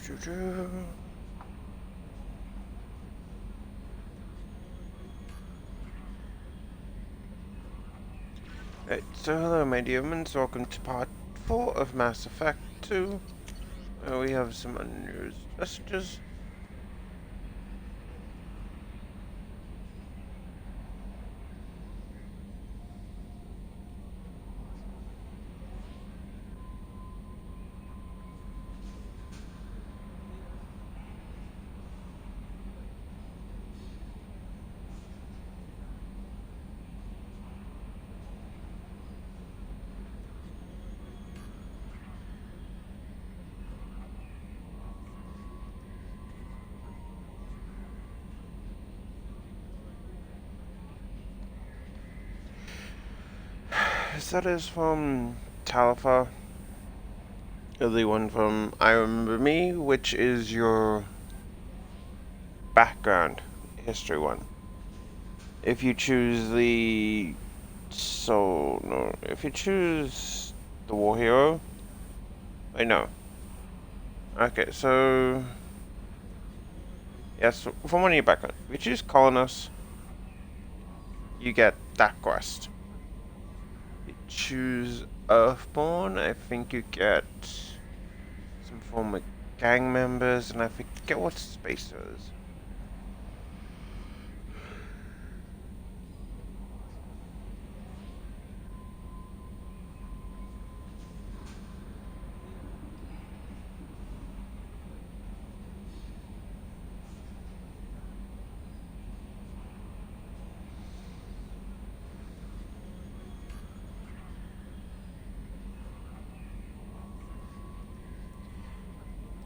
Right, so hello my dear humans, welcome to part 4 of Mass Effect 2. We have some unused messages. That is from Talifa, the one from I Remember Me, which is your background history one. If you choose if you choose the War Hero, wait, no. Okay, so yes, from one of your background, if you choose Colonist, you get that quest. Choose Earthborn, I think you get some form of gang members, and I forget what space it is.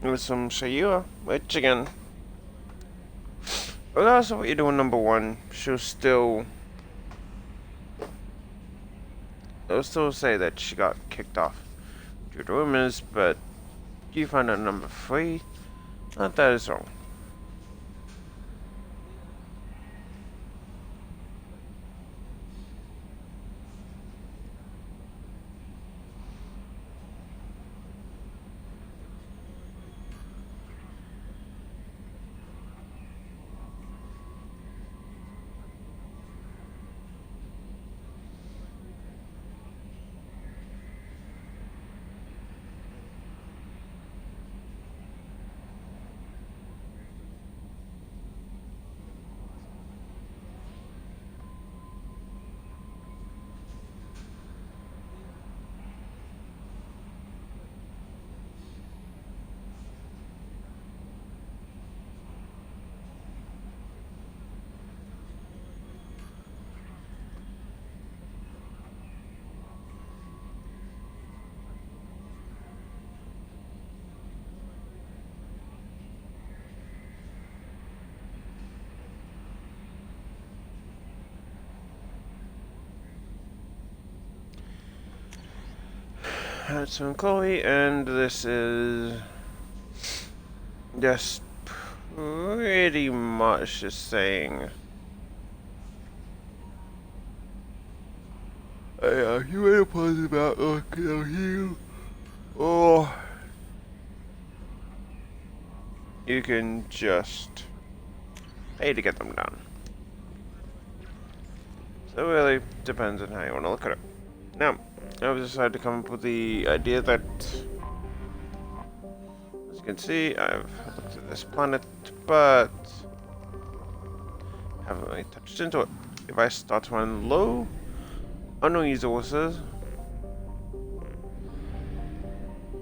With some Shayua, which again, regardless of what you do in number 1, it'll still say that she got kicked off due to rumors, but you find out number 3, that is wrong. That's Chloe, and this is just pretty much just saying, hey, you made a positive about you, or you can just pay to get them done. So it really depends on how you want to look at it. Now, I've decided to come up with the idea that, as you can see, I've looked at this planet, but haven't really touched into it. If I start to run low on resources,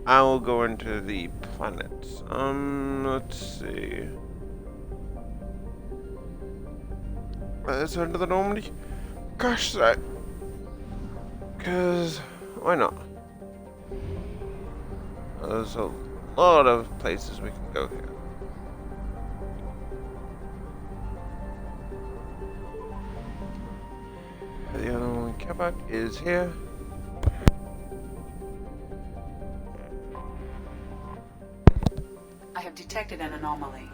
I will go into the planets. Let's see. Let's enter the Normandy. Gosh, that. Because, why not? There's a lot of places we can go here. The other one we care about is here. I have detected an anomaly.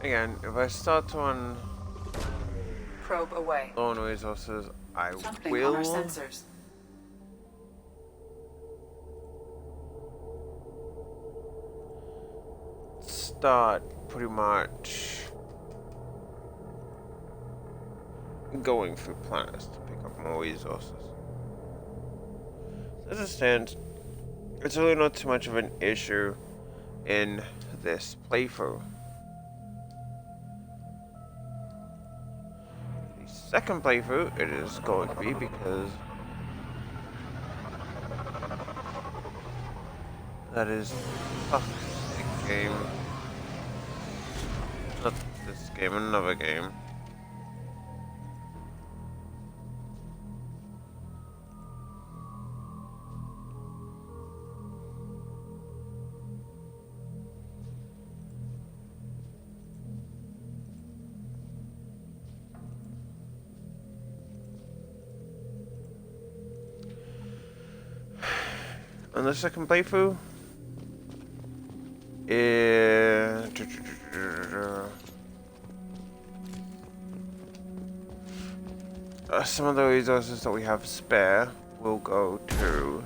Again, if I start to run Probe away. low on resources, I Something will on our sensors. start pretty much going through planets to pick up more resources. As it stands, it's really not too much of an issue in this playthrough. The second playthrough, it is going to be because that is a game. Not this game, another game. On the second playthrough, some of the resources that we have spare will go to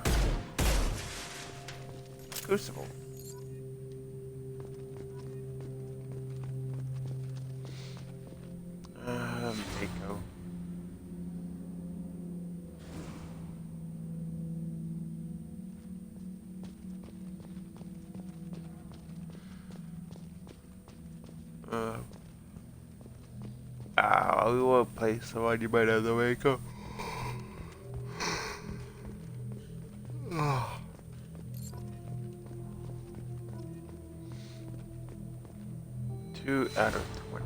Crucible. Mako. We will play someone you might have the Mako. 2 out of 20.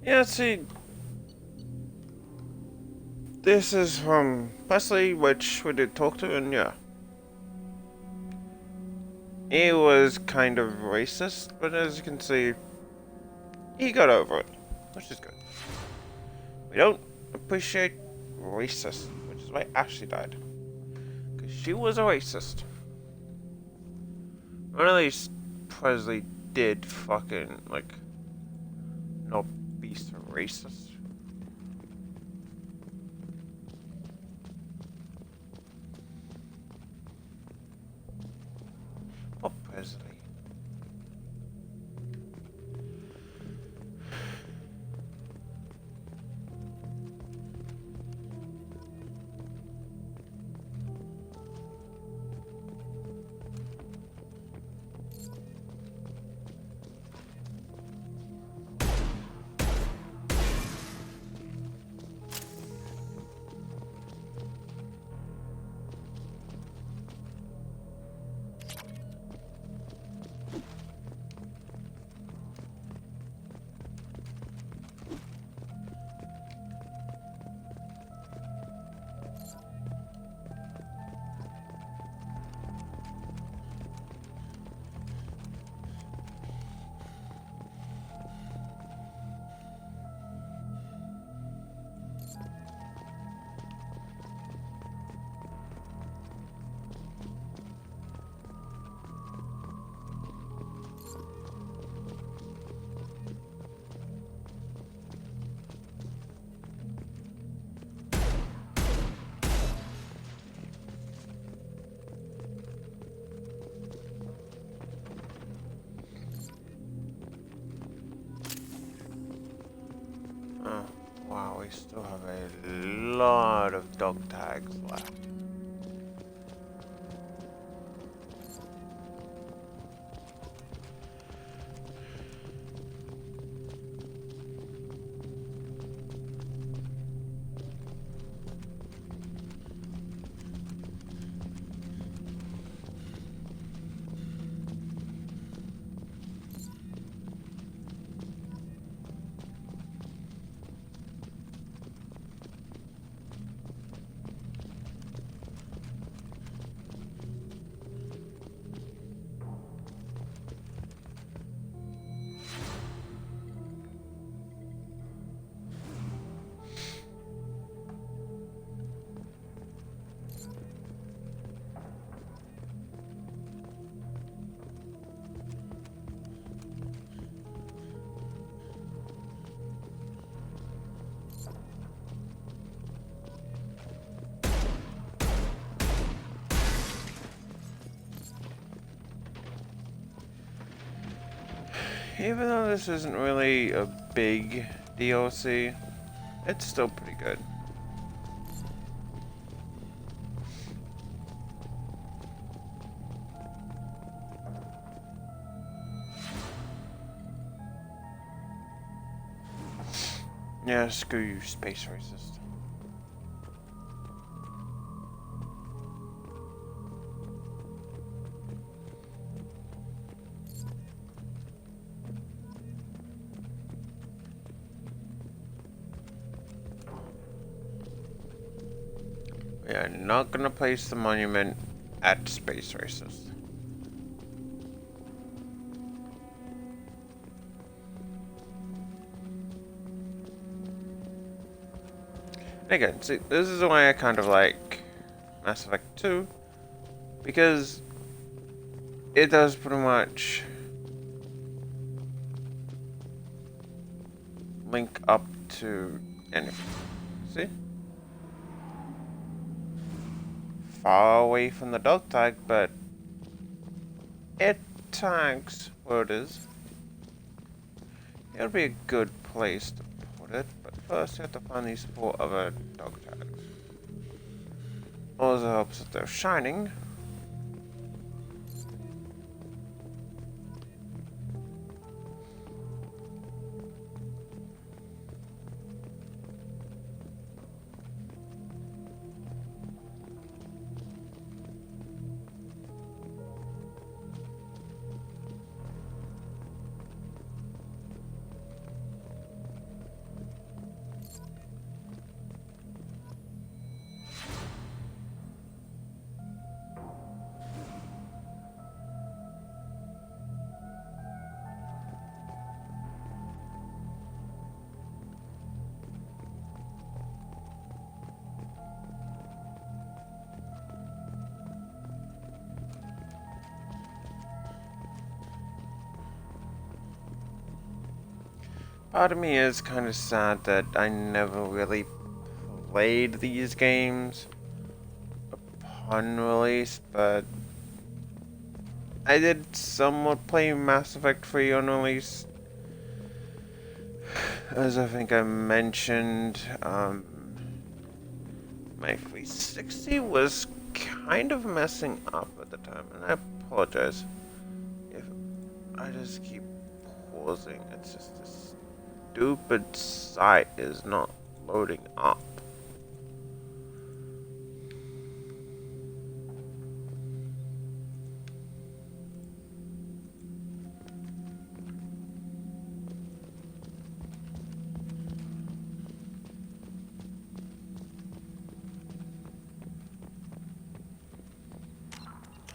Yeah, see, this is from Wesley, which we did talk to, and yeah. He was kind of racist, but as you can see, he got over it, which is good. We don't appreciate racist, which is why Ashley died. Because she was a racist. Or at least Presley did fucking, like, not be so racist. Poor Presley. Oh, wow, we still have a lot of dog tags left. Even though this isn't really a big DLC, it's still pretty good. Yeah, screw you, space racist. We are not gonna place the monument at space racist. Again, see, this is why I kind of like Mass Effect 2, because it does pretty much link up to anything. See? Far away from the dog tag, but it tags where it is. It would be a good place to put it, but first you have to find these 4 other dog tags. Also helps that they're shining. Part of me is kind of sad that I never really played these games upon release, but I did somewhat play Mass Effect 3 on release. As I think I mentioned, my 360 was kind of messing up at the time, and I apologize if I just keep pausing. It's just this stupid site is not loading up.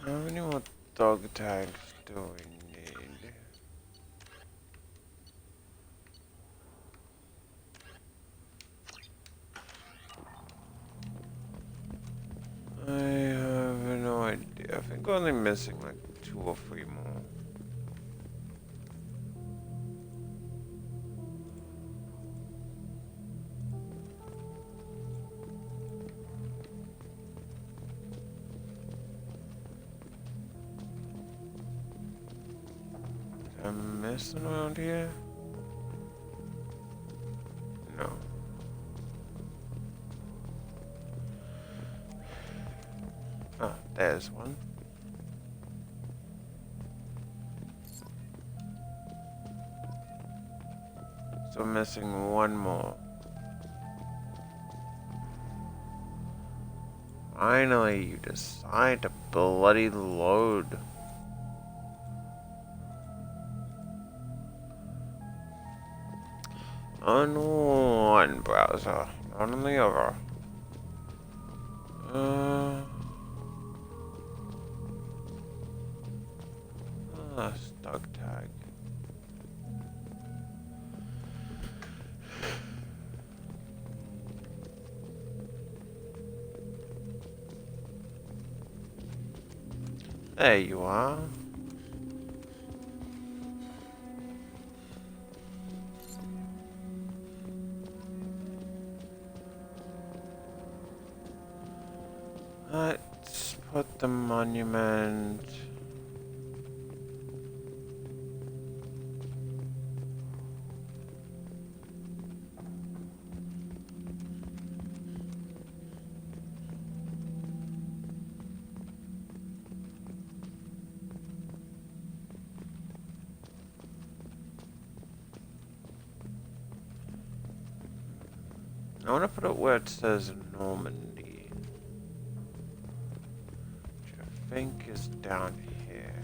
How many more dog tags do we need? I have no idea. I think we're only missing like 2 or 3 more. I'm messing around here? No. Ah, there's one. So I'm missing 1 more. Finally, you decide to bloody load. On one browser, not on the other. Dog tag. There you are. Let's put the monument I want to put it where it says Normandy, which I think is down here.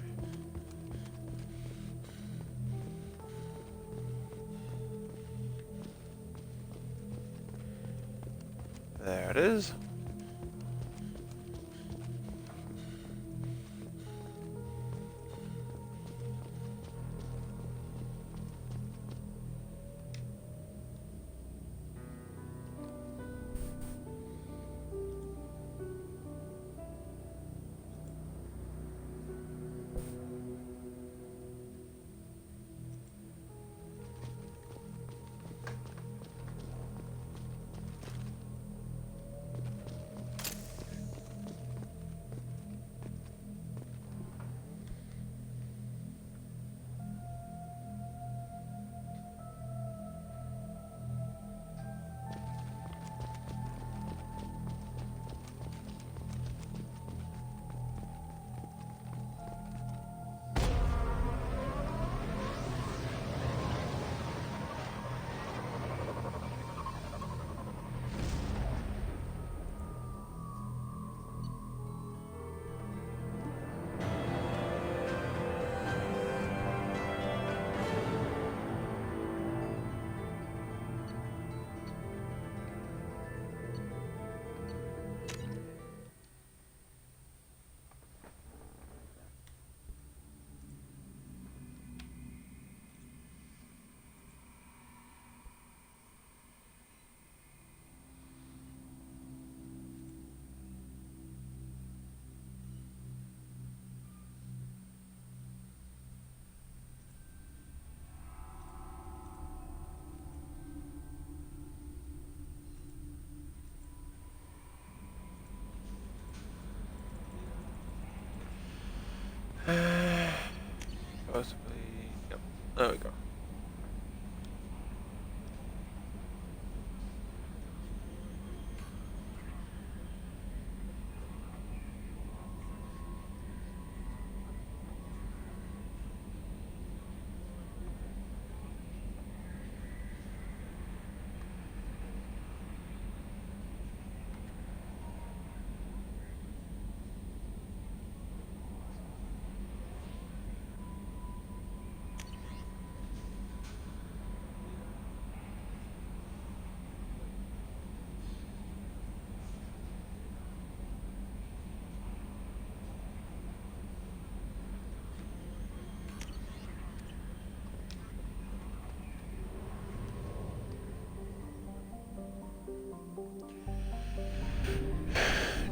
There it is. Possibly. Yep. There we go.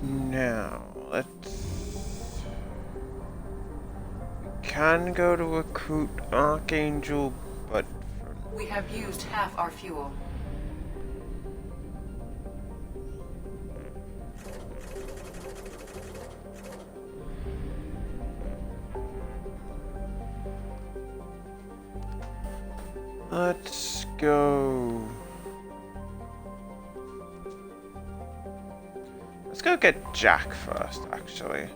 Now, let's... We can go to recruit Archangel, but... We have used half our fuel. Let's go... Let's go get Jack first, actually.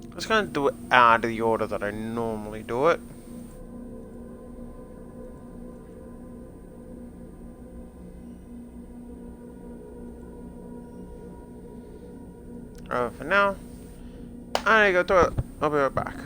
I was gonna do it out of the order that I normally do it. For now, I gotta go to it. I'll be right back.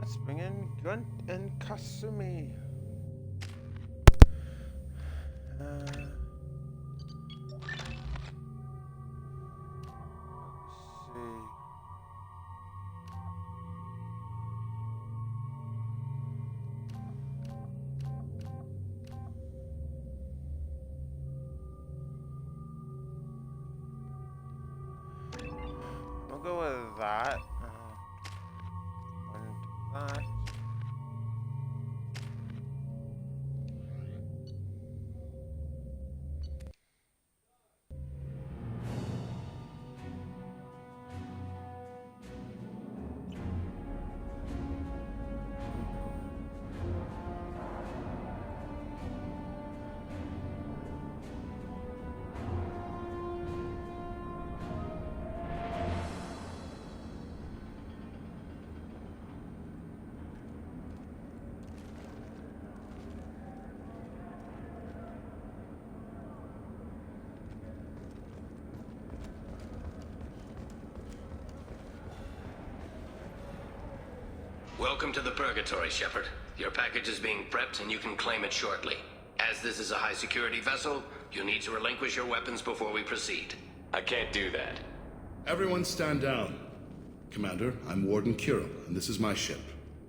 Let's bring in Grunt and Kasumi. Let's see. We'll go with that. And that. Welcome to the Purgatory, Shepard. Your package is being prepped and you can claim it shortly. As this is a high-security vessel, you need to relinquish your weapons before we proceed. I can't do that. Everyone stand down. Commander, I'm Warden Kirill, and this is my ship.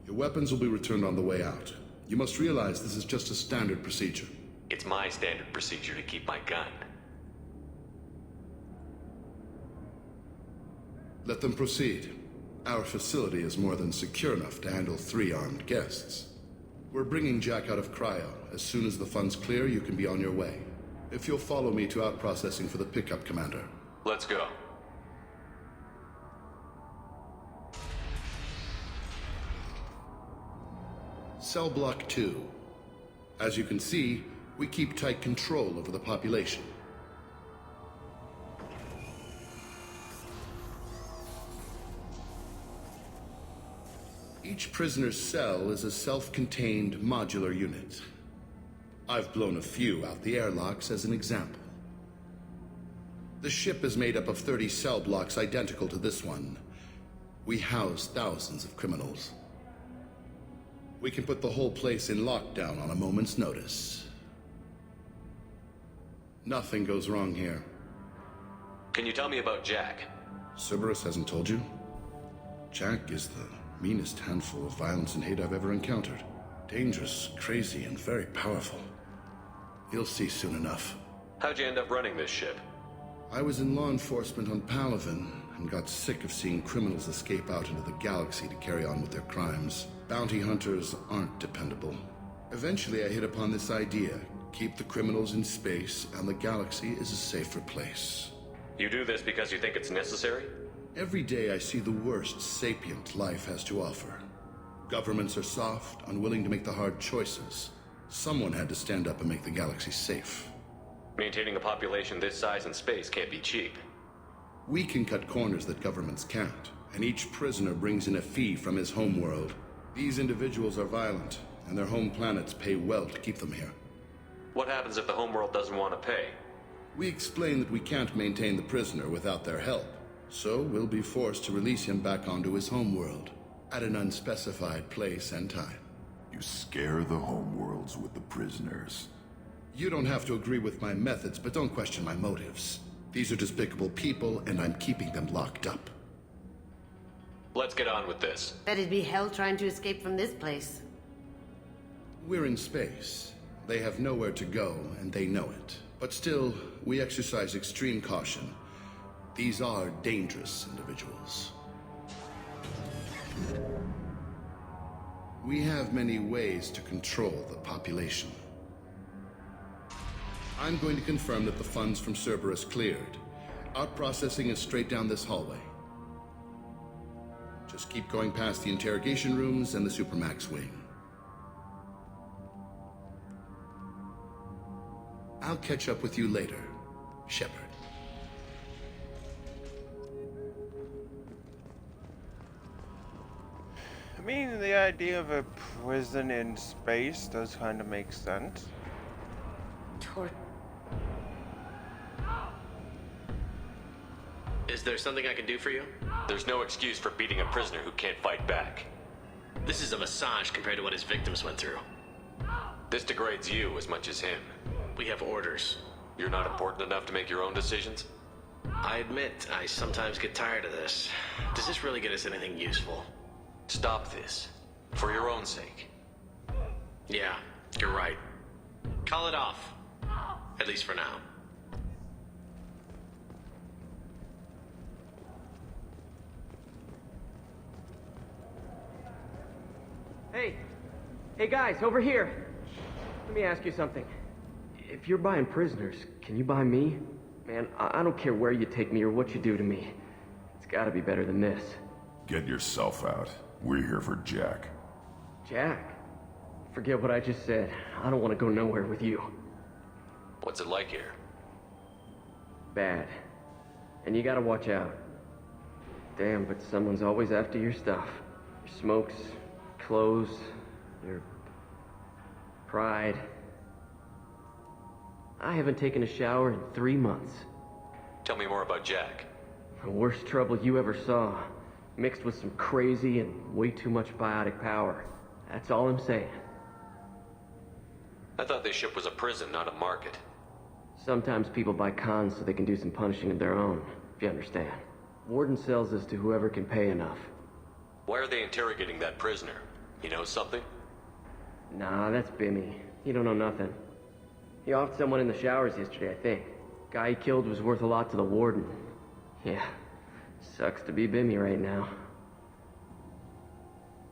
Your weapons will be returned on the way out. You must realize this is just a standard procedure. It's my standard procedure to keep my gun. Let them proceed. Our facility is more than secure enough to handle 3 armed guests. We're bringing Jack out of cryo. As soon as the funds clear, you can be on your way. If you'll follow me to out-processing for the pickup, Commander. Let's go. Cell Block 2. As you can see, we keep tight control over the population. Each prisoner's cell is a self-contained modular unit. I've blown a few out the airlocks as an example. The ship is made up of 30 cell blocks identical to this one. We house thousands of criminals. We can put the whole place in lockdown on a moment's notice. Nothing goes wrong here. Can you tell me about Jack? Cerberus hasn't told you? Jack is the meanest handful of violence and hate I've ever encountered. Dangerous, crazy, and very powerful. You'll see soon enough. How'd you end up running this ship? I was in law enforcement on Palaven and got sick of seeing criminals escape out into the galaxy to carry on with their crimes. Bounty hunters aren't dependable. Eventually I hit upon this idea. Keep the criminals in space and the galaxy is a safer place. You do this because you think it's necessary? Every day I see the worst sapient life has to offer. Governments are soft, unwilling to make the hard choices. Someone had to stand up and make the galaxy safe. Maintaining a population this size in space can't be cheap. We can cut corners that governments can't, and each prisoner brings in a fee from his homeworld. These individuals are violent, and their home planets pay well to keep them here. What happens if the homeworld doesn't want to pay? We explain that we can't maintain the prisoner without their help, so we'll be forced to release him back onto his homeworld, at an unspecified place and time. You scare the homeworlds with the prisoners. You don't have to agree with my methods, but don't question my motives. These are despicable people, and I'm keeping them locked up. Let's get on with this. Bet it'd be hell trying to escape from this place. We're in space. They have nowhere to go, and they know it. But still, we exercise extreme caution. These are dangerous individuals. We have many ways to control the population. I'm going to confirm that the funds from Cerberus cleared. Out processing is straight down this hallway. Just keep going past the interrogation rooms and the Supermax wing. I'll catch up with you later, Shepard. I mean, the idea of a prison in space does kind of make sense. Is there something I can do for you? There's no excuse for beating a prisoner who can't fight back. This is a massage compared to what his victims went through. This degrades you as much as him. We have orders. You're not important enough to make your own decisions? I admit, I sometimes get tired of this. Does this really get us anything useful? Stop this. For your own sake. Yeah, you're right. Call it off. At least for now. Hey guys, over here. Let me ask you something. If you're buying prisoners, can you buy me? Man, I don't care where you take me or what you do to me. It's gotta be better than this. Get yourself out. We're here for Jack. Jack? Forget what I just said. I don't want to go nowhere with you. What's it like here? Bad. And you gotta watch out. Damn, but someone's always after your stuff. Your smokes, clothes, your pride. I haven't taken a shower in 3 months. Tell me more about Jack. The worst trouble you ever saw. Mixed with some crazy and way too much biotic power. That's all I'm saying. I thought this ship was a prison, not a market. Sometimes people buy cons so they can do some punishing of their own, if you understand. Warden sells this to whoever can pay enough. Why are they interrogating that prisoner? He knows something? Nah, that's Bimmy. He don't know nothing. He offed someone in the showers yesterday, I think. Guy he killed was worth a lot to the warden. Yeah, sucks to be Bimmy right now.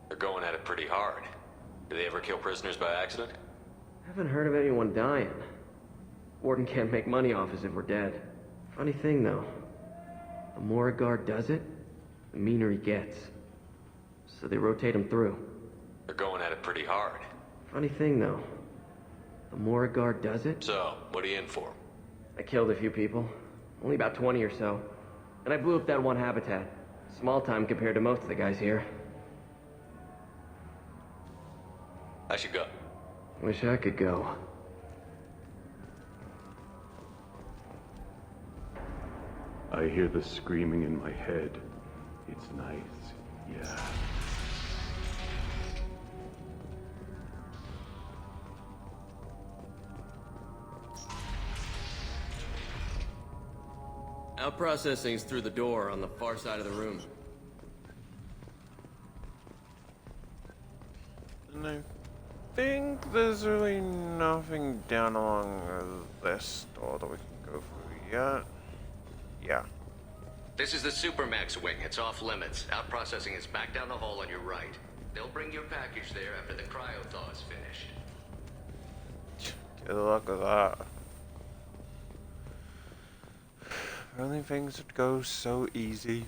They're going at it pretty hard. Do they ever kill prisoners by accident? Haven't heard of anyone dying. Warden can't make money off us if we're dead. Funny thing, though. The more a guard does it, the meaner he gets. So they rotate him through. They're going at it pretty hard. Funny thing, though. The more a guard does it... So, what are you in for? I killed a few people. Only about 20 or so. And I blew up that one habitat. Small time compared to most of the guys here. I should go. Wish I could go. I hear the screaming in my head. It's nice, yeah. Out processing's through the door on the far side of the room. And I think there's really nothing down along this door that we can go through yet. Yeah. This is the Supermax wing. It's off limits. Out processing is back down the hall on your right. They'll bring your package there after the cryo-thaw is finished. Good luck with that. Only things that go so easy.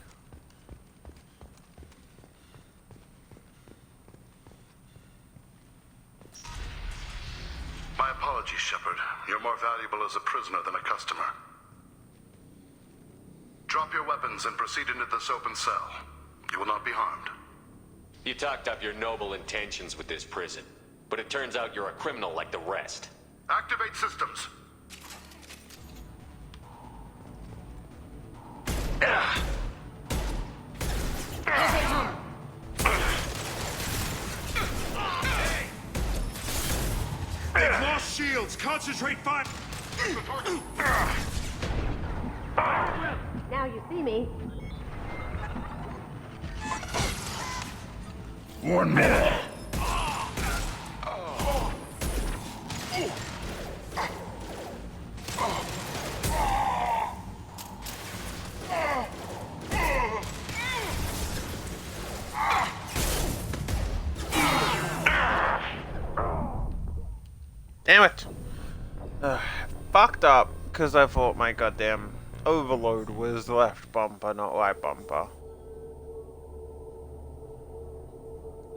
My apologies, Shepard. You're more valuable as a prisoner than a customer. Drop your weapons and proceed into this open cell. You will not be harmed. You talked up your noble intentions with this prison, but it turns out you're a criminal like the rest. Activate systems. They've lost shields! Concentrate fire! Now you see me. One more! Damn it! Fucked up because I thought my goddamn overload was left bumper, not right bumper.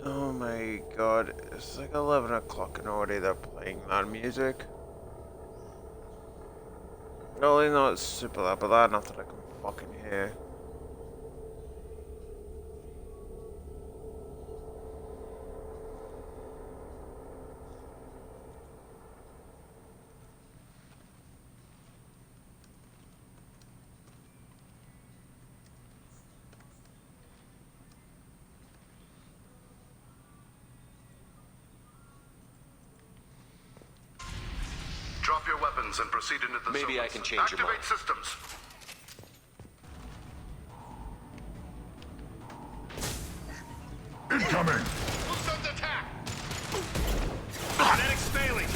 Oh my god, it's like 11 o'clock and already they're playing that music. Really not super loud, but loud enough that I can fucking hear. weapons and proceed into the Maybe I zones. can change your mind. Activate systems. Incoming! Who's under attack? Kinetics failing.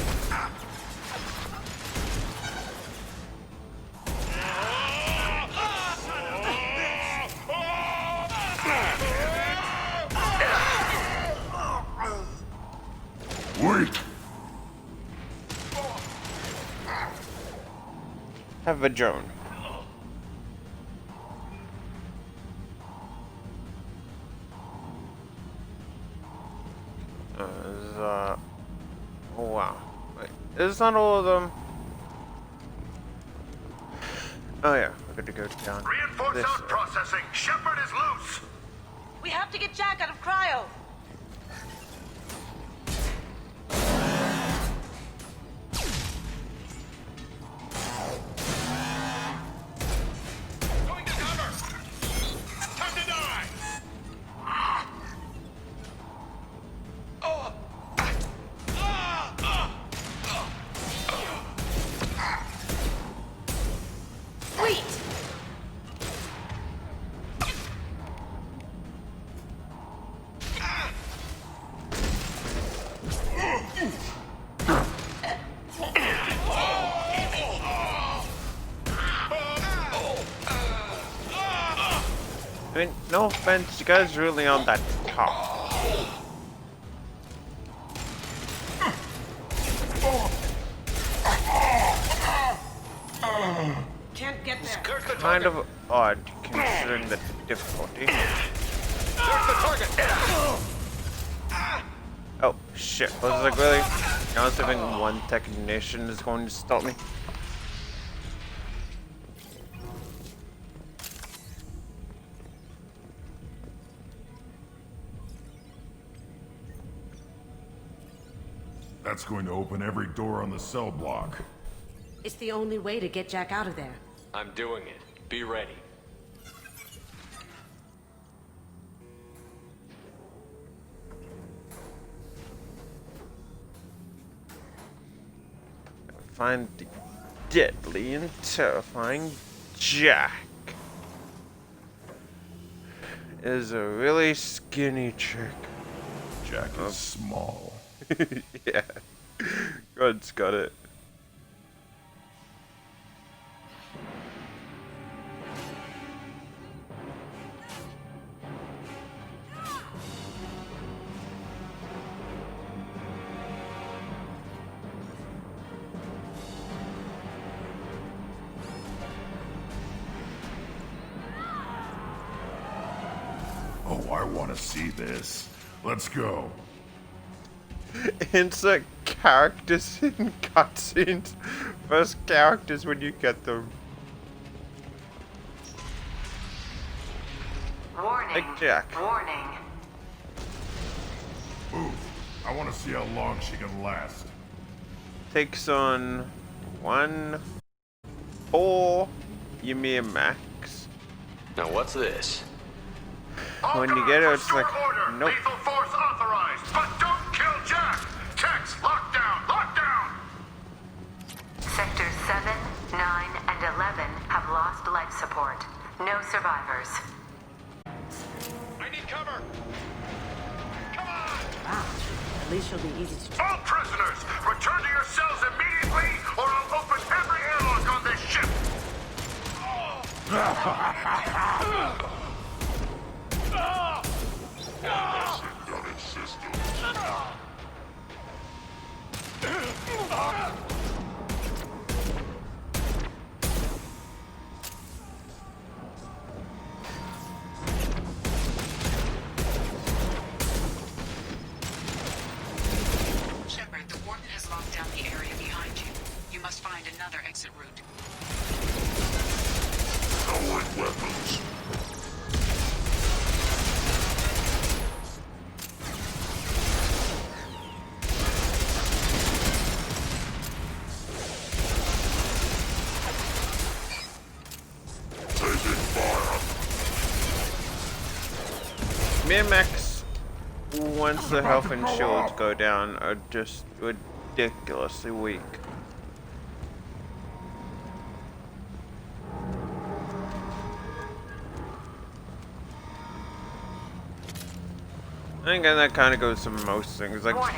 Wait! Have a drone. Oh wow. Wait, is not all of them? Oh yeah, we're gonna go down Reinforce this out way. processing. Shepard is loose. We have to get Jack out of cryo. Going to cover. Time to die. Wait! I mean, no offense, you guys really on that top. Can't get there. Kind of odd considering the difficulty. Oh shit, I was like, really? Honestly, I think one technician is going to stop me. That's going to open every door on the cell block. It's the only way to get Jack out of there. I'm doing it. Be ready. Find the deadly and terrifying Jack. Is a really skinny chick. Jack is small. Yeah. God's got it. Oh, I want to see this. Let's go. Insert characters in cutscenes. First characters when you get them. Warning. Like Jack. Warning. Move. I want to see how long she can last. Takes on 1, 4, Ymir Max. Now what's this? When you get it, it's like, order. nope. Lethal force authorized, but don't kill Jack. Text, lockdown, lockdown. Sectors 7, 9, and 11 have lost life support. No survivors. I need cover. Come on. Wow. At least she'll be easy to... All prisoners, return to your cells immediately, or I'll open every airlock on this ship. Shepard, the Warden has locked down the area behind you. You must find another exit route. Throwing weapons. Taking fire. Miramax, once the health and shields go down, are just ridiculously weak. think that kind of goes to most things. Like, Warning.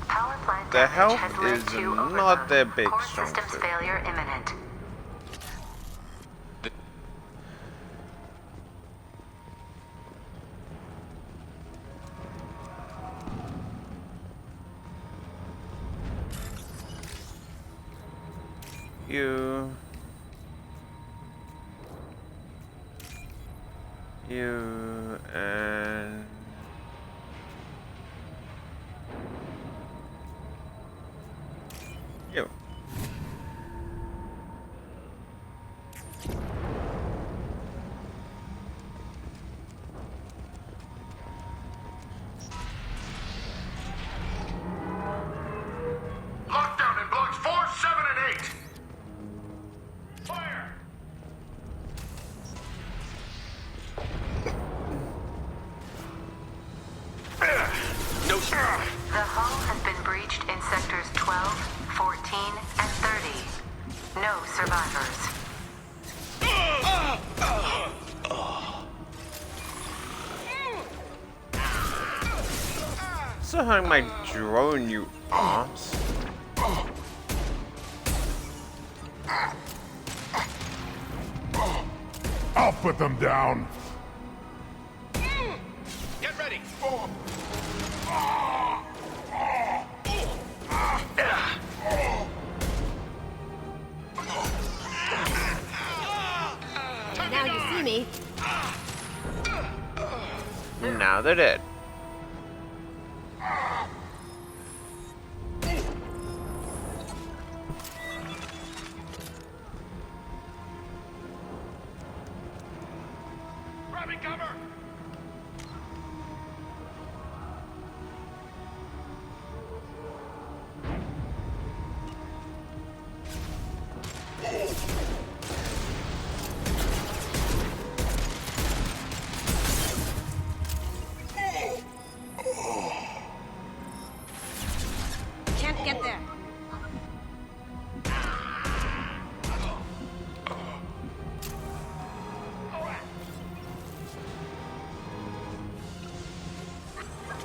Power plant the damage health has led is to not overload. their big Core strong systems suit. failure imminent. You and you. Lockdown in blocks 4, 7, and 8. Fire! No, sir. The hull has been breached in sectors 12, 14, and 30. No survivors. So hung my drone, you arms. I'll put them down. Get ready. Now you see me. Now they're dead. Grabbing cover. Can't get there.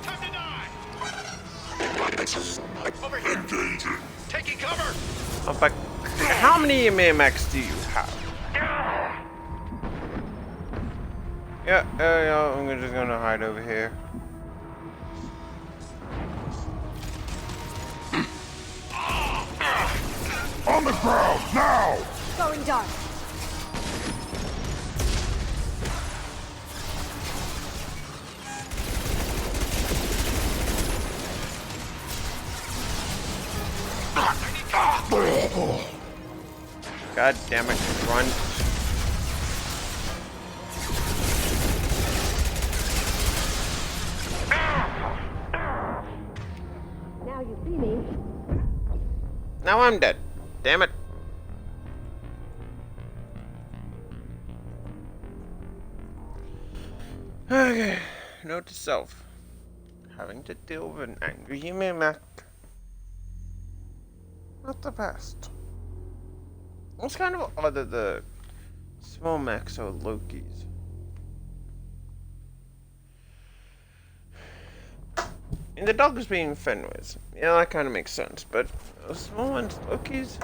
Time to die. Over here. Taking cover. Oh, but how many MMX do you have? Yeah, I'm just gonna hide over here. On the ground, now! Going dark. God damn it, run. Now you see me. Now I'm dead. Damn it. Okay, note to self. Having to deal with an angry mech. Not the best. It's kind of odd that the small mechs are Lokis. And the dogs being Fenris. Yeah, that kind of makes sense, but the small ones, Lokis?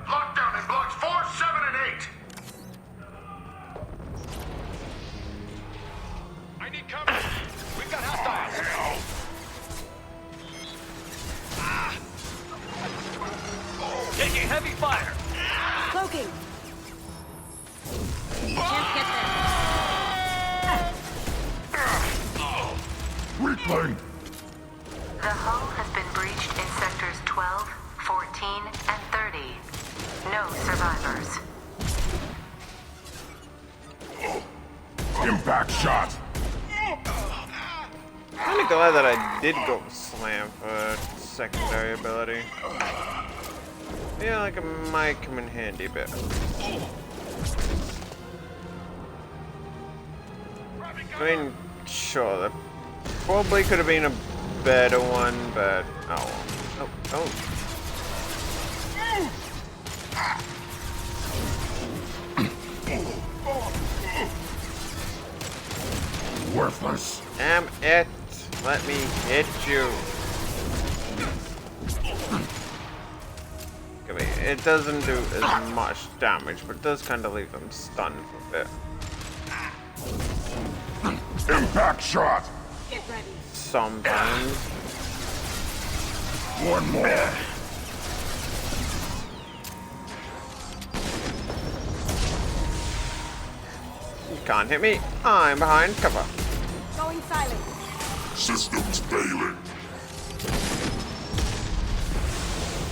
Lockdown in blocks 4, 7, and 8. I need cover. We've got hostiles. Taking heavy fire. Cloaking. Can't get there. Weakling. The hull has been breached in sectors 12, 14, and 30. No survivors. Impact shot. Kinda glad that I did go slam for secondary ability. Yeah, like it might come in handy a bit. I mean, sure, the Probably could have been a better one, but oh, oh, oh. Worthless. Damn it! Let me hit you. Okay, it doesn't do as much damage, but it does kind of leave them stunned for a bit. Impact shot. Get ready. Sometimes. One more. You can't hit me. I'm behind cover. Going silent. Systems failing.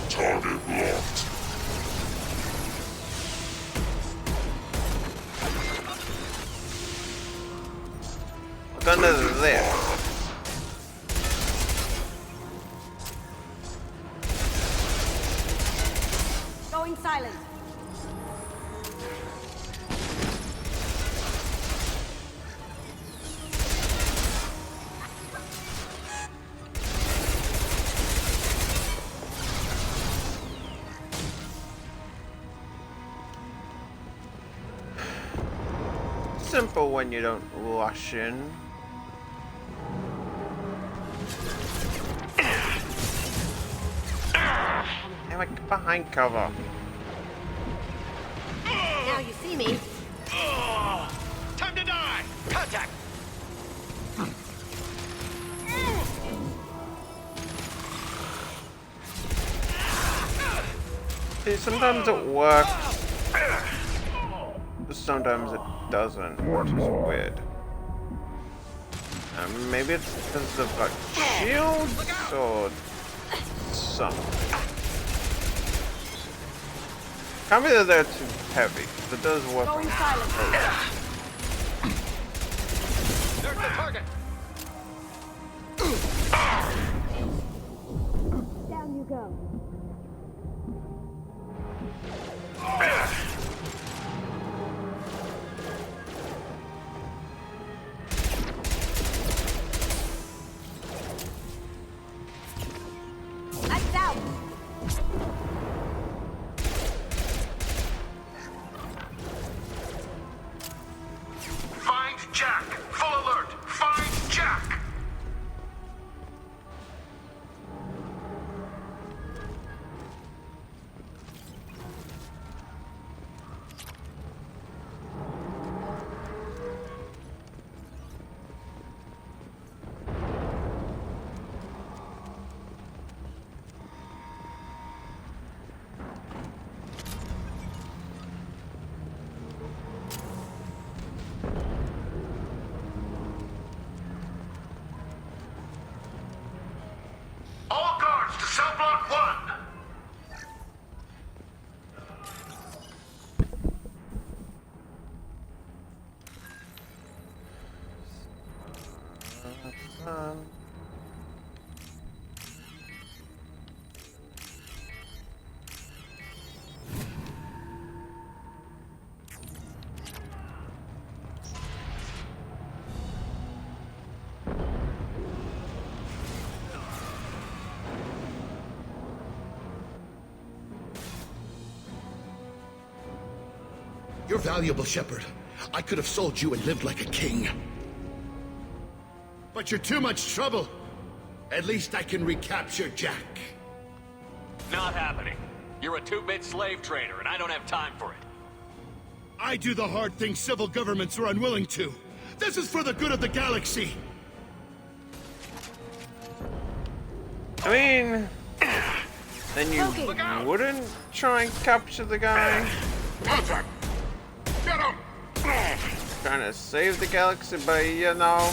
Target locked. Look under there. Going silent. Simple when you don't rush in. Damn it, get behind cover. Now you see me. Time to die! Contact! See, sometimes it works. Sometimes it doesn't, which is weird. Maybe it's because of like shields or something. Can't be that they're too heavy. It does work. Going silent. There's the target! Down you go. Lights out. Find Jack. Full alert. Find Jack. All guards to cell block 1. You're valuable, Shepard. I could have sold you and lived like a king. But you're too much trouble. At least I can recapture Jack. Not happening. You're a two-bit slave trader, and I don't have time for it. I do the hard things civil governments are unwilling to. This is for the good of the galaxy. I mean, then you wouldn't try and capture the guy? Contact. Get him. Trying to save the galaxy by, you know.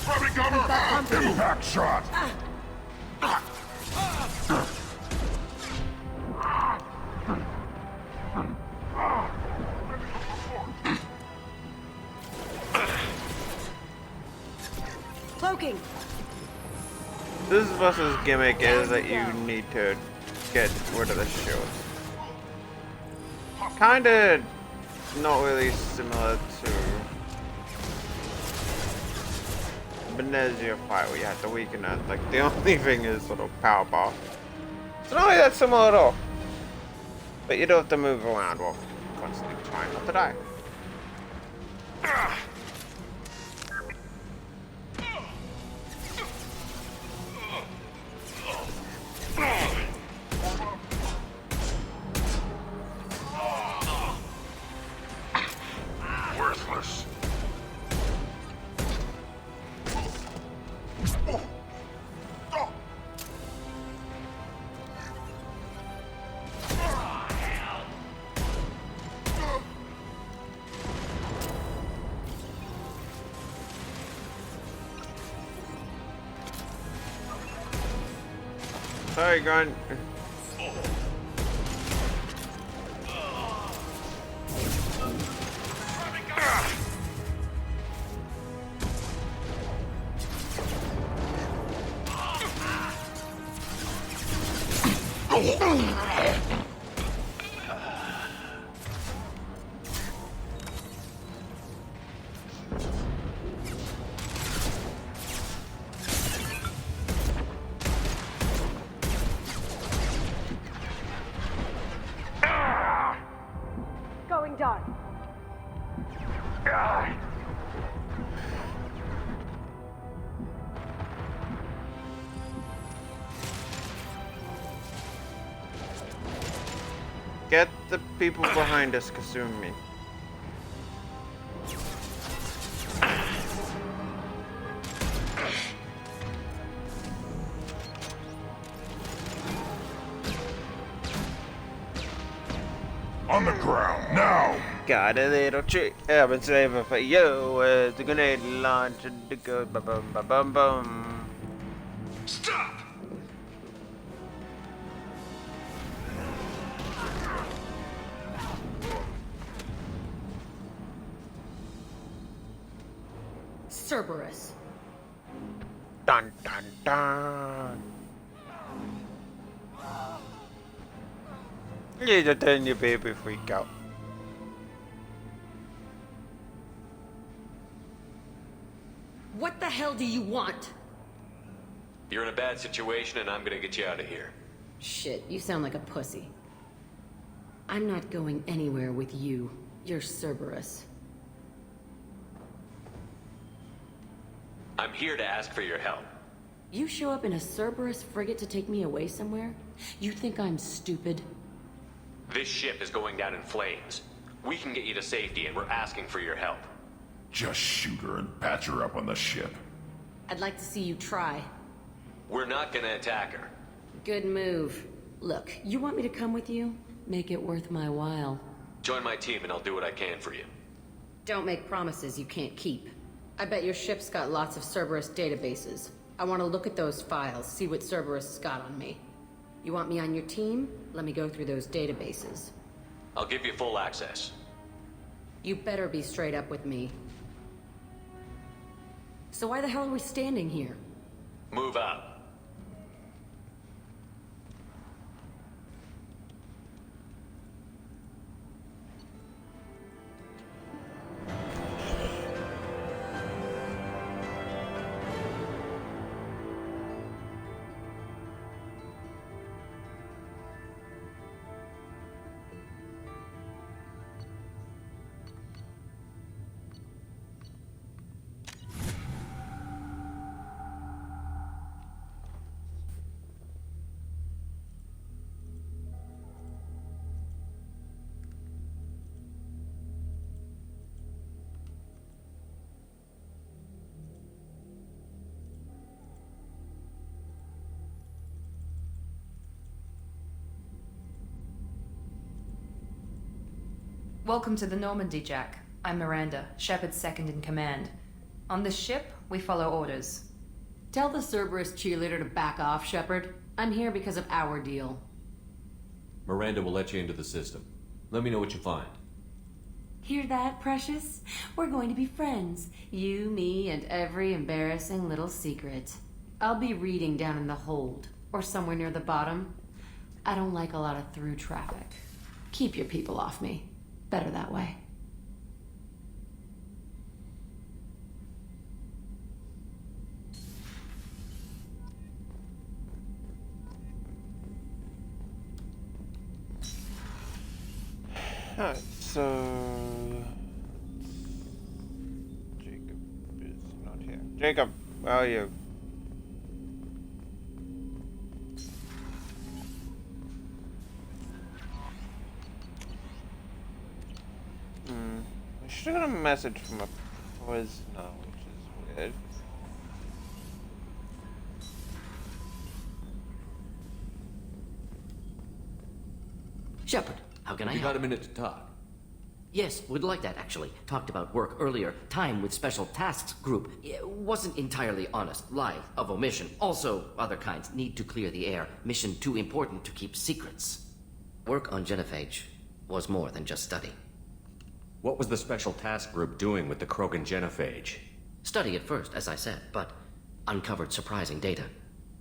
Grabbing cover. Impact shot. Cloaking. This boss's gimmick is that you need to let's get rid of the shield. Kinda not really similar to Benezia fight where you had to weaken it. Like the only thing is little power bar. It's not really that similar at all. But you don't have to move around while constantly trying not to die. Worthless. Sorry, Grunt. Going dark. Get the people behind us, Kasumi. On the ground, now! Got a little trick I've been saving for you. It's the grenade launcher to go ba bum ba bum bum. Stop! Cerberus. Dun dun dun. Little tiny baby freak out. What the hell do you want? You're in a bad situation and I'm gonna get you out of here. Shit, you sound like a pussy. I'm not going anywhere with you. You're Cerberus. I'm here to ask for your help. You show up in a Cerberus frigate to take me away somewhere? You think I'm stupid? This ship is going down in flames. We can get you to safety and we're asking for your help. Just shoot her and patch her up on the ship. I'd like to see you try. We're not gonna attack her. Good move. Look, you want me to come with you? Make it worth my while. Join my team and I'll do what I can for you. Don't make promises you can't keep. I bet your ship's got lots of Cerberus databases. I want to look at those files, see what Cerberus has got on me. You want me on your team? Let me go through those databases. I'll give you full access. You better be straight up with me. So why the hell are we standing here? Move out. Welcome to the Normandy, Jack. I'm Miranda, Shepard's second in command. On this ship, we follow orders. Tell the Cerberus cheerleader to back off, Shepard. I'm here because of our deal. Miranda will let you into the system. Let me know what you find. Hear that, Precious? We're going to be friends. You, me, and every embarrassing little secret. I'll be reading down in the hold, or somewhere near the bottom. I don't like a lot of through traffic. Keep your people off me. Better that way. Alright, so... Jacob is not here. Jacob, where are you? I should have got a message from a prisoner, which is weird. Shepard, how can I You help? got a minute to talk? Yes, would like that actually. Talked about work earlier. Time with Special Tasks Group. It wasn't entirely honest. Lie of omission. Also, other kinds. Need to clear the air. Mission too important to keep secrets. Work on Genophage was more than just study. What was the Special Task Group doing with the Krogan genophage? Study at first, as I said, but uncovered surprising data.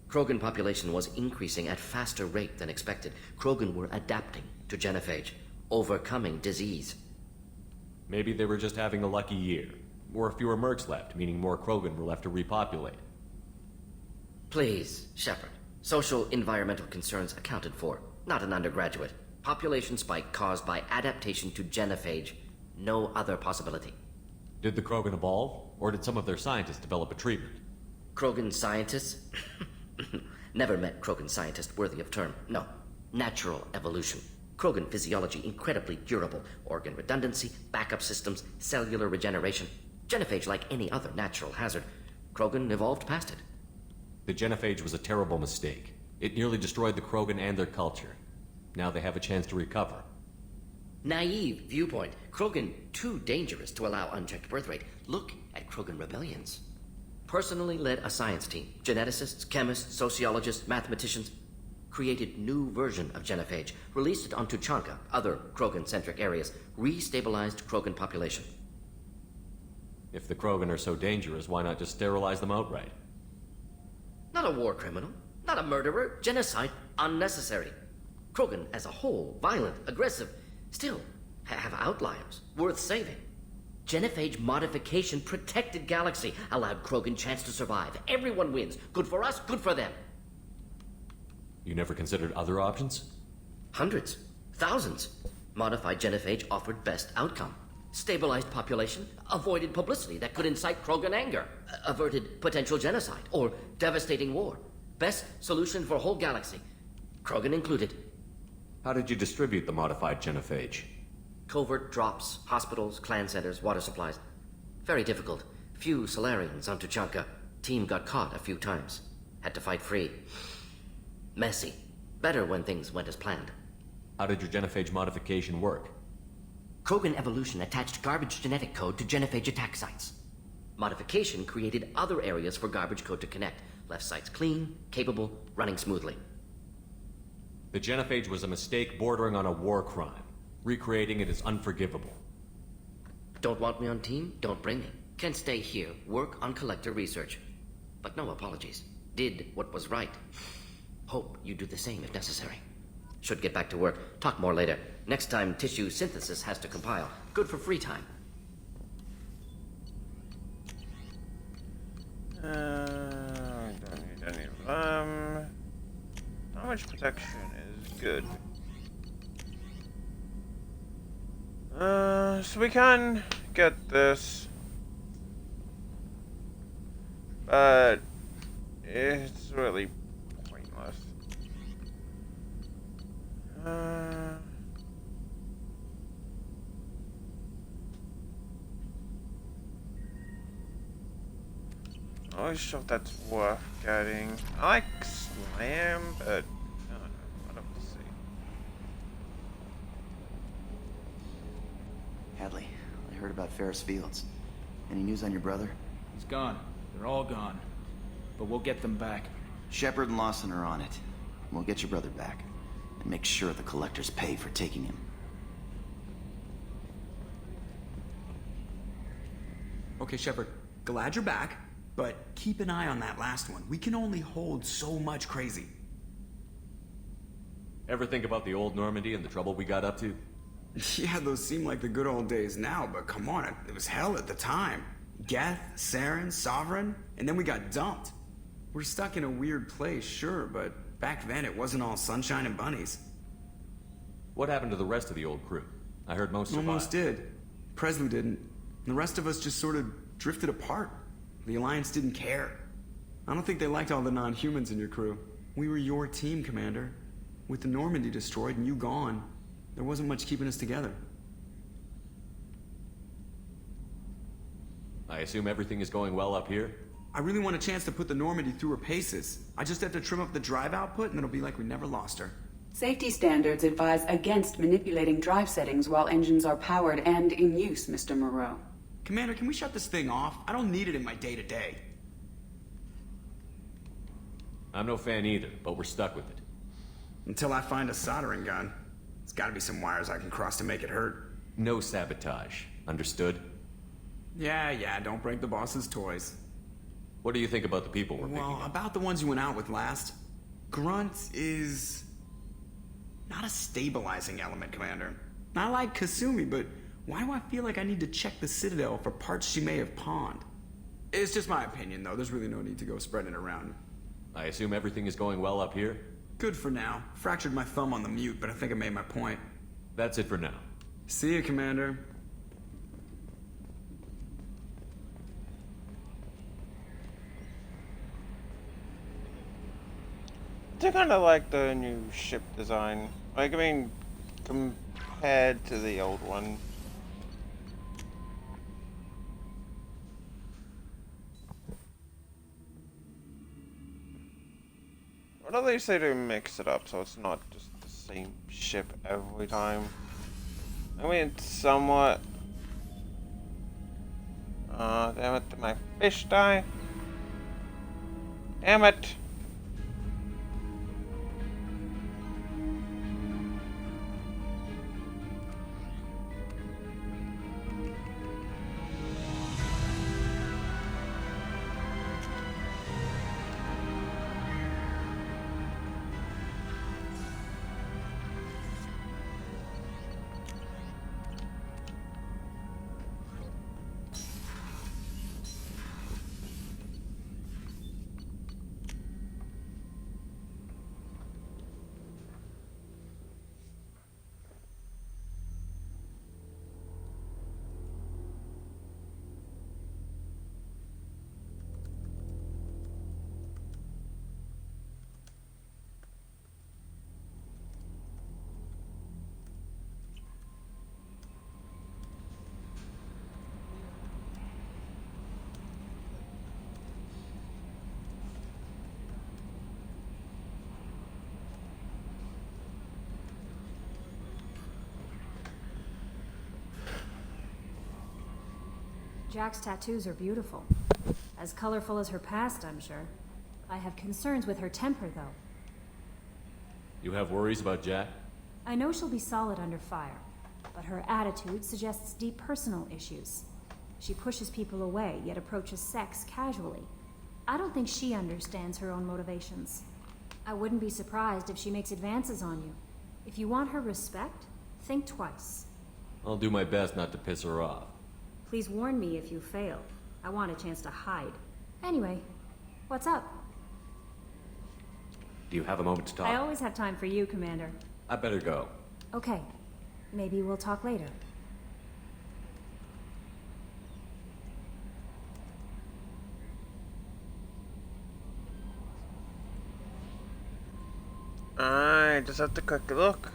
Krogan population was increasing at faster rate than expected. Krogan were adapting to genophage, overcoming disease. Maybe they were just having a lucky year. Or fewer mercs left, meaning more Krogan were left to repopulate. Please, Shepard. Social environmental concerns accounted for. Not an undergraduate. Population spike caused by adaptation to genophage. No other possibility. Did the Krogan evolve, or did some of their scientists develop a treatment? Krogan scientists? Never met Krogan scientist worthy of term. No. Natural evolution. Krogan physiology incredibly durable. Organ redundancy, backup systems, cellular regeneration. Genophage like any other natural hazard. Krogan evolved past it. The genophage was a terrible mistake. It nearly destroyed the Krogan and their culture. Now they have a chance to recover. Naive viewpoint. Krogan too dangerous to allow unchecked birth rate. Look at Krogan rebellions. Personally led a science team. Geneticists, chemists, sociologists, mathematicians. Created new version of genophage. Released it on Tuchanka, other Krogan-centric areas. Restabilized Krogan population. If the Krogan are so dangerous, why not just sterilize them outright? Not a war criminal. Not a murderer. Genocide. Unnecessary. Krogan as a whole. Violent. Aggressive. Still, have outliers. Worth saving. Genophage modification protected galaxy. Allowed Krogan chance to survive. Everyone wins. Good for us, good for them. You never considered other options? Hundreds. Thousands. Modified genophage offered best outcome. Stabilized population. Avoided publicity that could incite Krogan anger. Averted potential genocide. Or devastating war. Best solution for whole galaxy. Krogan included. How did you distribute the modified genophage? Covert drops, hospitals, clan centers, water supplies. Very difficult. Few Solarians on Tuchanka. Team got caught a few times. Had to fight free. Messy. Better when things went as planned. How did your genophage modification work? Krogan evolution attached garbage genetic code to genophage attack sites. Modification created other areas for garbage code to connect. Left sites clean, capable, running smoothly. The genophage was a mistake bordering on a war crime. Recreating it is unforgivable. Don't want me on team? Don't bring me. Can stay here, work on collector research. But no apologies. Did what was right. Hope you do the same if necessary. Should get back to work. Talk more later. Next time, tissue synthesis has to compile. Good for free time. I don't need any of them. How much protection is good? So we can get this, but it's really pointless. I'm not sure if that's worth getting. I like Slam, but I don't know. I'll have to see. Hadley, I heard about Ferris Fields. Any news on your brother? He's gone. They're all gone. But we'll get them back. Shepard and Lawson are on it. We'll get your brother back. And make sure the collectors pay for taking him. Okay, Shepard. Glad you're back, but keep an eye on that last one. We can only hold so much crazy. Ever think about the old Normandy and the trouble we got up to? Yeah, those seem like the good old days now, but come on, it was hell at the time. Geth, Saren, Sovereign, and then we got dumped. We're stuck in a weird place, sure, but back then it wasn't all sunshine and bunnies. What happened to the rest of the old crew? I heard most survived. Almost did. Presley didn't. The rest of us just sort of drifted apart. The Alliance didn't care. I don't think they liked all the non-humans in your crew. We were your team, Commander. With the Normandy destroyed and you gone, there wasn't much keeping us together. I assume everything is going well up here? I really want a chance to put the Normandy through her paces. I just have to trim up the drive output and it'll be like we never lost her. Safety standards advise against manipulating drive settings while engines are powered and in use, Mr. Moreau. Commander, can we shut this thing off? I don't need it in my day-to-day. I'm no fan either, but we're stuck with it. Until I find a soldering gun. There's gotta be some wires I can cross to make it hurt. No sabotage. Understood? Yeah, don't break the boss's toys. What do you think about the people we're picking up? Well, about the ones you went out with last. Grunt is... not a stabilizing element, Commander. I like Kasumi, but why do I feel like I need to check the Citadel for parts she may have pawned? It's just my opinion, though. There's really no need to go spreading it around. I assume everything is going well up here? Good for now. Fractured my thumb on the mute, but I think I made my point. That's it for now. See you, Commander. I kind of like the new ship design. Like, I mean, compared to the old one. Or at least they do mix it up so it's not just the same ship every time. I mean, it's somewhat... damn it, did my fish die? Damn it! Jack's tattoos are beautiful. As colorful as her past, I'm sure. I have concerns with her temper, though. You have worries about Jack? I know she'll be solid under fire, but her attitude suggests deep personal issues. She pushes people away, yet approaches sex casually. I don't think she understands her own motivations. I wouldn't be surprised if she makes advances on you. If you want her respect, think twice. I'll do my best not to piss her off. Please warn me if you fail. I want a chance to hide. Anyway, what's up? Do you have a moment to talk? I always have time for you, Commander. I better go. Okay. Maybe we'll talk later. I just have to quick look.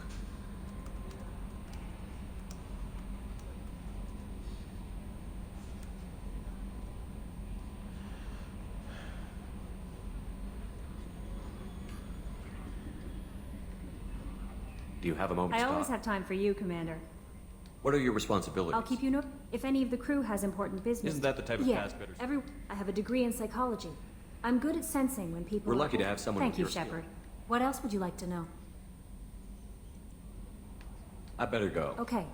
Do you have a moment I to always talk? have time for you, Commander. What are your responsibilities? I'll keep you know if any of the crew has important business. Isn't that the type of task better? I have a degree in psychology. I'm good at sensing when people. We're lucky to have someone Thank with you, your skill. Shepard. What else would you like to know? I better go. Okay.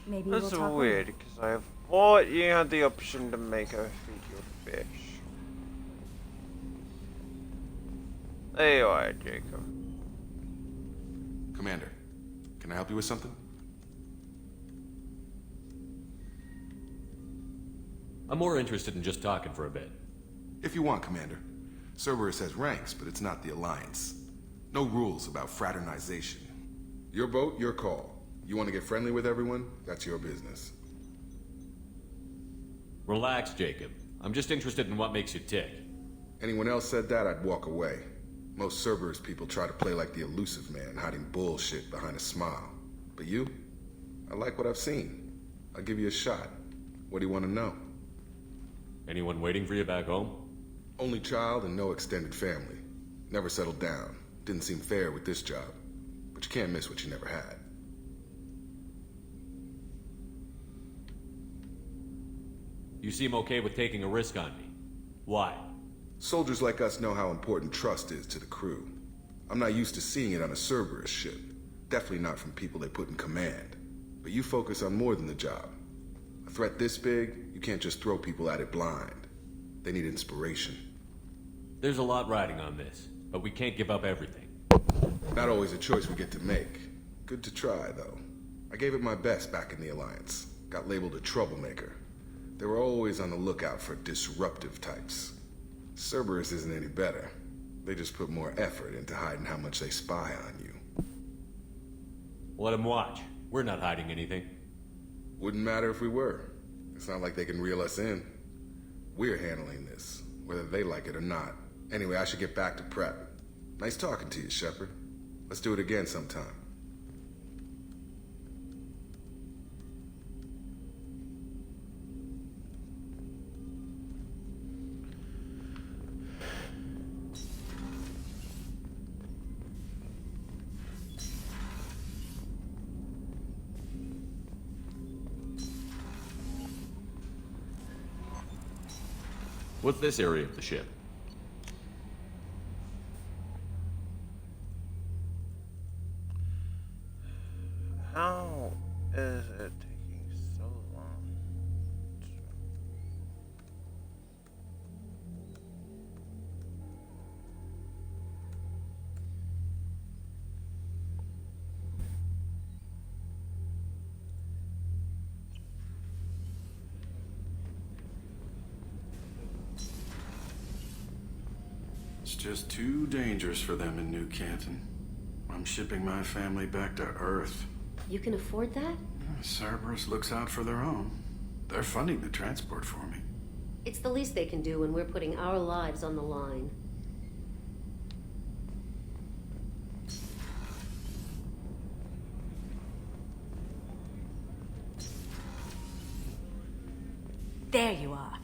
Maybe That's we'll talk weird, later. because I thought you had the option to make her feed your fish. There you are, Jacob. Commander, can I help you with something? I'm more interested in just talking for a bit. If you want, Commander. Cerberus has ranks, but it's not the Alliance. No rules about fraternization. Your boat, your call. You want to get friendly with everyone? That's your business. Relax, Jacob. I'm just interested in what makes you tick. Anyone else said that, I'd walk away. Most Cerberus people try to play like the elusive man, hiding bullshit behind a smile. But you? I like what I've seen. I'll give you a shot. What do you want to know? Anyone waiting for you back home? Only child and no extended family. Never settled down. Didn't seem fair with this job. But you can't miss what you never had. You seem okay with taking a risk on me. Why? Soldiers like us know how important trust is to the crew. I'm not used to seeing it on a Cerberus ship. Definitely not from people they put in command. But you focus on more than the job. A threat this big, you can't just throw people at it blind. They need inspiration. There's a lot riding on this, but we can't give up everything. Not always a choice we get to make. Good to try, though. I gave it my best back in the Alliance. Got labeled a troublemaker. They were always on the lookout for disruptive types. Cerberus isn't any better. They just put more effort into hiding how much they spy on you. Let them watch. We're not hiding anything. Wouldn't matter if we were. It's not like they can reel us in. We're handling this, whether they like it or not. Anyway, I should get back to prep. Nice talking to you, Shepard. Let's do it again sometime. What's this area of the ship? How is it taking so long? It's just too dangerous for them in New Canton. I'm shipping my family back to Earth. You can afford that? Cerberus looks out for their own. They're funding the transport for me. It's the least they can do when we're putting our lives on the line. There you are.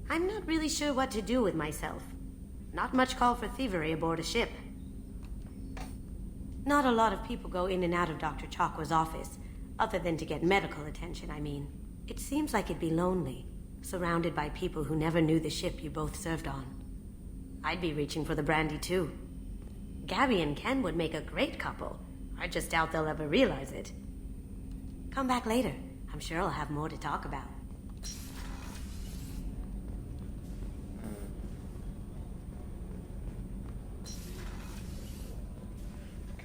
I'm not really sure what to do with myself. Not much call for thievery aboard a ship. Not a lot of people go in and out of Dr. Chakwa's office, other than to get medical attention, I mean. It seems like it'd be lonely, surrounded by people who never knew the ship you both served on. I'd be reaching for the brandy too. Gabby and Ken would make a great couple. I just doubt they'll ever realize it. Come back later. I'm sure I'll have more to talk about.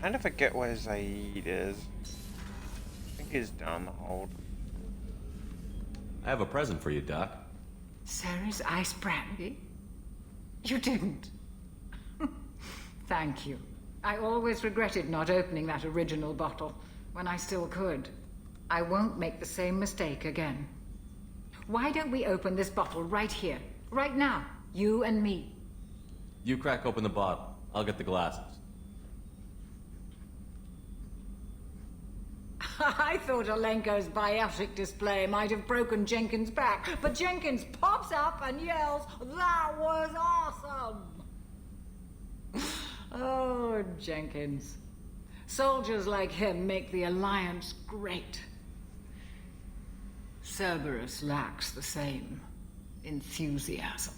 Kind of forget where Zaid is. I think he's down the hold. I have a present for you, Doc. Sarah's ice brandy? You didn't. Thank you. I always regretted not opening that original bottle when I still could. I won't make the same mistake again. Why don't we open this bottle right here, right now, you and me? You crack open the bottle. I'll get the glasses. I thought Alenko's biotic display might have broken Jenkins' back, but Jenkins pops up and yells, "That was awesome!" Oh, Jenkins. Soldiers like him make the Alliance great. Cerberus lacks the same enthusiasm.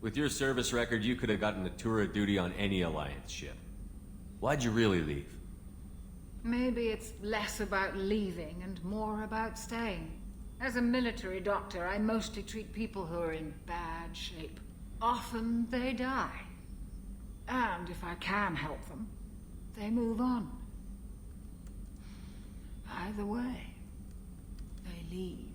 With your service record, you could have gotten a tour of duty on any Alliance ship. Why'd you really leave? Maybe it's less about leaving and more about staying. As a military doctor, I mostly treat people who are in bad shape. Often they die. And if I can help them, they move on. Either way, they leave.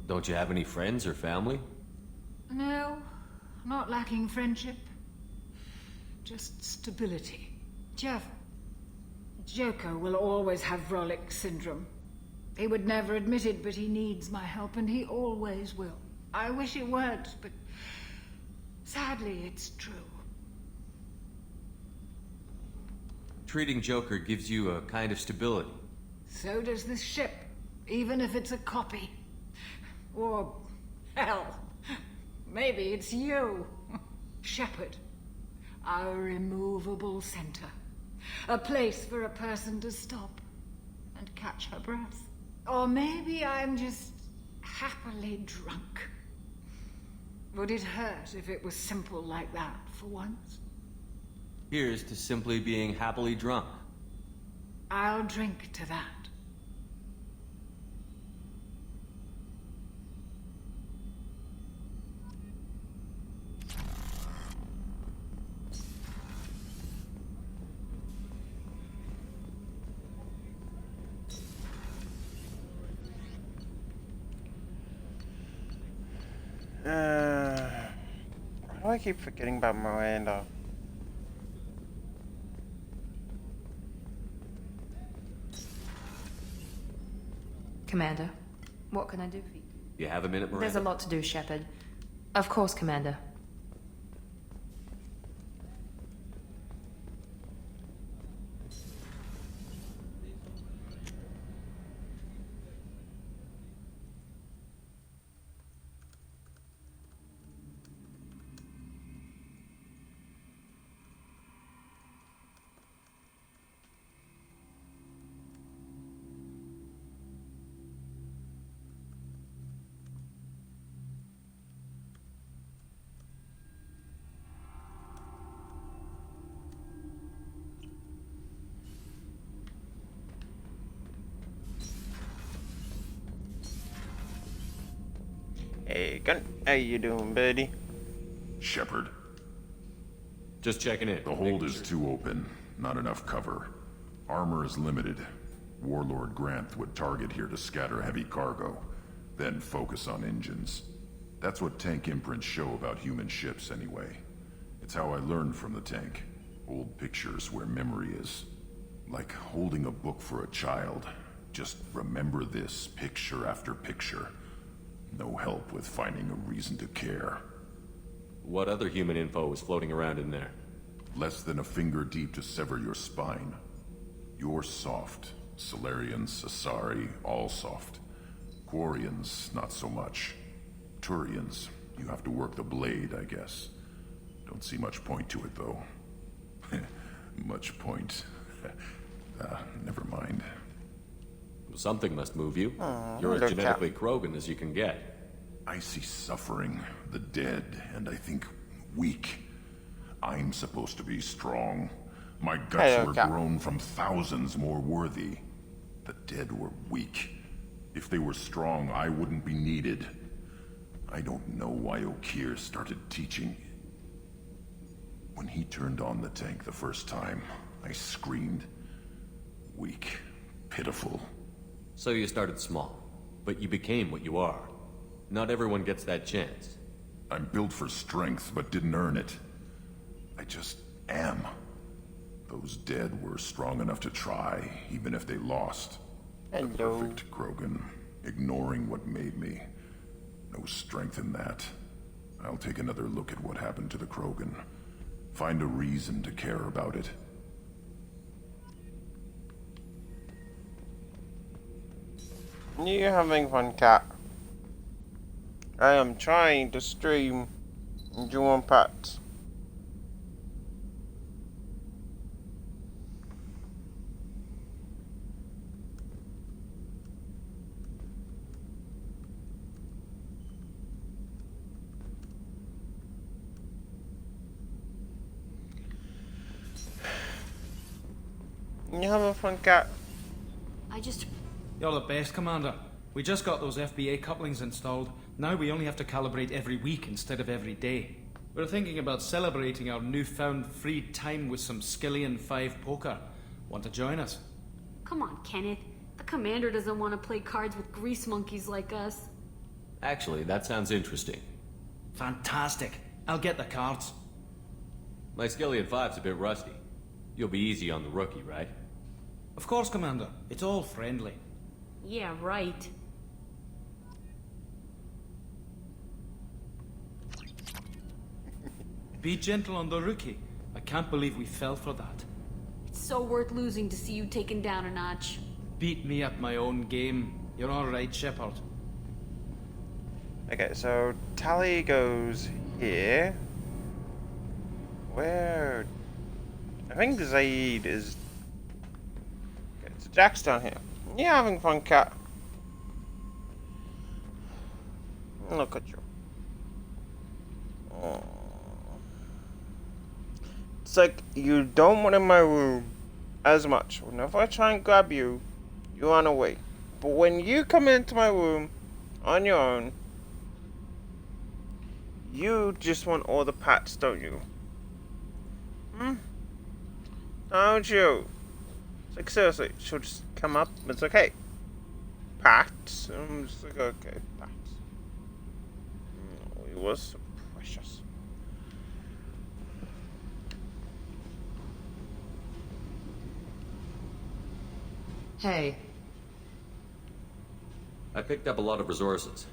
Don't you have any friends or family? No, not lacking friendship. Just stability. Jeff, Joker will always have Vrolic syndrome. He would never admit it, but he needs my help, and he always will. I wish it weren't, but sadly, it's true. Treating Joker gives you a kind of stability. So does this ship, even if it's a copy. Or, hell, maybe it's you. Shepard. Our immovable center. A place for a person to stop and catch her breath. Or maybe I'm just happily drunk. Would it hurt if it was simple like that for once? Here's to simply being happily drunk. I'll drink to that. Why do I keep forgetting about Miranda? Commander, what can I do for you? You have a minute, Miranda? There's a lot to do, Shepard. Of course, Commander. Hey, Gun. How you doing, buddy? Shepard. Just checking in. The hold is too open. Not enough cover. Armor is limited. Warlord Granth would target here to scatter heavy cargo, then focus on engines. That's what tank imprints show about human ships, anyway. It's how I learned from the tank. Old pictures where memory is. Like holding a book for a child. Just remember this, picture after picture. No help with finding a reason to care. What other human info is floating around in there? Less than a finger deep to sever your spine. You're soft. Solarians, Asari, all soft. Quarians, not so much. Turians, you have to work the blade, I guess. Don't see much point to it, though. Much point. Never mind. Something must move you. Oh, you're as genetically Krogan as you can get. I see suffering, the dead, and I think weak. I'm supposed to be strong. My guts were grown from thousands more worthy. The dead were weak. If they were strong, I wouldn't be needed. I don't know why Okeer started teaching. When he turned on the tank the first time, I screamed. Weak, pitiful. So you started small, but you became what you are. Not everyone gets that chance. I'm built for strength, but didn't earn it. I just am. Those dead were strong enough to try, even if they lost. Hello. The perfect Krogan, ignoring what made me. No strength in that. I'll take another look at what happened to the Krogan. Find a reason to care about it. You're having fun, cat. I am trying to stream Juan Pat. You having fun, cat? You're the best, Commander. We just got those FBA couplings installed. Now we only have to calibrate every week instead of every day. We're thinking about celebrating our newfound free time with some Skillian 5 poker. Want to join us? Come on, Kenneth. The commander doesn't want to play cards with grease monkeys like us. Actually, that sounds interesting. Fantastic. I'll get the cards. My Skillian 5's a bit rusty. You'll be easy on the rookie, right? Of course, Commander. It's all friendly. Yeah, right. Be gentle on the rookie. I can't believe we fell for that. It's so worth losing to see you taken down a notch. Beat me at my own game. You're all right, Shepard. Okay, so Tally goes here. Where? I think Zaid is. Okay, so Jack's down here. Yeah, having fun, cat. Look at you. Oh. It's like you don't want in my room as much. Whenever I try and grab you, you run away. But when you come into my room on your own, you just want all the pats, don't you? Don't you? It's like, seriously, she'll just come up, it's okay. Pats? I'm just like, okay, pats. Oh, he was so precious. Hey. I picked up a lot of resources.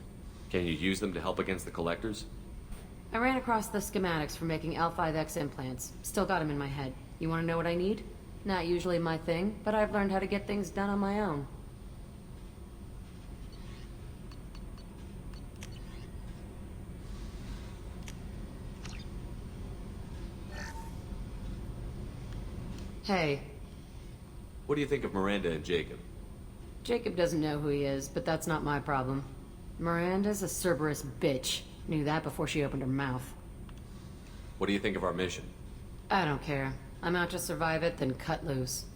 Can you use them to help against the Collectors? I ran across the schematics for making L5X implants. Still got them in my head. You want to know what I need? Not usually my thing, but I've learned how to get things done on my own. Hey. What do you think of Miranda and Jacob? Jacob doesn't know who he is, but that's not my problem. Miranda's a Cerberus bitch. Knew that before she opened her mouth. What do you think of our mission? I don't care. I'm out to survive it, then cut loose.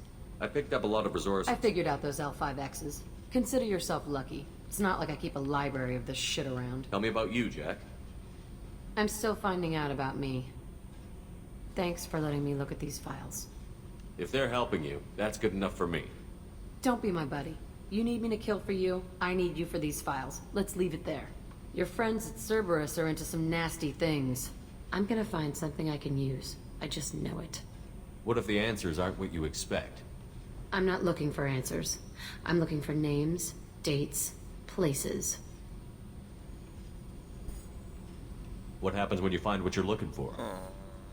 I picked up a lot of resources. I figured out those L5Xs. Consider yourself lucky. It's not like I keep a library of this shit around. Tell me about you, Jack. I'm still finding out about me. Thanks for letting me look at these files. If they're helping you, that's good enough for me. Don't be my buddy. You need me to kill for you, I need you for these files. Let's leave it there. Your friends at Cerberus are into some nasty things. I'm gonna find something I can use. I just know it. What if the answers aren't what you expect? I'm not looking for answers. I'm looking for names, dates, places. What happens when you find what you're looking for?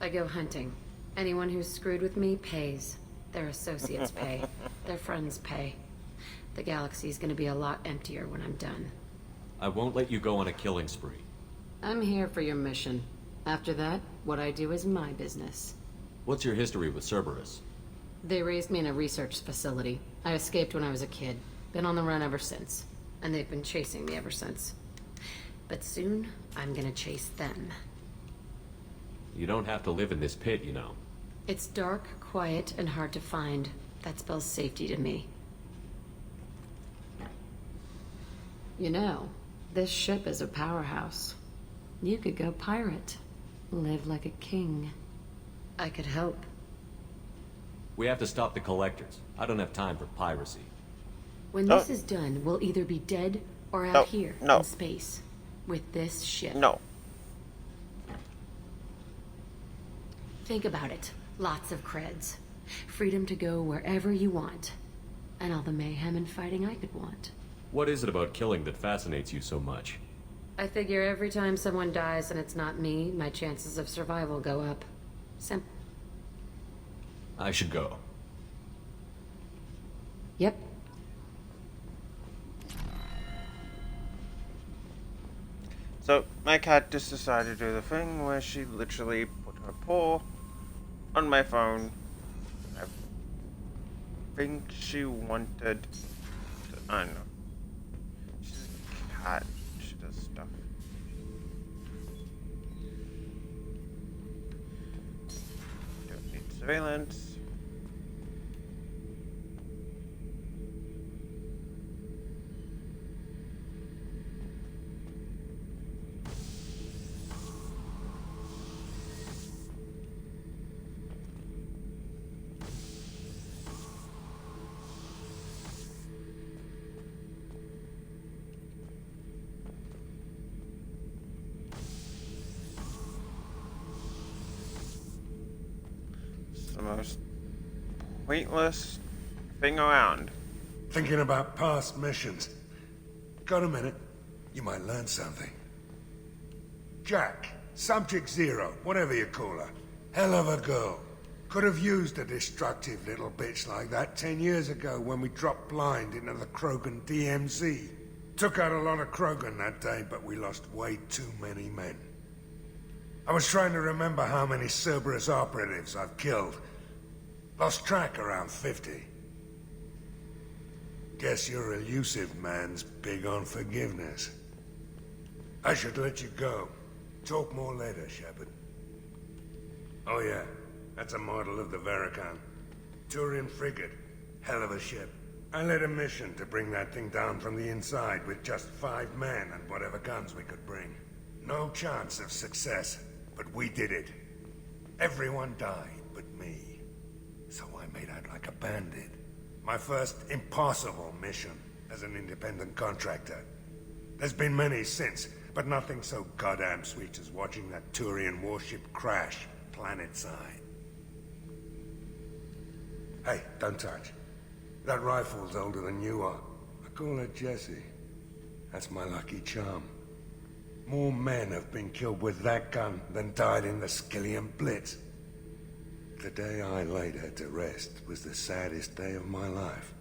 I go hunting. Anyone who's screwed with me pays. Their associates pay. Their friends pay. The galaxy's gonna be a lot emptier when I'm done. I won't let you go on a killing spree. I'm here for your mission. After that, what I do is my business. What's your history with Cerberus? They raised me in a research facility. I escaped when I was a kid. Been on the run ever since. And they've been chasing me ever since. But soon, I'm gonna chase them. You don't have to live in this pit, you know. It's dark, quiet, and hard to find. That spells safety to me. You know, this ship is a powerhouse. You could go pirate. Live like a king. I could help. We have to stop the Collectors. I don't have time for piracy. When this is done, we'll either be dead or out here in space. With this ship. No. Think about it. Lots of creds. Freedom to go wherever you want. And all the mayhem and fighting I could want. What is it about killing that fascinates you so much? I figure every time someone dies and it's not me, my chances of survival go up. Simple. I should go. Yep. So, my cat just decided to do the thing where she literally put her paw on my phone. I think she wanted to, I don't know. She's a cat. She does stuff. Don't need surveillance. pointless thing around. Thinking about past missions. Got a minute? You might learn something. Jack, Subject Zero, whatever you call her. Hell of a girl. Could have used a destructive little bitch like that 10 years ago when we dropped blind into the Krogan DMZ. Took out a lot of Krogan that day, but we lost way too many men. I was trying to remember how many Cerberus operatives I've killed. Lost track around 50. Guess your elusive man's big on forgiveness. I should let you go. Talk more later, Shepard. Oh yeah, that's a model of the Veracon. Turian frigate. Hell of a ship. I led a mission to bring that thing down from the inside with just 5 men and whatever guns we could bring. No chance of success, but we did it. Everyone died but me. So I made out like a bandit. My first impossible mission as an independent contractor. There's been many since, but nothing so goddamn sweet as watching that Turian warship crash planetside. Hey, don't touch. That rifle's older than you are. I call her Jessie. That's my lucky charm. More men have been killed with that gun than died in the Skillian Blitz. The day I laid her to rest was the saddest day of my life.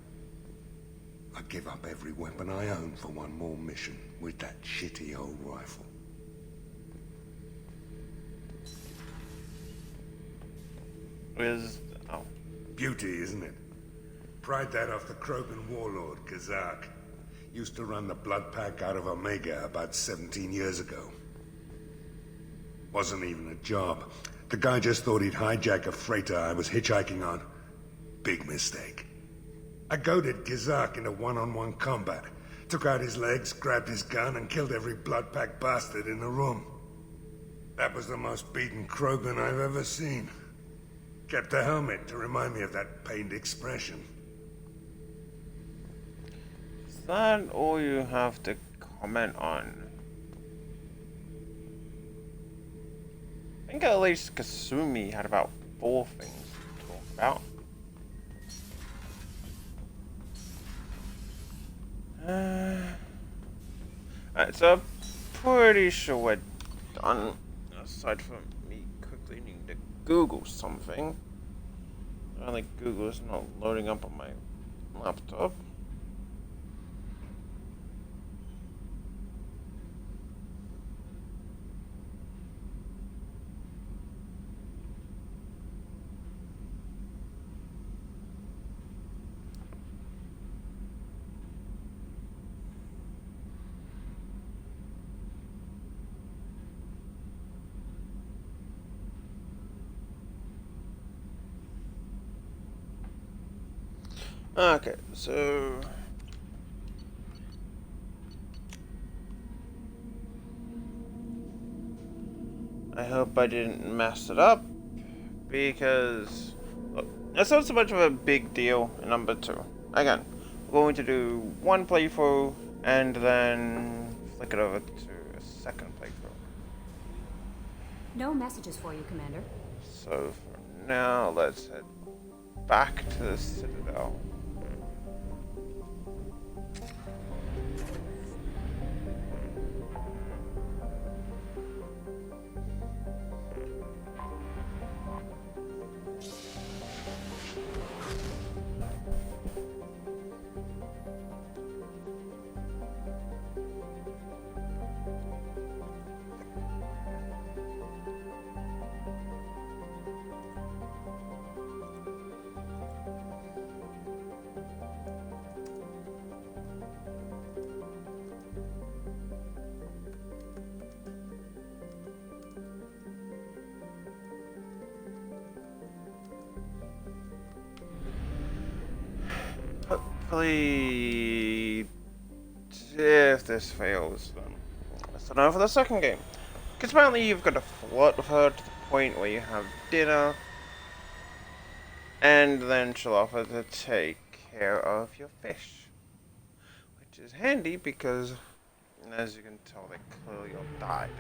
I'd give up every weapon I own for one more mission with that shitty old rifle. Beauty, isn't it? Pried that off the Krogan warlord, Kazak. Used to run the Blood Pack out of Omega about 17 years ago. Wasn't even a job. The guy just thought he'd hijack a freighter I was hitchhiking on. Big mistake. I goaded Kazak into one-on-one combat. Took out his legs, grabbed his gun, and killed every Blood Pack bastard in the room. That was the most beaten Krogan I've ever seen. Kept a helmet to remind me of that pained expression. Is that all you have to comment on? I think at least Kasumi had about 4 things to talk about. Alright, so I'm pretty sure we're done. Aside from me quickly needing to Google something. I think Google's not loading up on my laptop. Okay, so I hope I didn't mess it up, because look, it's not so much of a big deal in number 2. Again, we're going to do 1 playthrough and then flick it over to a 2nd playthrough. No messages for you, Commander. So for now, let's head back to the Citadel. Hopefully, if this fails, then let's start over the 2nd game. Because apparently you've got to flirt with her to the point where you have dinner, and then she'll offer to take care of your fish. Which is handy because, as you can tell, they clearly all died.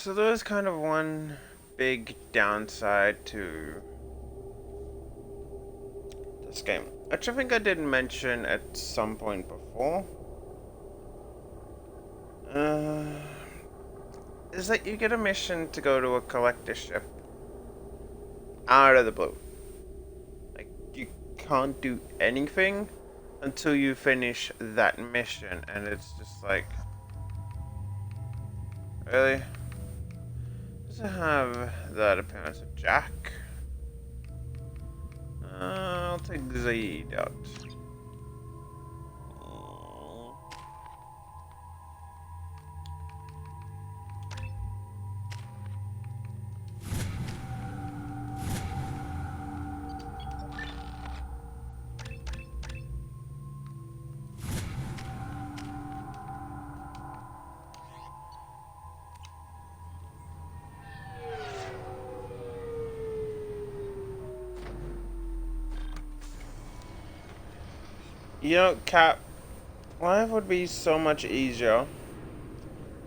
so there is kind of one big downside to this game, which I think I did mention at some point before. Is that you get a mission to go to a collector ship out of the blue. Like, you can't do anything until you finish that mission, and it's just like, really? Does it have that appearance of Jack? I'll take Zaid out. You know, Cap, life would be so much easier.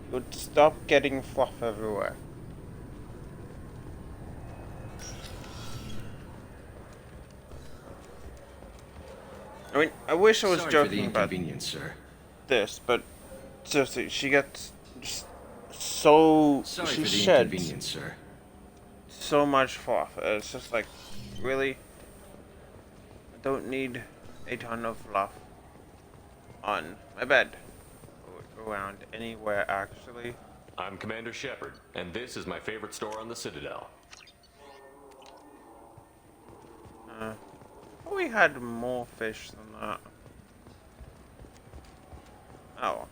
You would stop getting fluff everywhere. I mean, I wish I was joking about this, but seriously, she gets just so she sheds so much fluff. It's just like, really, I don't need a ton of fluff on my bed or around anywhere, actually. I'm Commander Shepard, and this is my favorite store on the Citadel. We had more fish than that. Oh.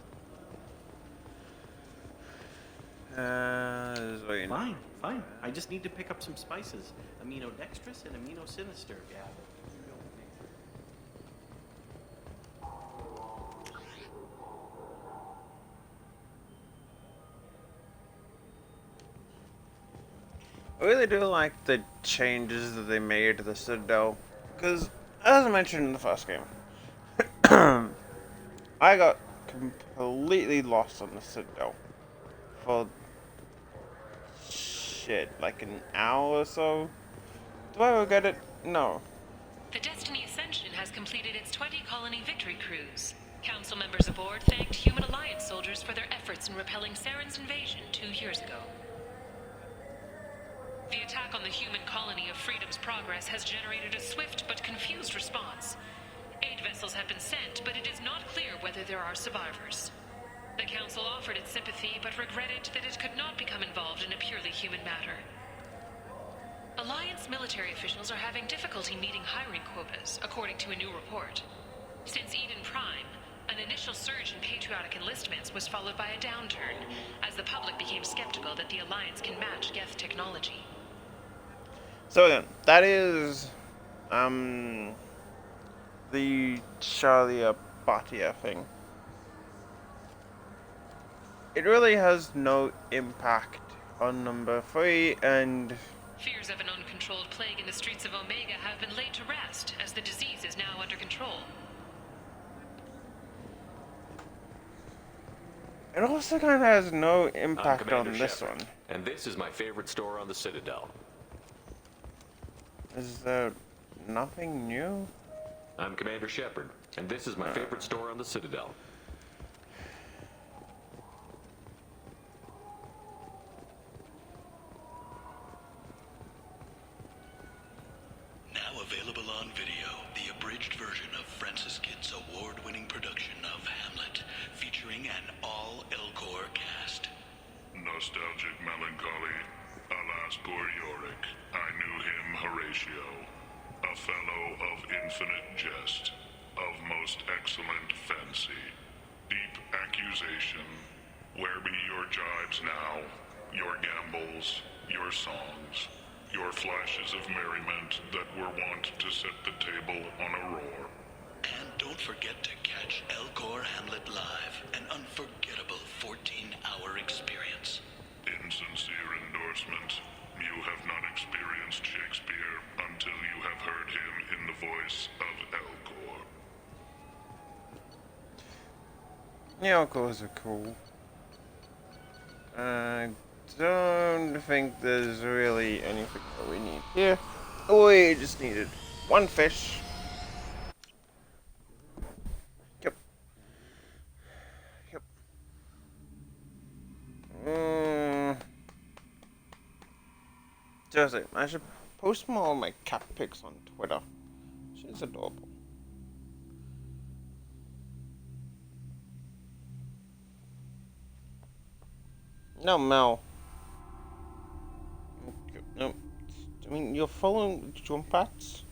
Fine, fine. I just need to pick up some spices. Aminodextrous and aminosinister, yeah. I really do like the changes that they made to the Citadel, because, as I mentioned in the first game, I got completely lost on the Citadel for shit, like an hour or so. Do I ever get it? No. The Destiny Ascension has completed its 20-colony victory cruise. Council members aboard thanked Human Alliance soldiers for their efforts in repelling Saren's invasion 2 years ago. The attack on the human colony of Freedom's Progress has generated a swift but confused response. Aid vessels have been sent, but it is not clear whether there are survivors. The Council offered its sympathy, but regretted that it could not become involved in a purely human matter. Alliance military officials are having difficulty meeting hiring quotas, according to a new report. Since Eden Prime, an initial surge in patriotic enlistments was followed by a downturn, as the public became skeptical that the Alliance can match Geth technology. So again, that is, the Charlie Bhatia thing. It really has no impact on number 3, and fears of an uncontrolled plague in the streets of Omega have been laid to rest, as the disease is now under control. it also kind of has no impact on Commander this Shepard, one. and this is my favorite store on the Citadel. Is there nothing new? I'm Commander Shepard, and this is my favorite store on the Citadel. Now available on video, the abridged version of Francis Kidd's award-winning production of Hamlet, featuring an all-Elcor cast. Nostalgic melancholy. Alas, poor Yorick. I knew him, Horatio. A fellow of infinite jest, of most excellent fancy. Deep accusation. Where be your jibes now? Your gambols, your songs, your flashes of merriment that were wont to set the table on a roar. And don't forget to catch Elcor Hamlet Live, an unforgettable 14-hour experience. Insincere endorsement. You have not experienced Shakespeare until you have heard him in the voice of Elcor. Yeah, Elcors are cool. don't think there's really anything that we need here. We just needed one fish. Yep. Yep. Seriously, I should post more of my cat pics on Twitter. She's adorable. No, Mel. No. I mean, you're following jump pats?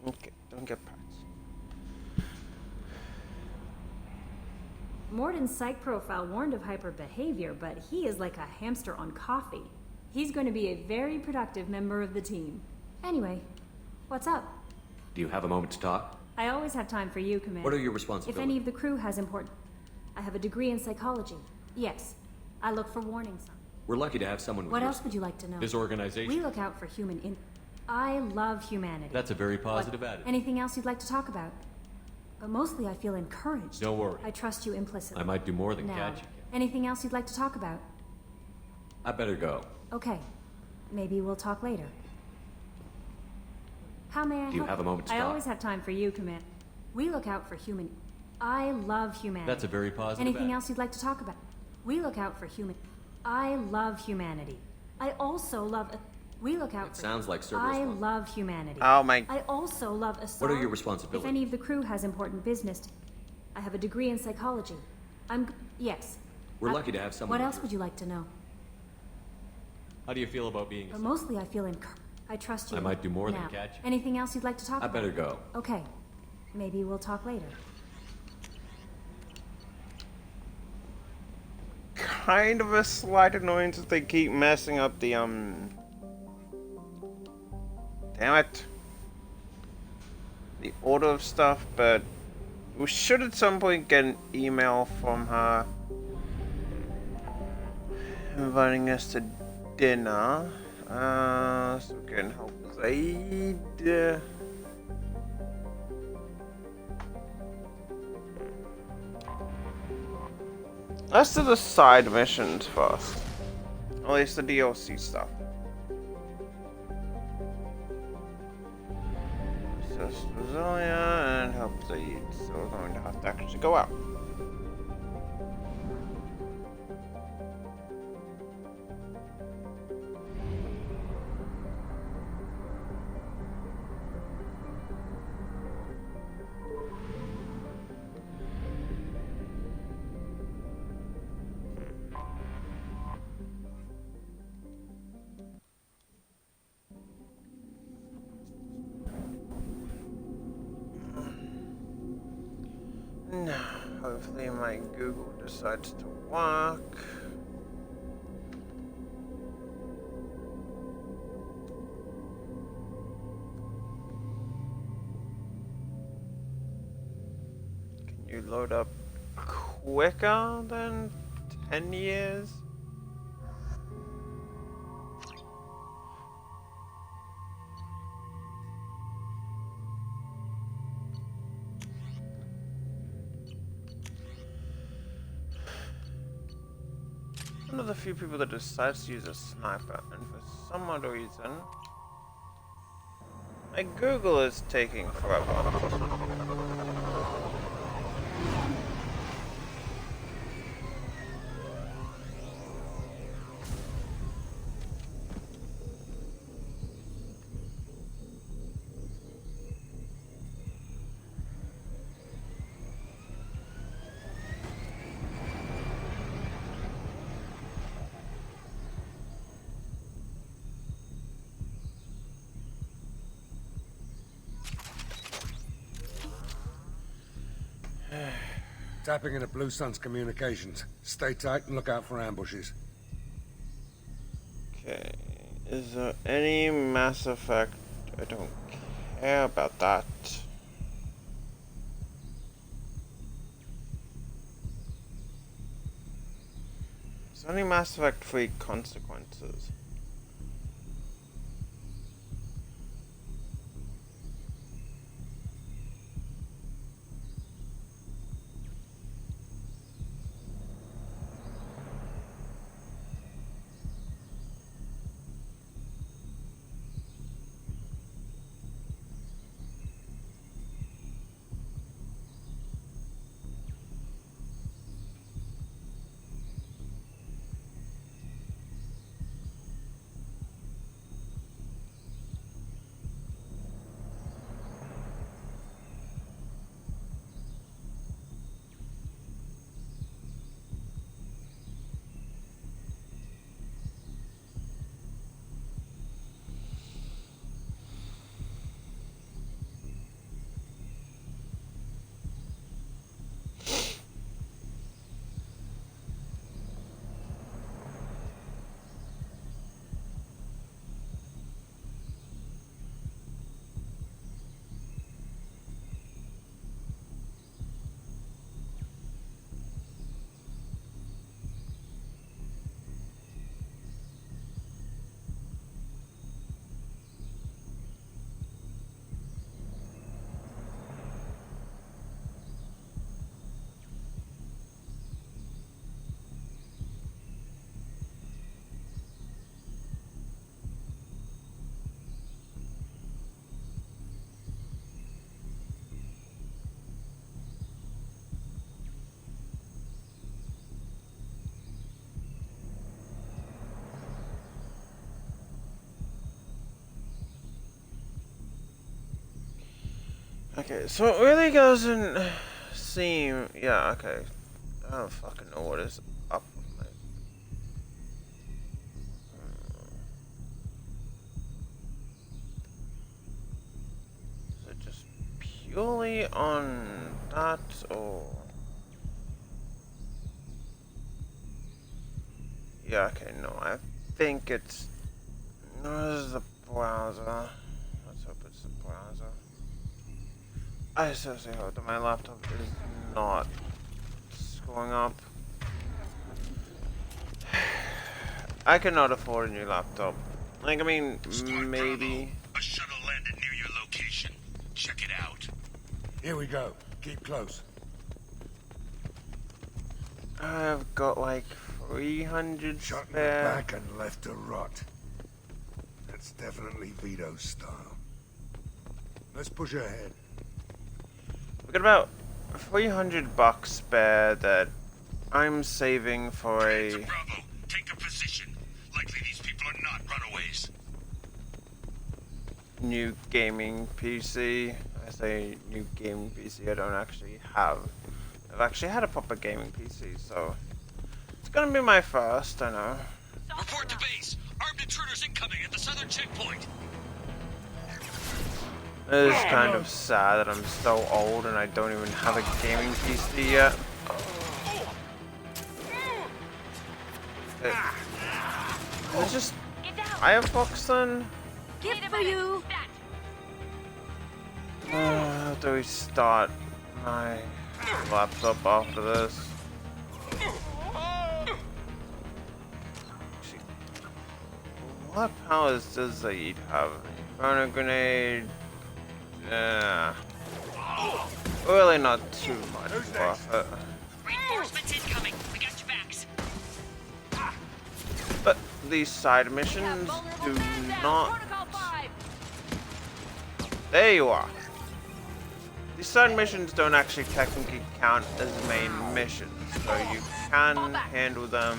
Okay, don't get pats. Morden's psych profile warned of hyper behavior, but he is like a hamster on coffee. He's going to be a very productive member of the team. Anyway, what's up? Do you have a moment to talk? I always have time for you, Commander. What are your responsibilities? If any of the crew has important... I have a degree in psychology. Yes. I look for warning signs. We're lucky to have someone with What your... else would you like to know? This organization. We look out for human I love humanity. That's a very positive attitude. Anything else you'd like to talk about? But mostly I feel encouraged. Don't worry. I trust you implicitly. I might do more than Now, catch you. anything else you'd like to talk about? I better go. Okay. Maybe we'll talk later. How may I help? Do you have a moment to I talk? always have time for you, Command. We look out for human... I love humanity. That's a very positive Anything attitude. else you'd like to talk about? We look out for human... I love humanity. I also love... We look out for... Sounds like Cerberus I wants- love humanity. Oh my... I also love... What are your responsibilities? If any of the crew has important business... I have a degree in psychology. Yes. We're lucky to have someone What with else would you like to know? How do you feel about being But mostly I feel I trust you. I might do more than Now, catch you. Anything else you'd like to talk I about? better go. Okay. Maybe we'll talk later. Kind of a slight annoyance that they keep messing up the, Damn it. The order of stuff, but we should at some point get an email from her inviting us to dinner. So we can help Zaid. Let's do the side missions first. At least the DLC stuff. Assist Rosalia and help Zaid. So we're going to have to actually go out. Now, hopefully my Google decides to work. Can you load up quicker than 10 years? One of the few people that decides to use a sniper, and for some odd reason, my Google is taking forever. Tapping into Blue Sun's communications. Stay tight and look out for ambushes. Okay, is there any Mass Effect? I don't care about that. Is there any Mass Effect 3 consequences? Okay, so it really doesn't seem... Yeah, okay. I don't fucking know what is up with me. Is it just purely on that, or... Yeah, okay, no, I think it's... No, this is the browser. Let's hope it's the browser. I seriously hope that my laptop is not screwing up. I cannot afford a new laptop. Like, I mean, maybe... A shuttle landed near your location. Check it out. Here we go. Keep close. I've got like 300 Shot in the spare. back and left to rot. That's definitely Vito's style. Let's push ahead. We got about $300 spare that I'm saving for a Bravo, take a position. Likely these people are not runaways. new gaming PC. I say new gaming PC, I don't actually have. I've actually had a proper gaming PC, so it's gonna be my first, I know. Report to base. Armed intruders incoming at the southern checkpoint. It is kind of sad that I'm so old and I don't even have a gaming PC yet. It's just Firefox then? Gift for you. How do we start my laptop after this? What powers does Zaid have? Burner grenade. Yeah. Really not too much worth it. Reinforcements incoming. We got your backs. But these side missions do not... There you are. These side missions don't actually technically count as main missions, so you can handle them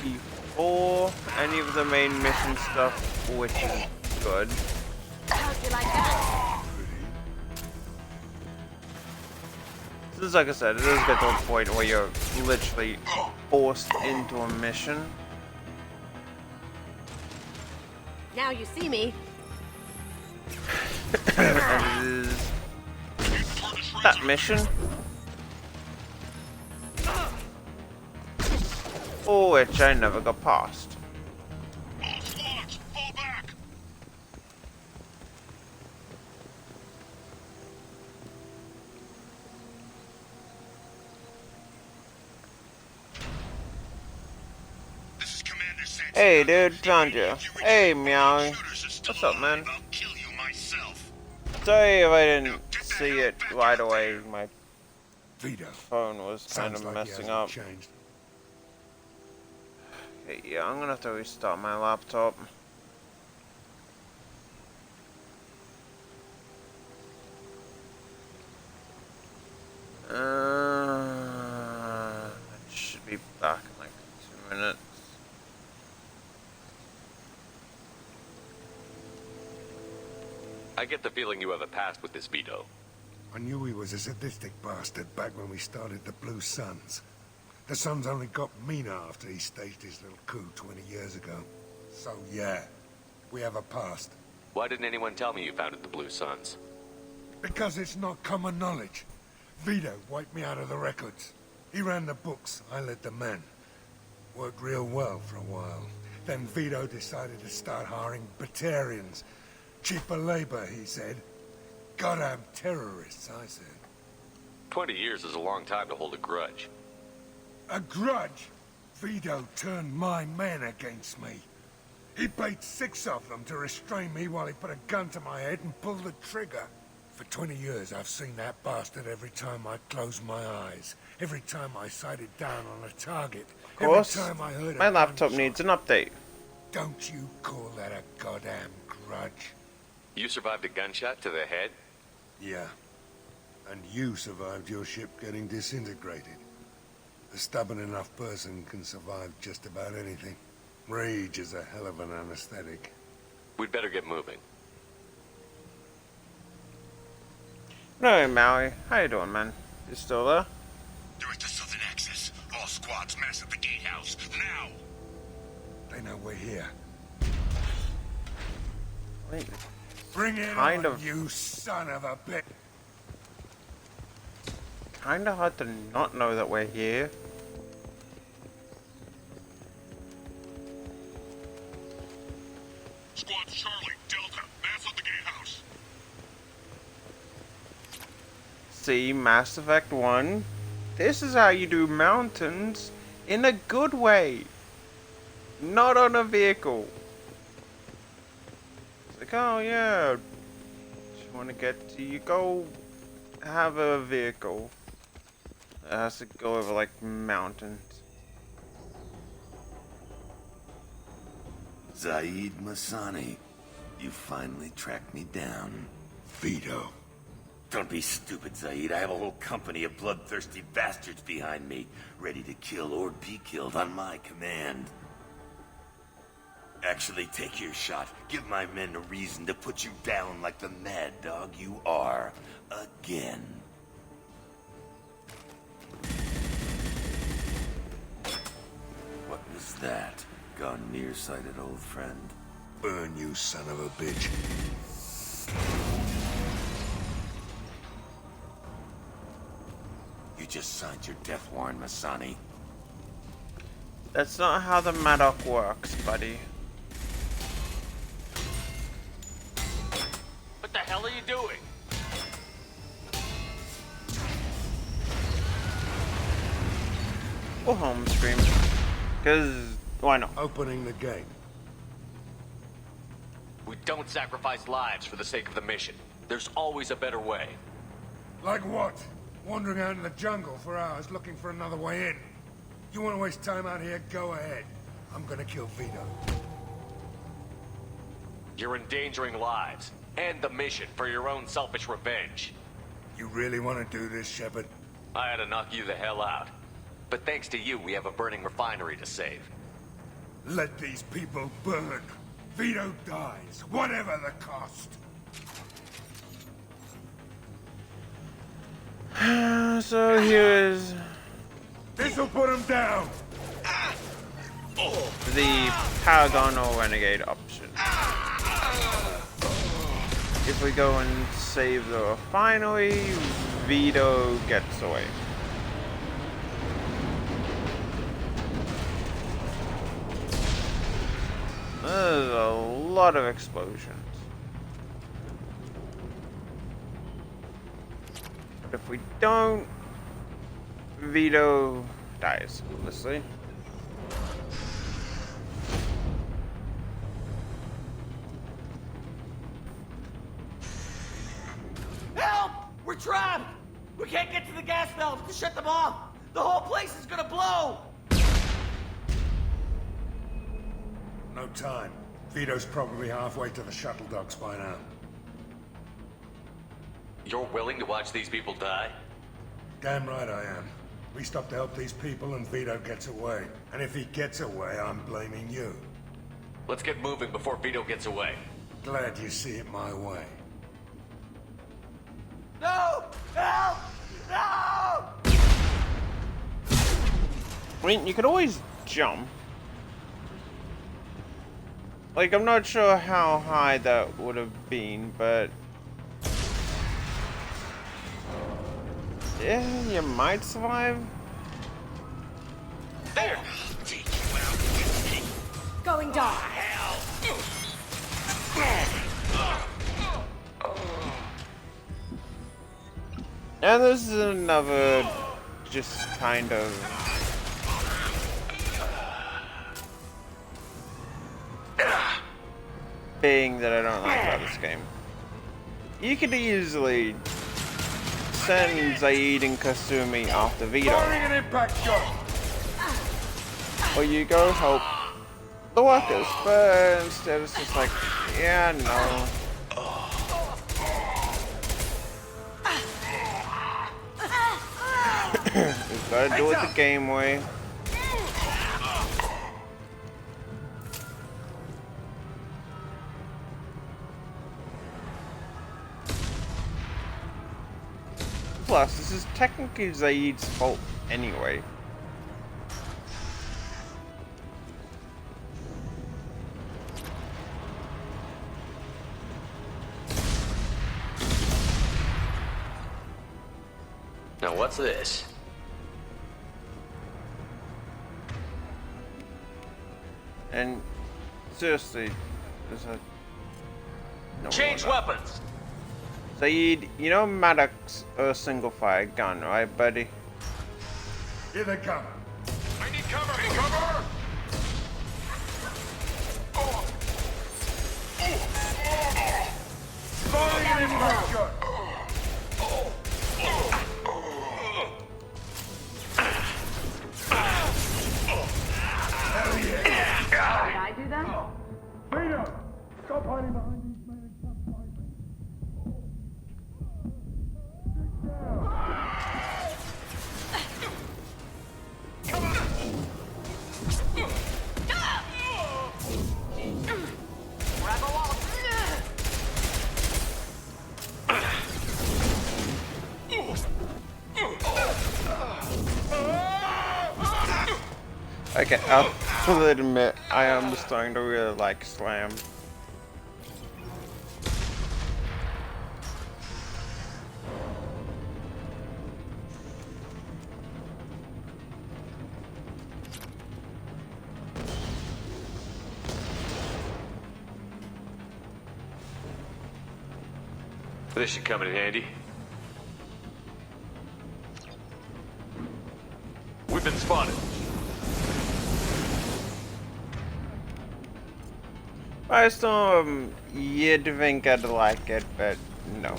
before any of the main mission stuff, which is good. How'd you like that? Since, like I said, it does get to a point where you're literally forced into a mission. Now you see me. And it is that mission. For which I never got past. Hey dude, found you. Hey meow. What's up, man? Sorry if I didn't see it right away. My phone was kind of messing up. Okay, yeah, I'm gonna have to restart my laptop. I should be back in like 2 minutes. I get the feeling you have a past with this Vito. I knew he was a sadistic bastard back when we started the Blue Suns. The Suns only got meaner after he staged his little coup 20 years ago. So yeah, we have a past. Why didn't anyone tell me you founded the Blue Suns? Because it's not common knowledge. Vito wiped me out of the records. He ran the books, I led the men. Worked real well for a while. Then Vito decided to start hiring Batarians. Cheaper labor, he said. Goddamn terrorists, I said. 20 years is a long time to hold a grudge. A grudge? Vito turned my men against me. He paid 6 of them to restrain me while he put a gun to my head and pulled the trigger. For 20 years, I've seen that bastard every time I closed my eyes. Every time I sighted down on a target. Of course, every time I heard my laptop needs an update. Don't you call that a goddamn grudge? You survived a gunshot to the head? Yeah. And you survived your ship getting disintegrated. A stubborn enough person can survive just about anything. Rage is a hell of an anesthetic. We'd better get moving. No, Maui. How you doing, man? You still there? Director Southern Access. All squads mass at the gatehouse. Now! They know we're here. Wait. Bring it Kind on, of. you son of a bitch! Kinda hard to not know that we're here. Squad Charlie, Delta, mass at the gatehouse. See, Mass Effect 1. This is how you do mountains in a good way. Not on a vehicle. It's like, oh yeah, you want to get to, you go have a vehicle. It has to go over like mountains. Zaid Masani, you finally tracked me down. Vito. Don't be stupid, Zaid. I have a whole company of bloodthirsty bastards behind me, ready to kill or be killed on my command. Actually, take your shot. Give my men a reason to put you down like the mad dog you are. Again. What was that? Gone nearsighted, old friend. Burn, you son of a bitch. You just signed your death warrant, Masani. That's not how the Madoc works, buddy. What the hell are you doing? Or home screen. Cause why not? Opening the gate. We don't sacrifice lives for the sake of the mission. There's always a better way. Like what? Wandering out in the jungle for hours looking for another way in. You want to waste time out here? Go ahead. I'm gonna kill Vito. You're endangering lives and the mission for your own selfish revenge. You really want to do this, Shepard? I had to knock you the hell out. But thanks to you, we have a burning refinery to save. Let these people burn. Vito dies, whatever the cost. So here's This'll put him down. the Paragon or Renegade option. If we go and save the refinery, Vito gets away. There's a lot of explosions. But if we don't, Vito dies, honestly. Help! We're trapped! We can't get to the gas valves to shut them off! The whole place is gonna blow! No time. Vito's probably halfway to the shuttle docks by now. You're willing to watch these people die? Damn right I am. We stop to help these people and Vito gets away. And if he gets away, I'm blaming you. Let's get moving before Vito gets away. Glad you see it my way. No! Help! No! I mean, you could always jump. Like, I'm not sure how high that would have been, but... yeah, you might survive. There! Going dark. And this is another just kind of thing that I don't like about this game. You could easily send Zaid and Kasumi after Vito. Firing an impact shot! Or you go help the workers, but instead it's just like, yeah, no. We've got to do it the game way. Plus, this is technically Zaid's fault anyway. Now what's this? And seriously, there's a... No, Change weapons! Zaid, you know Maddox a single fire gun, right, buddy? Here they come. I need cover! I need cover! Firing in front shot. Hell yeah! Did I do that? Freedom! Stop hiding behind these men and stop fighting. Okay, I'll fully admit, I am starting to really like Slam. This should come in handy. We've been spotted. I still, you'd think I'd like it, but no.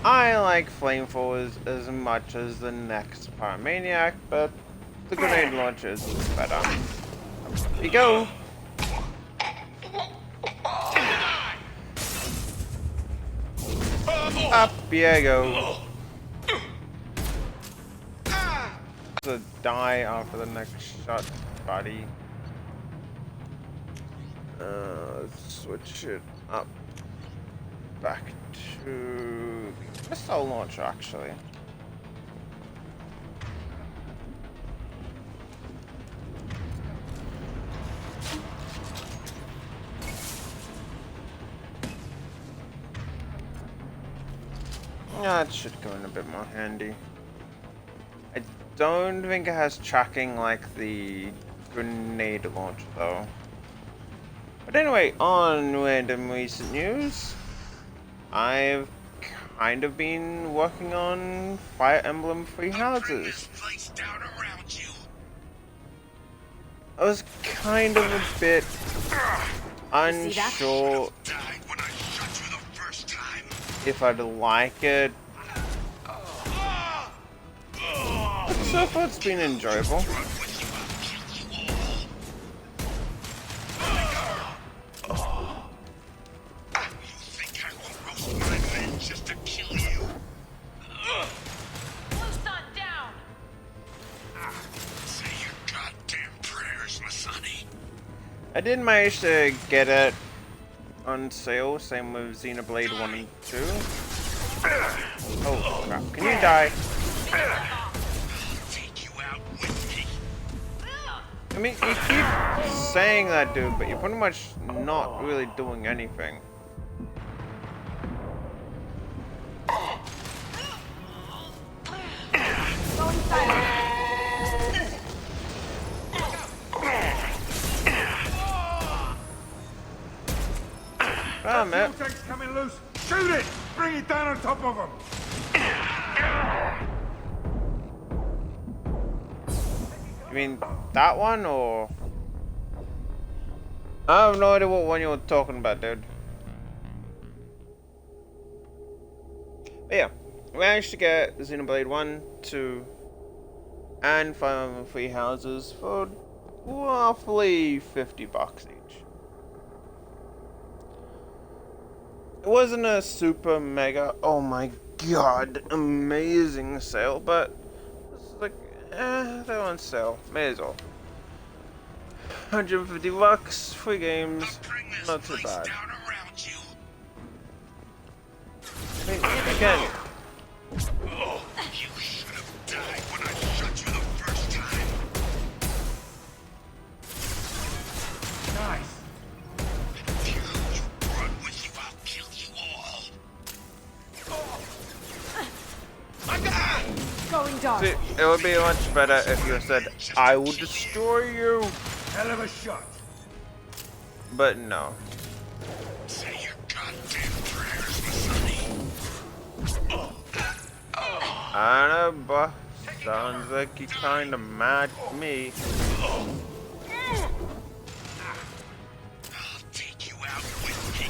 I like flamethrowers as much as the next Pyromaniac, but the grenade launchers is better. Here you go! Up you go! To die after the next shot, buddy. Let's switch it up back to missile launcher, actually. That should come in a bit more handy. I don't think it has tracking like the grenade launcher, though. But anyway, on random recent news, I've kind of been working on Fire Emblem Three Houses. I was kind of a bit unsure if I'd like it. But so far it's been enjoyable. I did manage to get it on sale, same with Xenoblade 1 and 2. Oh crap, can you die? I mean, you keep saying that, dude, but you're pretty much not really doing anything. Damn it. Vortex coming loose. Shoot it! Bring it down on top of them. You mean that one, or? I have no idea what one you were talking about, dude. But yeah, we managed to get Xenoblade 1, 2, and Fire Emblem Three Houses for roughly $50 each. It wasn't a super mega, oh my god, amazing sale, but it's like, they're on sale, may as well. $150, 3 games, not too bad. I mean, again, See, it would be much better if you said, I will destroy you. Hell of a shot. But no. Say your goddamn prayers, Masani. I know, but sounds like you kinda mad at me. I'll take you out with me.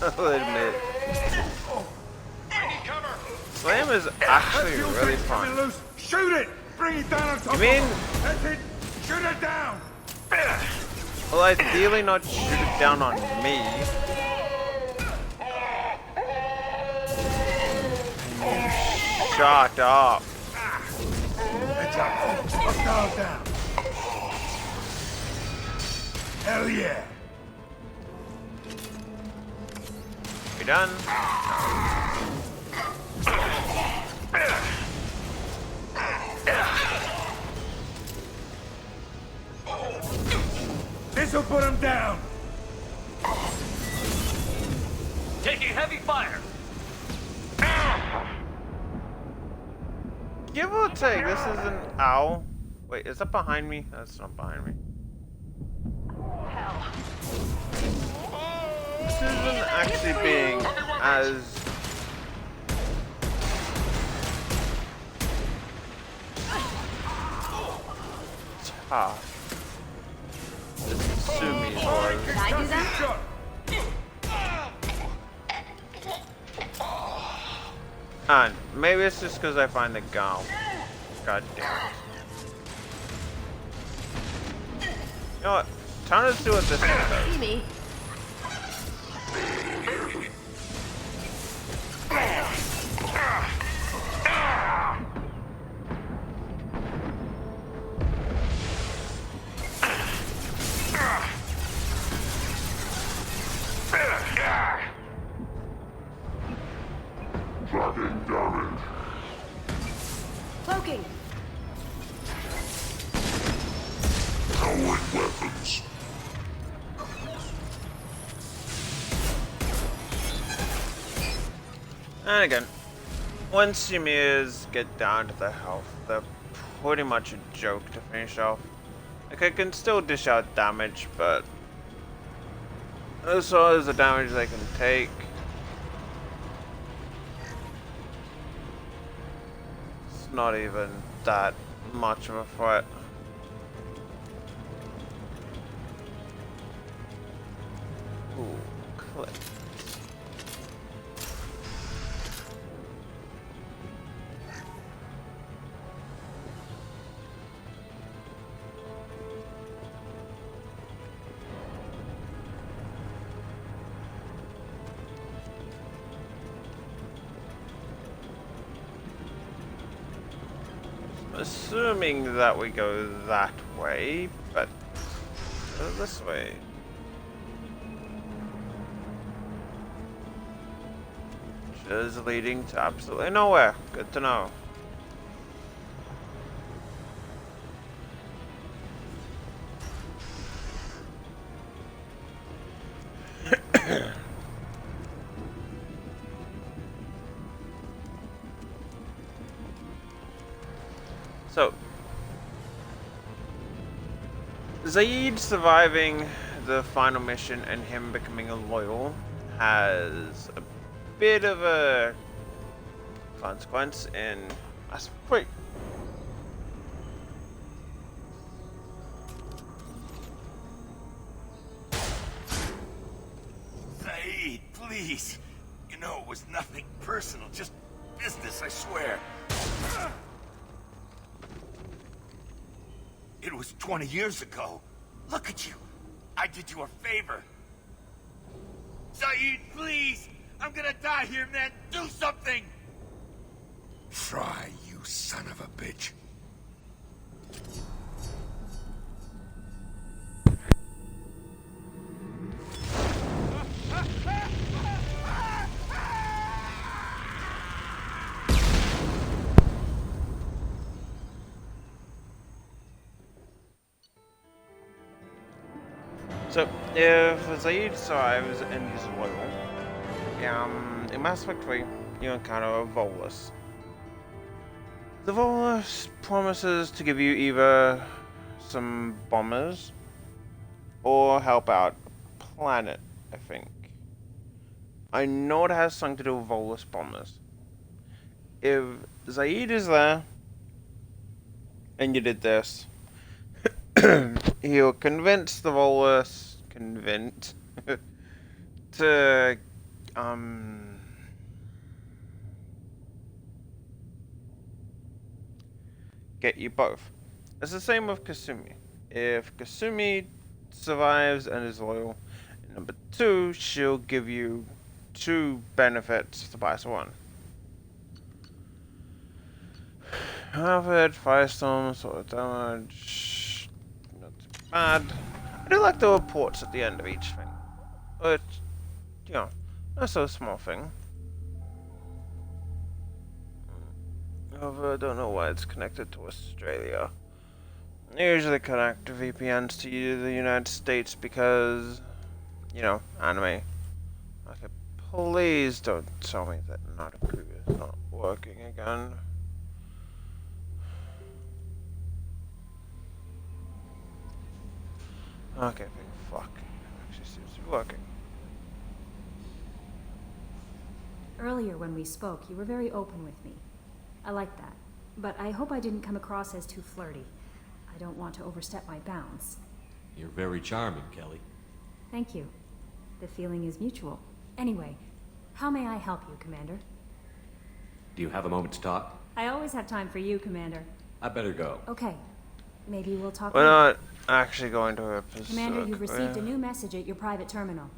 I'll admit. Slam is actually really fun. Shoot it! Bring it down on top. You mean? That's it. Shoot it down. Well, ideally not shoot it down on me. Shut up. Heads up. Hostile down. Hell yeah. We done? This'll put him down. Taking heavy fire. Give or take, this is an owl. Wait, is that behind me? That's not behind me. This isn't actually being as tough as Sumi's was. Did I do that? And maybe it's just because I find the gal. God damn it. You know what? Time to see what this thing does. See me. Tracking damage. Cloaking. Powering weapons. And again, once Ymir's get down to the health, they're pretty much a joke to finish off. Like, I can still dish out damage, but as far as the damage they can take, it's not even that much of a threat. Ooh, clip. Assuming that we go that way, but go this way. Which is leading to absolutely nowhere. Good to know. So, Zaid surviving the final mission and him becoming a loyal has a bit of a consequence in us. Wait. Zaid, please. You know it was nothing personal, just business, I swear. It was 20 years ago. Look at you. I did you a favor. Zaid, please! I'm gonna die here, man! Do something! Try, you son of a bitch. So, if Zaid survives and is loyal, in Mass Effect 3, you encounter a Volus. The Volus promises to give you either some bombers or help out a planet, I think. I know it has something to do with Volus bombers. If Zaid is there, and you did this, he'll convince the Volus, to, get you both. It's the same with Kasumi. If Kasumi survives and is loyal, number 2, she'll give you 2 benefits to buy one. Outfit, Firestorm, sort of damage, not too bad. I do like the reports at the end of each thing. But, you know, that's a small thing. However, I don't know why it's connected to Australia. I usually connect VPNs to the United States because, you know, anime. Okay, please don't tell me that Nataku is not working again. Okay, fuck. It actually seems to be working. Earlier when we spoke, you were very open with me. I like that. But I hope I didn't come across as too flirty. I don't want to overstep my bounds. You're very charming, Kelly. Thank you. The feeling is mutual. Anyway, how may I help you, Commander? Do you have a moment to talk? I always have time for you, Commander. I better go. Okay. Maybe we'll talk We're later. not actually going to a Pacific. Commander, you've received a new message at your private terminal.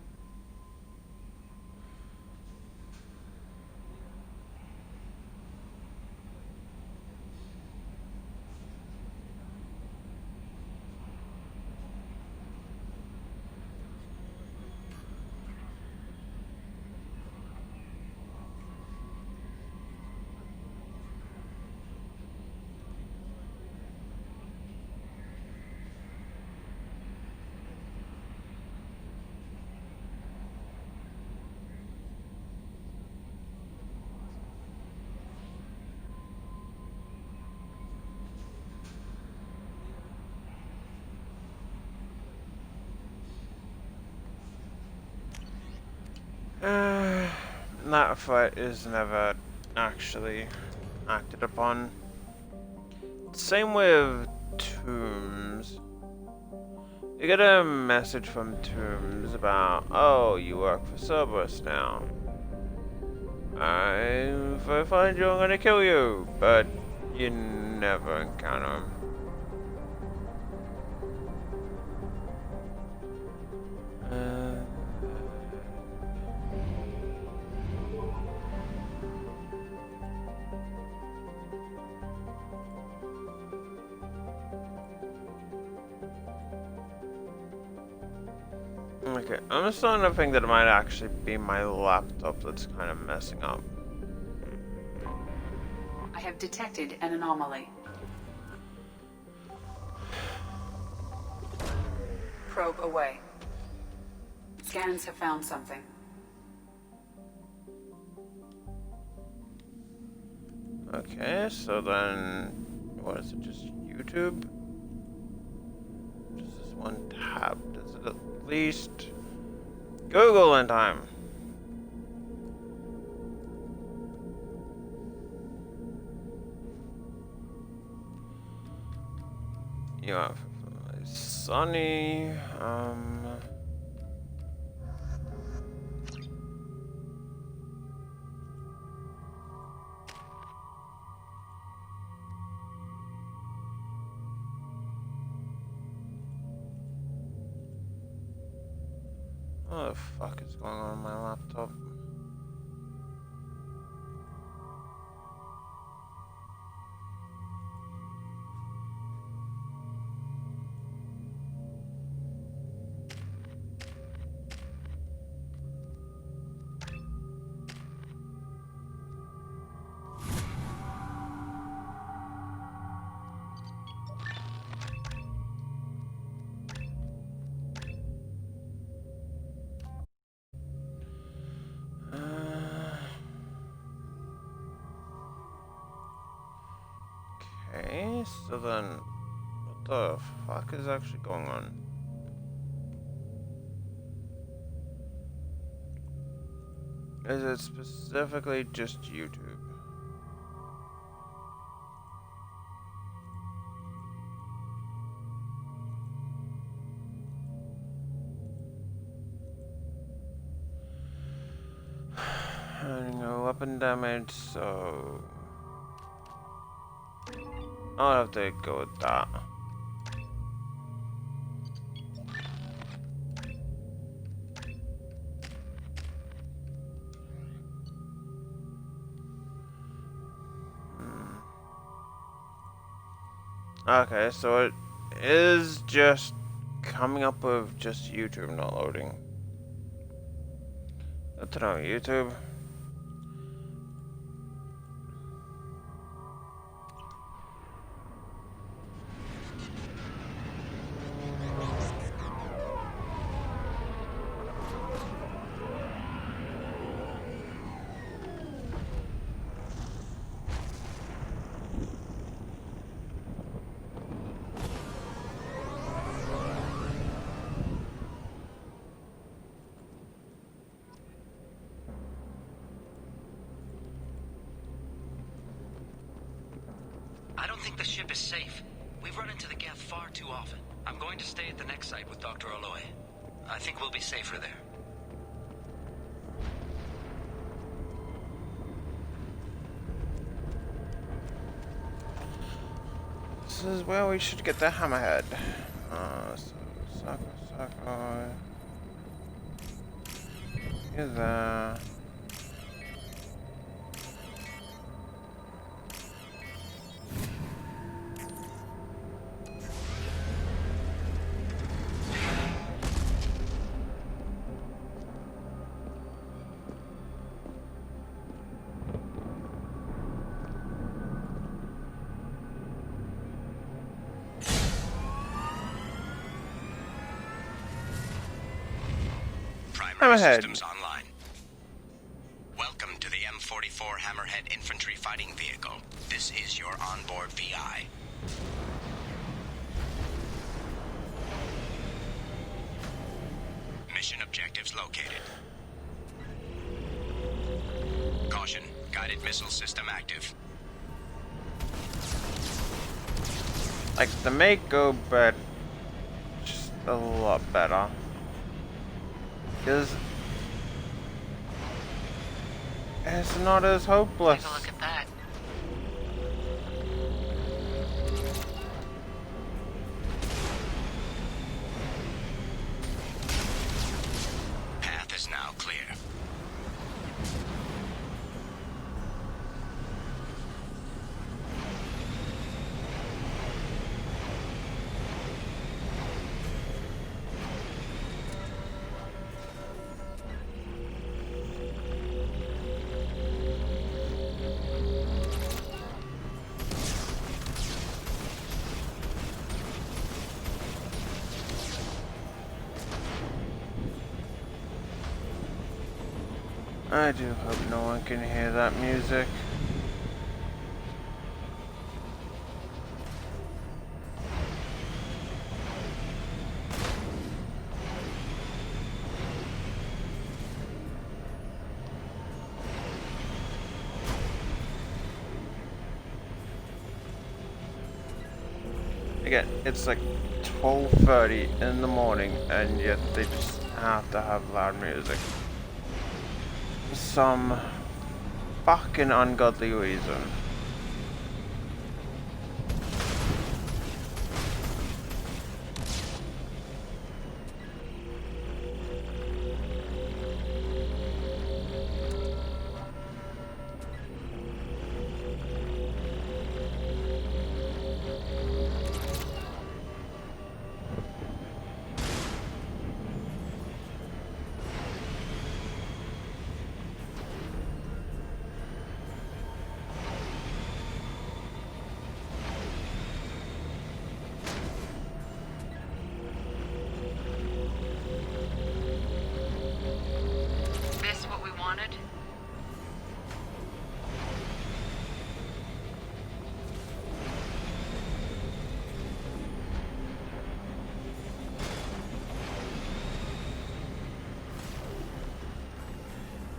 That fight is never actually acted upon. Same with Tombs. You get a message from Tombs about, oh, you work for Cerberus now. If I find you, I'm gonna kill you. But you never encounter him. Okay, I'm starting to think that it might actually be my laptop that's kind of messing up. I have detected an anomaly. Probe away. Scans have found something. Okay, so then, what is it, just YouTube? Just this one tab, does it at least Google in time? You have Sunny, what the fuck is going on my laptop? Okay, so then, what the fuck is actually going on? Is it specifically just YouTube? No weapon damage, so I'll have to go with that. Okay, so it is just coming up with just YouTube not loading. Good to know, YouTube. I don't think the ship is safe. We've run into the Geth far too often. I'm going to stay at the next site with Dr. Aloy. I think we'll be safer there. This is where we should get the hammerhead. So Sako. Is there? Hammerhead. Systems online. Welcome to the M44 Hammerhead Infantry Fighting Vehicle. This is your onboard VI. Mission objectives located. Caution, guided missile system active. Like the Mako, but just a lot better. Because it's not as hopeless. Take a look at that. Path is now clear. I do hope no one can hear that music. Again, it's like 12:30 in the morning and yet they just have to have loud music. Some fucking ungodly reason.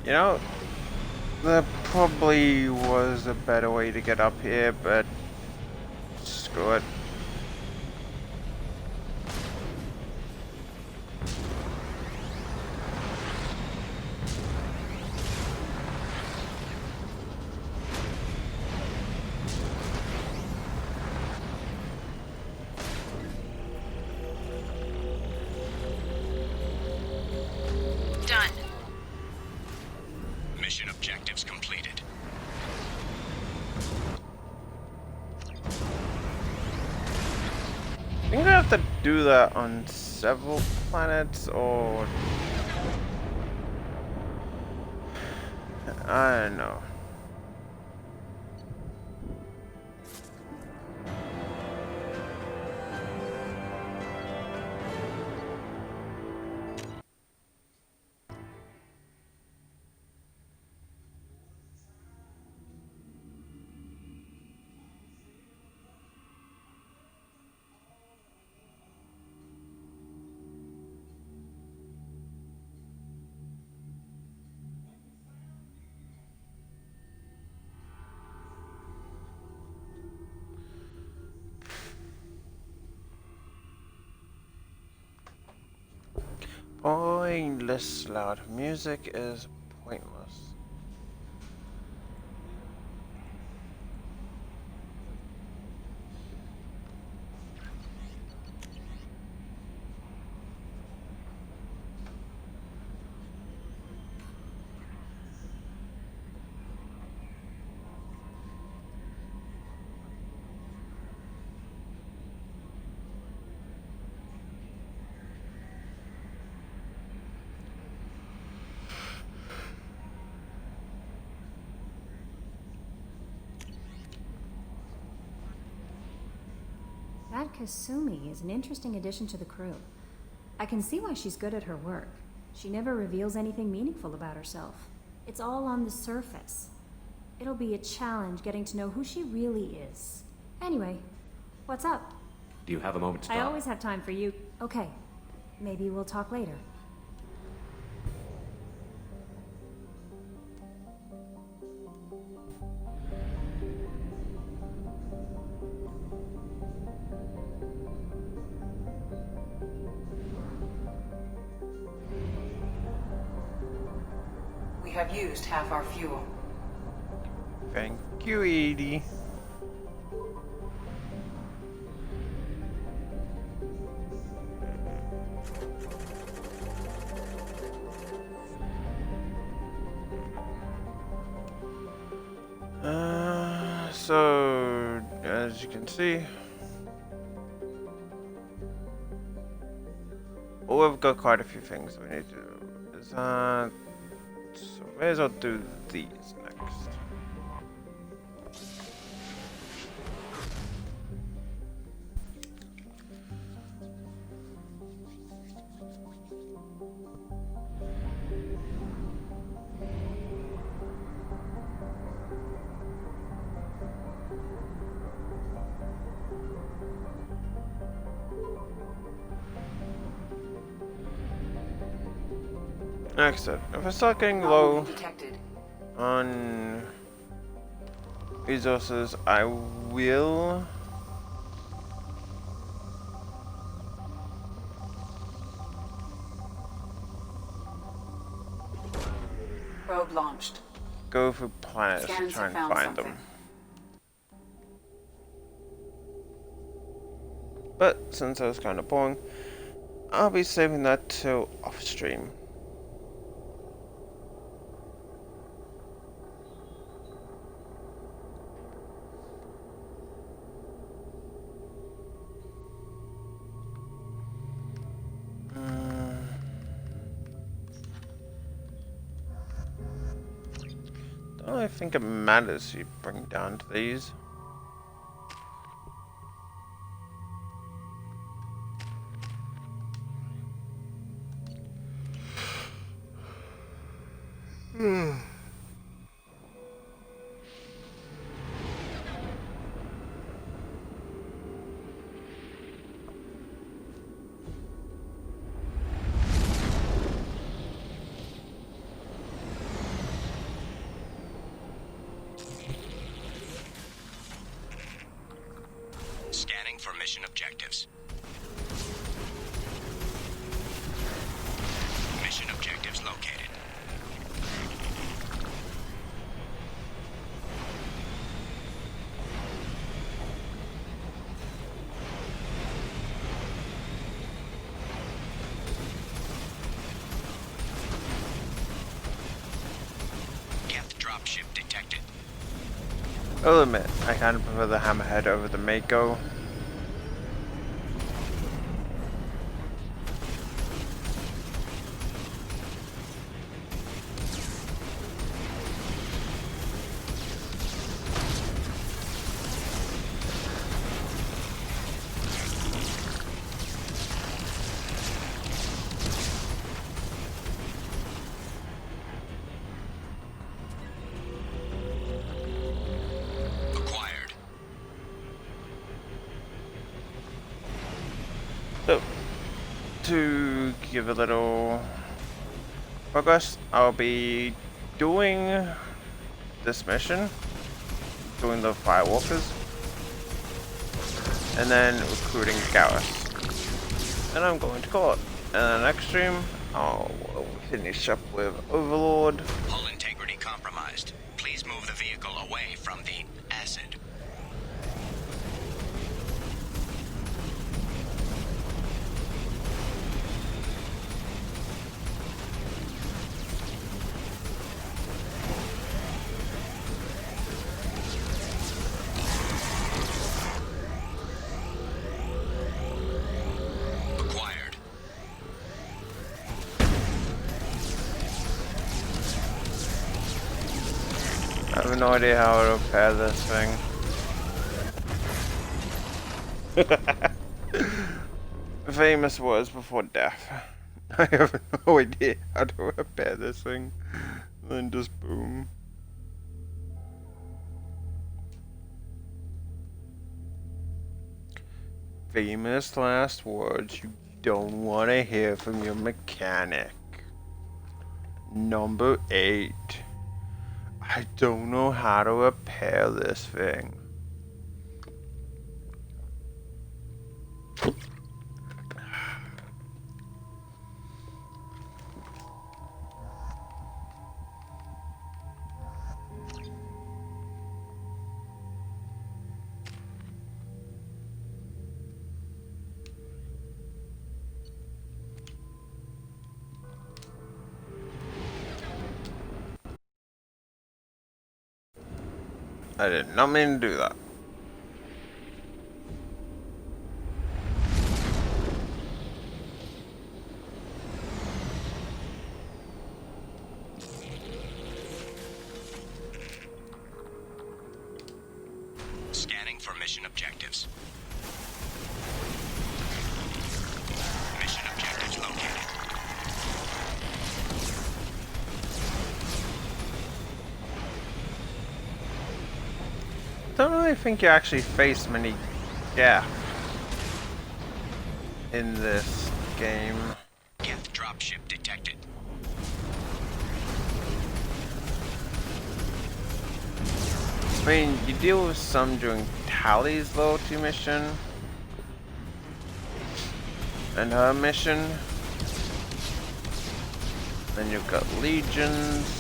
You know, there probably was a better way to get up here, but screw it. Done. Mission objectives completed. I think I have to do that on several planets, or I don't know. Pointless loud music is pointless. That Kasumi is an interesting addition to the crew. I can see why she's good at her work. She never reveals anything meaningful about herself. It's all on the surface. It'll be a challenge getting to know who she really is. Anyway, what's up? Do you have a moment to talk? I always have time for you. Okay, maybe we'll talk later. We have used half our fuel. Thank you, Edie. So, as you can see, we've got quite a few things we need to do. So may as well do these next. Excellent. If I start getting low on resources, I will Probe launched. go for planets to Scans try and have found find something. them. But since I was kind of boring, I'll be saving that till off stream. I think it matters you bring down to these. for mission objectives. Mission objectives located. Geth dropship detected. I'll admit, I kind of prefer the Hammerhead over the Mako. So, to give a little progress, I'll be doing this mission, doing the Firewalkers, and then recruiting Garrus. And I'm going to call it. And the next stream, I'll finish up with Overlord. Hull integrity compromised. Please move the vehicle away from the acid. I have no idea how to repair this thing. Famous words before death. I have no idea how to repair this thing. Then just boom. Famous last words you don't want to hear from your mechanic. Number 8. I don't know how to repair this thing. I did not mean to do that. Scanning for mission objectives. Mission objectives located. Don't really think you actually face many death in this game. Geth dropship detected. I mean, you deal with some during Tally's loyalty mission and her mission. Then you've got legions.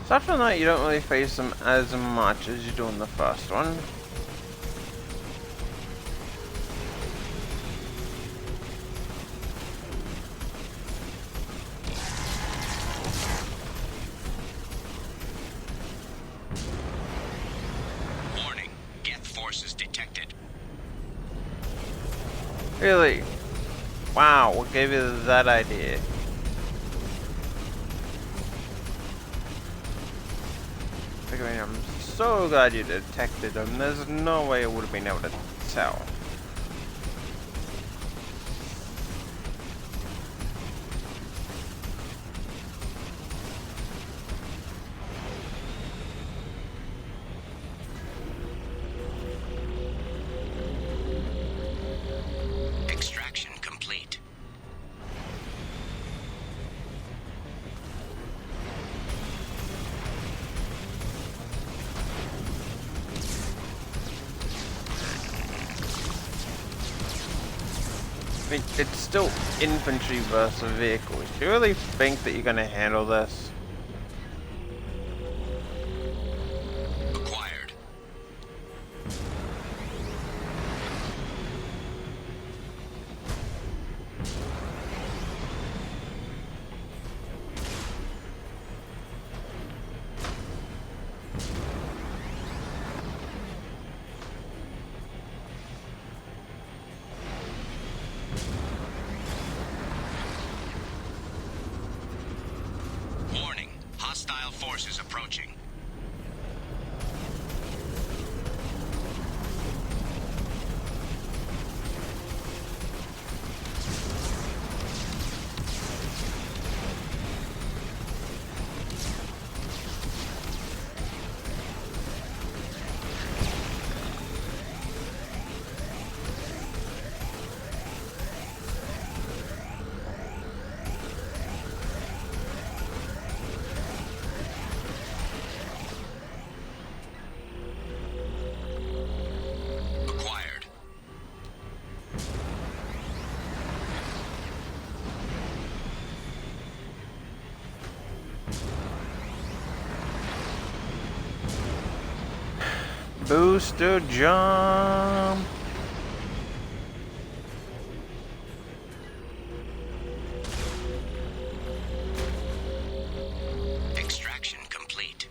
Aside from that, you don't really face them as much as you do in the first one. Warning, Geth forces detected. Really? Wow, what gave you that idea? I mean, I'm so glad you detected them. There's no way I would have been able to tell. I mean, it's still infantry versus vehicles. Do you really think that you're gonna handle this? Acquired. Warning. Hostile forces approaching. Acquired. Booster jump. Extraction complete.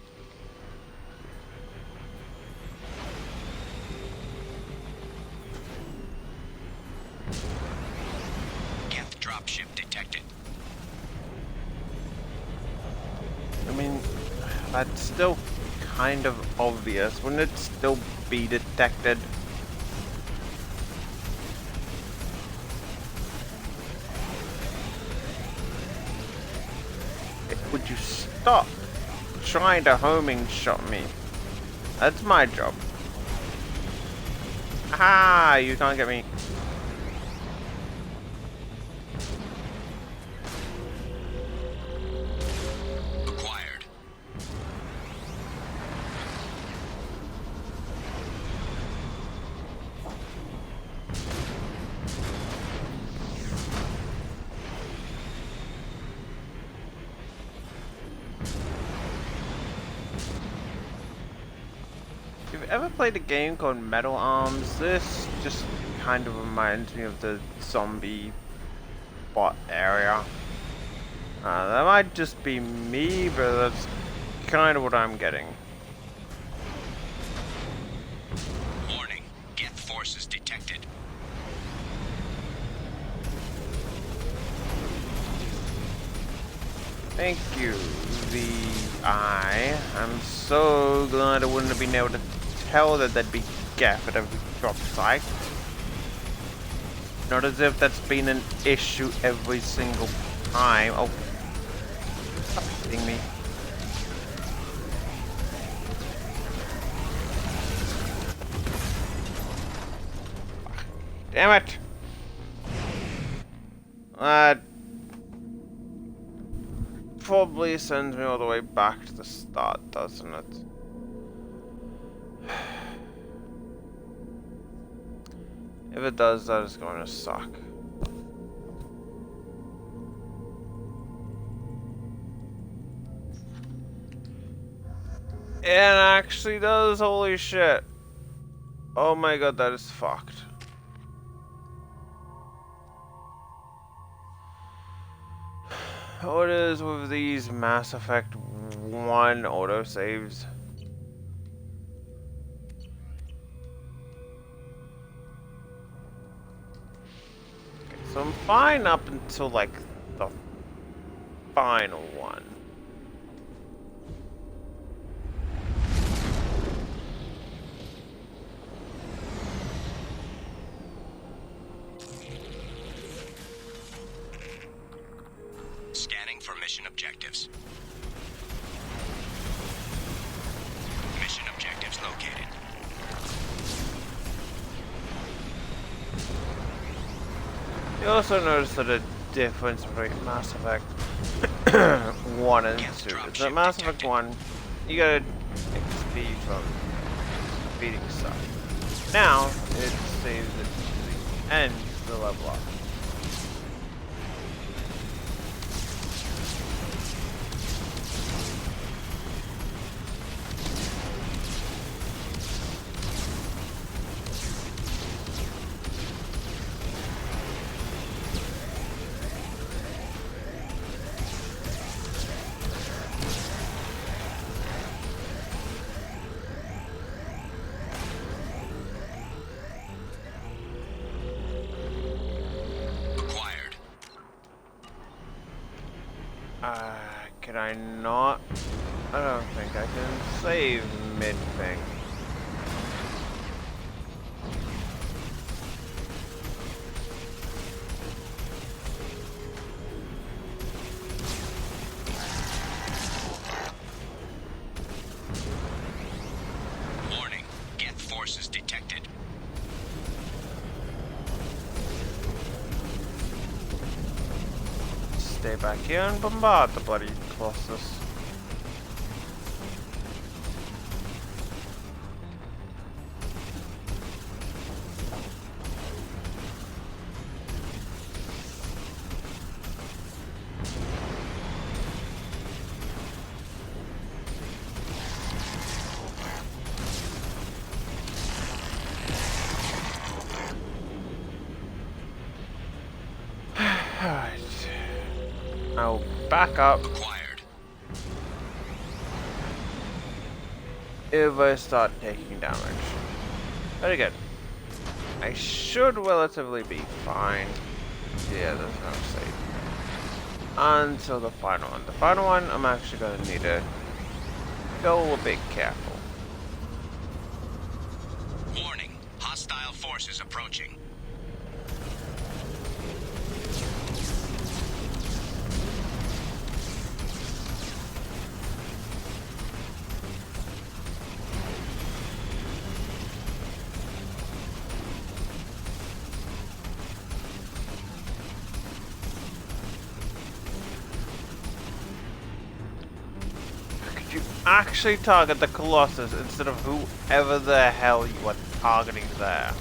Geth dropship detected. I mean, that's still kind of obvious. Wouldn't it still be detected? Would you stop trying to homing shot me? That's my job. Ah, you can't get me. Acquired. If you've ever played a game called Metal Arms, this just kind of reminds me of the zombie bot area. That might just be me, but that's kind of what I'm getting. Warning. Geth forces detected. Thank you, VI. I'm so glad I wouldn't have been able to tell that that'd be Geth at every drop site. Not as if that's been an issue every single time. Oh, stop hitting me. Damn it! That probably sends me all the way back to the start, doesn't it? If it does, that is going to suck. It actually does, holy shit. Oh my god, that is fucked. What is with these Mass Effect 1 autosaves? Okay, so I'm fine up until like the final one. Scanning for mission objectives. Mission objectives located. You also notice that a difference between Mass Effect 1 and 2 is that Mass Effect 1, you gotta XP from beating stuff. Now, it saves it to the end to level up. Can I not? I don't think I can save mid-thing. Warning. Geth forces detected. Stay back here and bombard the bloody Colossus. Alright. I'll back up. If I start taking damage. Very good. I should relatively be fine. Yeah, there's no save. Until the final one. The final one, I'm actually going to need to go a bit careful. Warning. Hostile forces approaching. Actually target the Colossus instead of whoever the hell you are targeting there.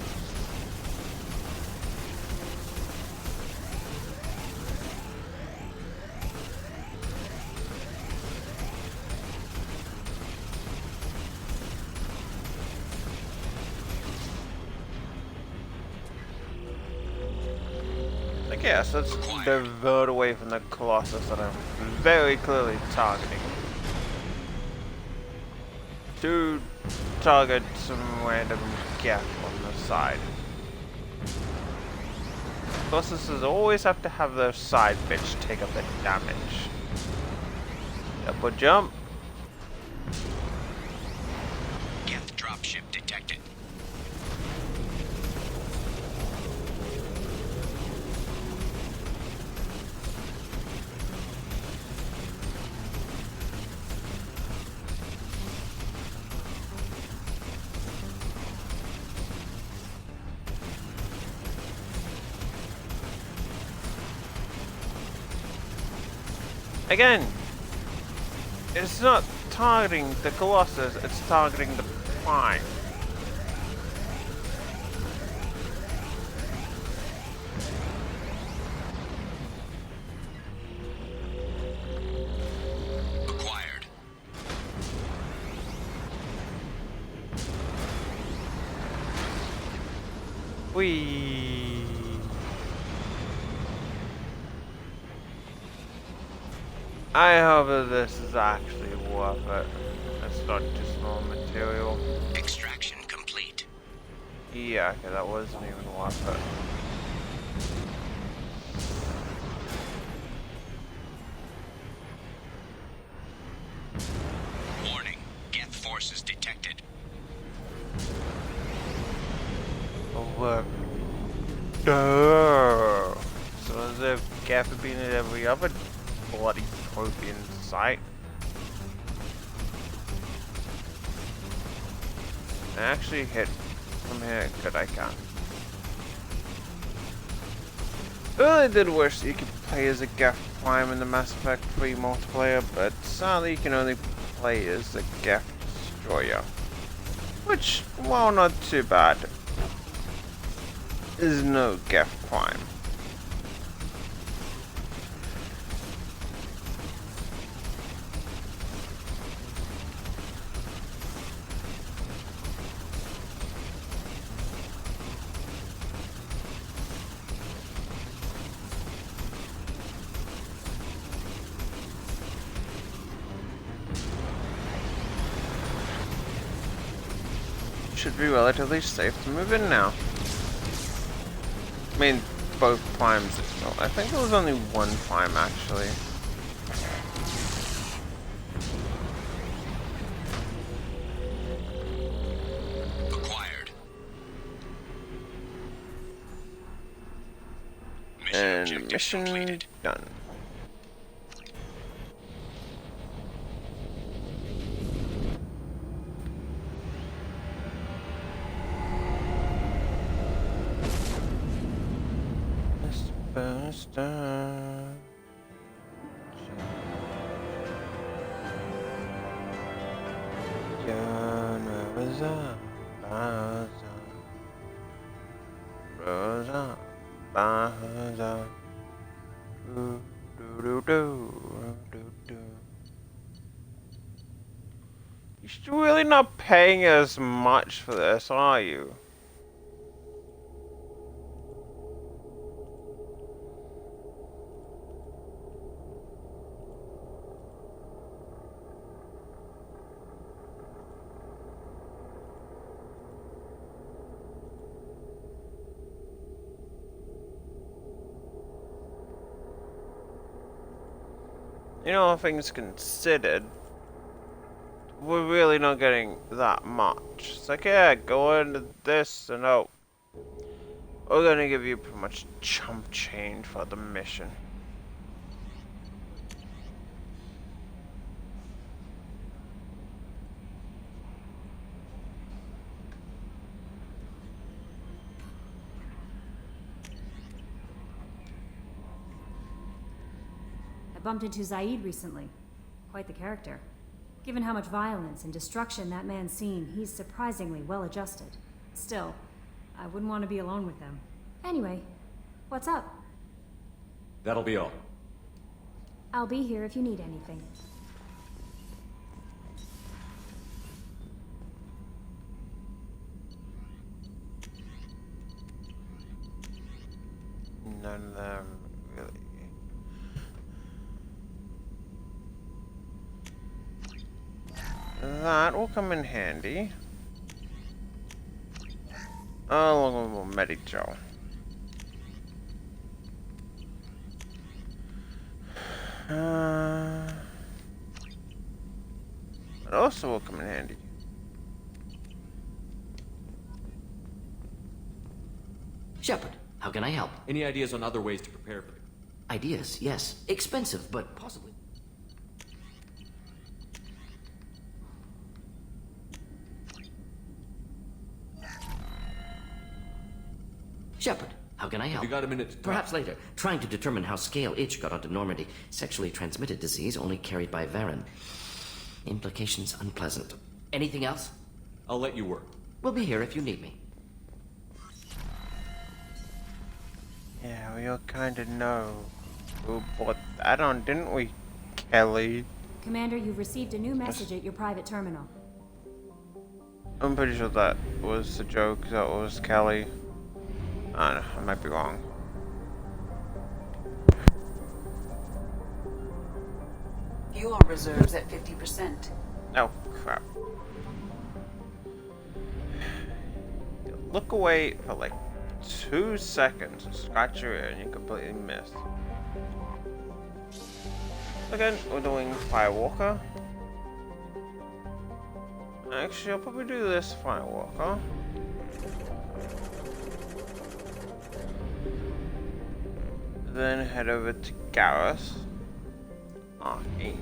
I guess let's divert away from the Colossus that I'm very clearly targeting. To target some random gap on the side. Colossuses always have to have their side bitch take up the damage. Upward jump. Geth dropship detected. Again, it's not targeting the Colossus, it's targeting the Prime. Acquired. Whee! I hope that this is actually worth it. It's not just more material. Extraction complete. Yeah, okay, that wasn't even worth it. Warning. Geth forces detected. Oh, look. Duh. So as if Geth had been at every other bloody trophy in sight. I actually hit from here. Good, I can. Really did wish that you could play as a Geth Prime in the Mass Effect 3 multiplayer, but sadly you can only play as the Geth Destroyer. Which, while not too bad, is no Geth Prime. Should be relatively safe to move in now. I mean, both primes. I think there was only one prime actually. And mission done. Superstar. Rosa, Rosa, Rosa, do do do do do. You're really not paying as much for this, are you? You know, all things considered, we're really not getting that much. It's like, yeah, go into this and oh, we're gonna give you pretty much chump change for the mission. I bumped into Zaid recently. Quite the character. Given how much violence and destruction that man's seen, he's surprisingly well adjusted. Still, I wouldn't want to be alone with him. Anyway, what's up? That'll be all. I'll be here if you need anything. None of them really. That will come in handy. Along with Medico. It also will come in handy. Shepard, how can I help? Any ideas on other ways to prepare for the... Ideas, yes. Expensive, but possibly. Shepard, how can I help? Have you got a minute to talk? Perhaps later. Trying to determine how Scale Itch got onto Normandy. Sexually transmitted disease only carried by Varen. Implications unpleasant. Anything else? I'll let you work. We'll be here if you need me. Yeah, we all kinda know who brought that on, didn't we, Kelly? Commander, you've received a new message at your private terminal. I'm pretty sure that was a joke, that was Kelly. I don't know, I might be wrong. Fuel reserves at 50%. Oh, crap. Look away for like 2 seconds and scratch your ear and you completely missed. Again, we're doing Firewalker. Actually, I'll probably do this Firewalker. Then head over to Garrus, Archangel.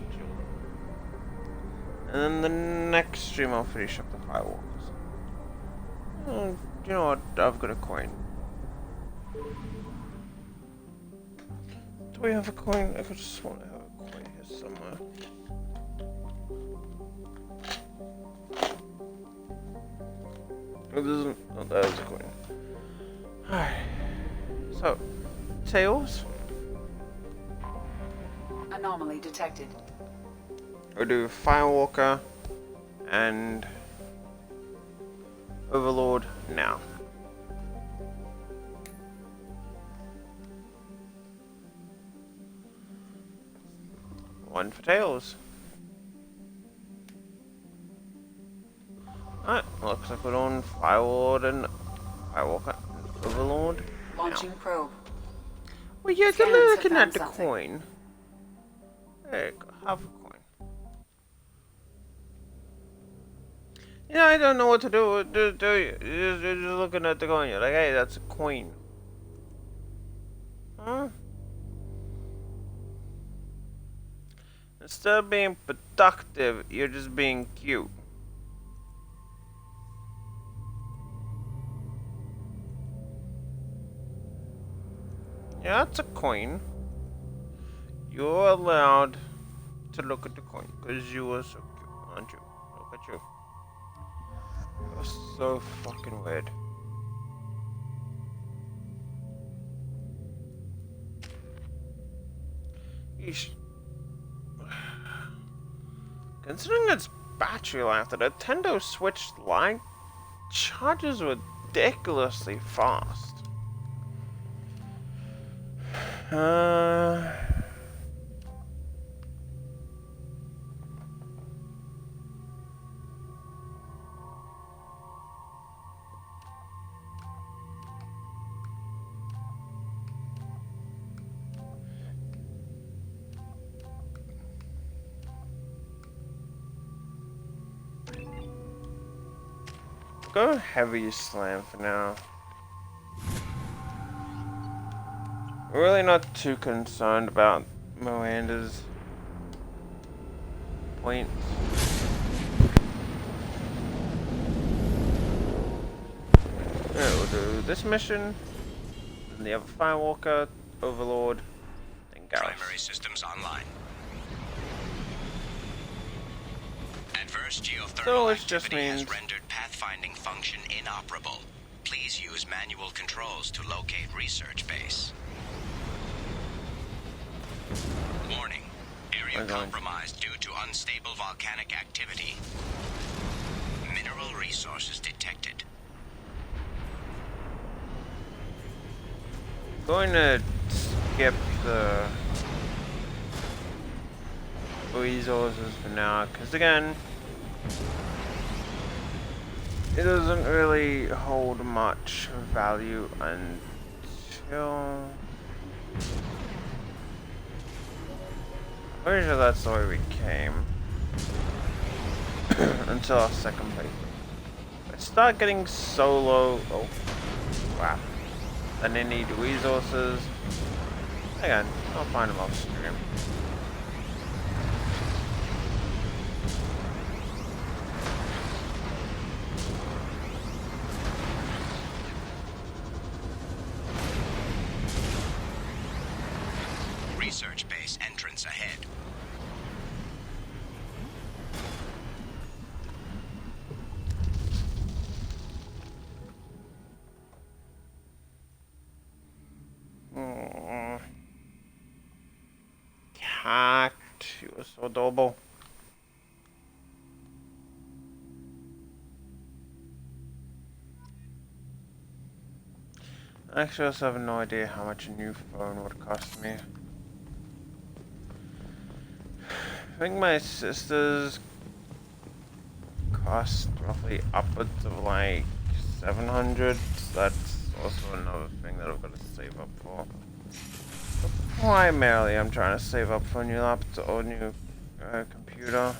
And then the next stream I'll finish up the Firewalkers. You know what? I've got a coin. Do we have a coin? I could just want to have a coin here somewhere. Oh, there's a coin. Alright. So, Tails? Anomaly detected. We'll do Firewalker and Overlord now. One for Tails. Alright, looks like we're on Firewalker and Overlord. Launching probe. Well, you're Scans looking have at the found something. coin. There you go, have a coin. You know, I don't know what to do. Do you? You're just looking at the coin. You're like, hey, that's a coin. Huh? Instead of being productive, you're just being cute. Yeah, that's a coin. You're allowed to look at the coin because you are so cute, aren't you? Look at you. You're so fucking weird. Yeesh. Considering its battery life, the Nintendo Switch Lite charges ridiculously fast. Go heavy slam for now. Really not too concerned about Miranda's points. Yeah, we'll do this mission, and the other Firewalker, Overlord, and Garrus. Primary systems online. Adverse geothermal activity has rendered pathfinding function inoperable. Please use manual controls to locate research base. Warning. Area compromised due to unstable volcanic activity. Mineral resources detected. Going to skip the resources for now, because again, it doesn't really hold much value until... I'm pretty sure that's the way we came. Until our second playthrough. I start getting solo... Oh. Wow. Then they need resources. Again, I'll find them off stream. Research base entrance ahead. Cat, she was so adorable. Actually, I also have no idea how much a new phone would cost me. I think my sister's cost roughly upwards of like 700. So that's also another thing that I've got to save up for. But primarily, I'm trying to save up for a new laptop or new computer.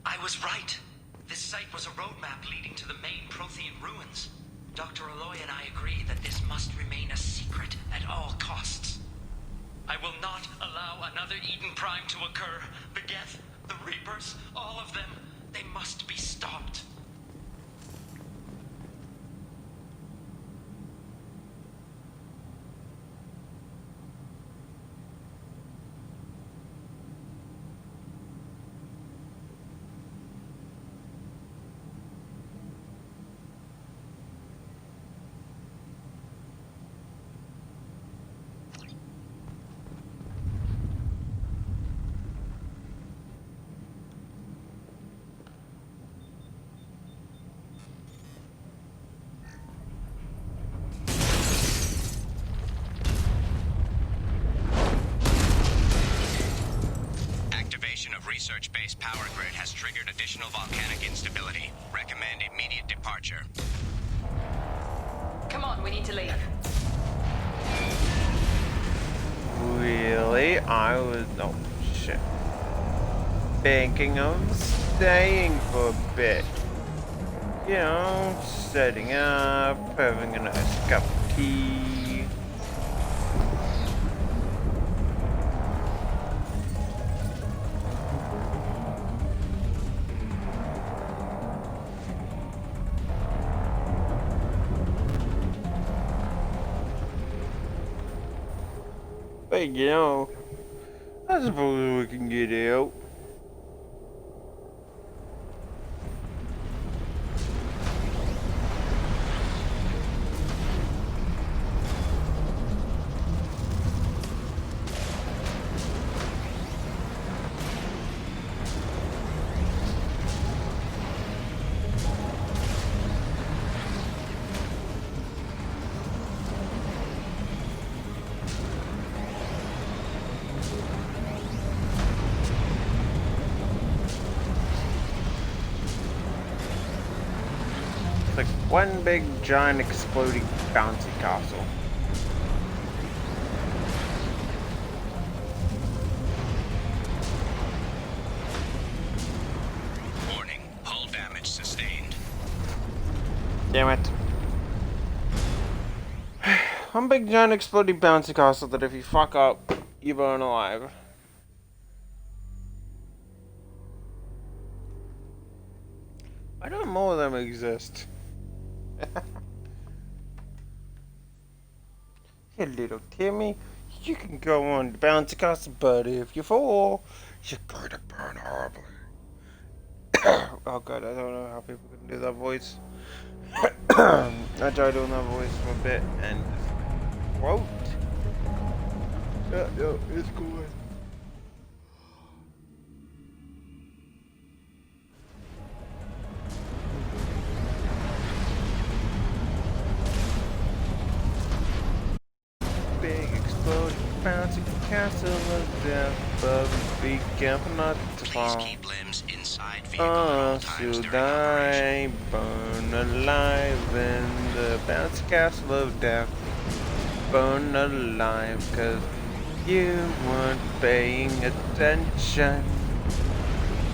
I was right. This site was a roadmap leading to the main Prothean ruins. Dr. Aloy and I agree that this must remain a secret at all costs. I will not allow another Eden Prime to occur. The Geth, the Reapers, all of them, they must be stopped. Research base power grid has triggered additional volcanic instability. Recommend immediate departure. on, we need to leave. Really? I was... Oh, shit. Thinking of staying for a bit. You know, setting up, having a nice cup of tea. But you know, I suppose we can get out. Like one big giant exploding bouncy castle. Warning, hull damage sustained. Damn it. One big giant exploding bouncy castle that if you fuck up, you burn alive. Why don't more of them exist? You little Timmy, you can go on the bouncy castle, but if you fall, you're gonna burn horribly. Oh god, I don't know how people can do that voice. I tried doing that voice for a bit and quote. Yeah, it's cool. Big exploding bouncy castle of death, but be careful not to fall. Keep limbs inside vehicle at all times during die, burn alive in the bouncy castle of death. Burn alive, cause you weren't paying attention.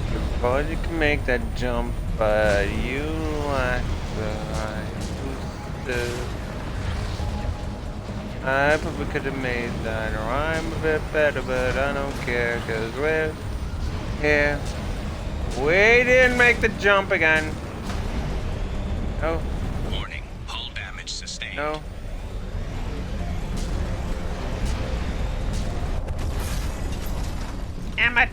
Before you can make that jump, but you lack the high booster. I probably could have made that rhyme a bit better, but I don't care, cause we're here. We didn't make the jump again. Oh. Warning, hull damage sustained. No. Damn it!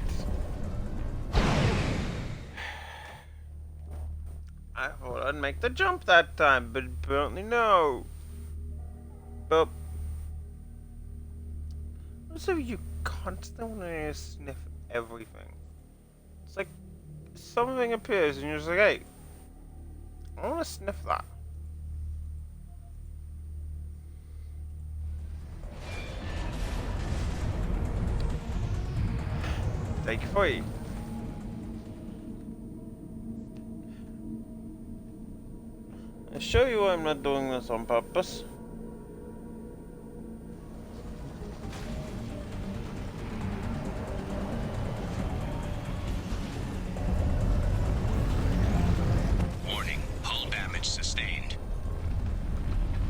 I thought I'd make the jump that time, but apparently no. But also, you constantly sniff everything. It's like something appears and you're just like, hey, I want to sniff that. Take 3. I show you I'm not doing this on purpose. Warning, hull damage sustained.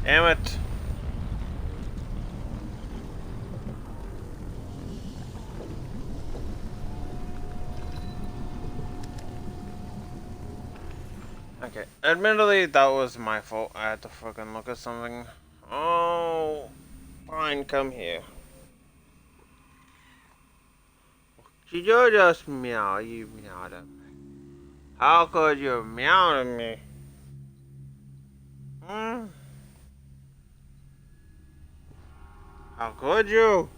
Damn it. Okay, admittedly, that was my fault. I had to fucking look at something. Oh, fine, come here. Did you just meow? You meowed at me. How could you meow at me? Hmm? How could you?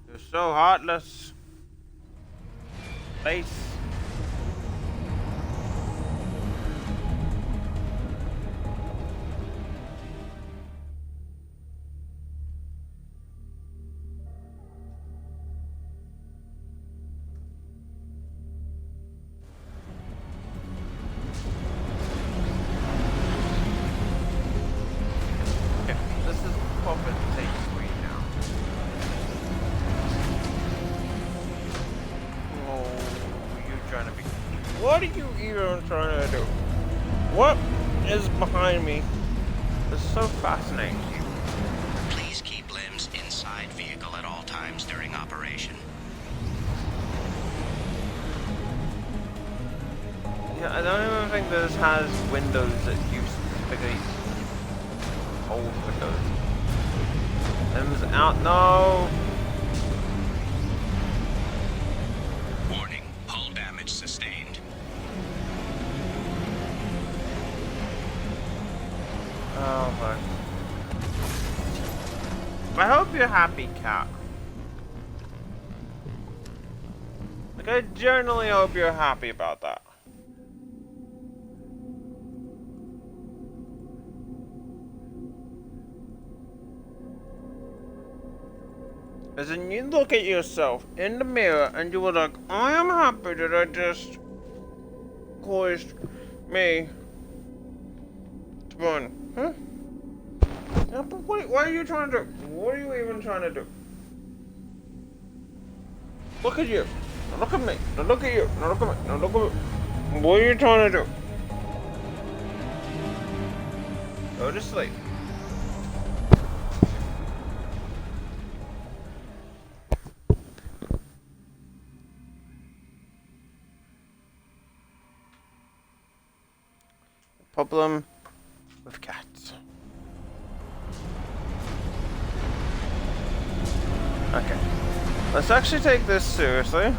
You're so heartless. Face. compensate for you now. Oh, you trying to be... What are you even trying to do? What is behind me? It's so fascinating to you. Please keep limbs inside vehicle at all times during operation. Yeah, I don't even think this has windows that use specifically old windows. Limbs out, no! Warning, hull damage sustained. Oh fuck. I hope you're happy, Cat. Like, I genuinely hope you're happy about that. As in, you look at yourself in the mirror and you were like, I am happy that I just caused me to run. Huh? Yeah, but what are you trying to do? What are you even trying to do? Look at you. Now look at me. Now look at you. Now look at me. Now look at me. What are you trying to do? Go to sleep. Problem with cats. Okay. Let's actually take this seriously.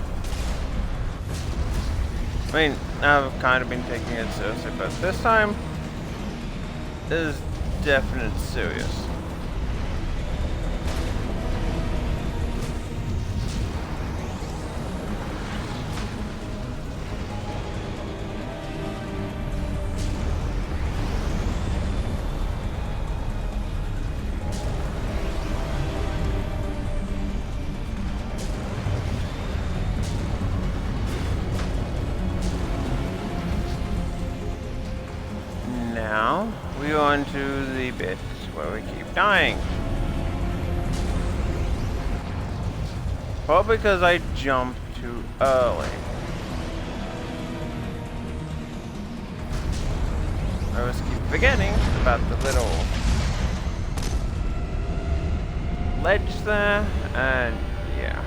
I mean, I've kind of been taking it seriously, but this time is definitely serious. Now, we are on to the bit where we keep dying. Probably because I jumped too early. I always keep forgetting about the little ledge there, and yeah.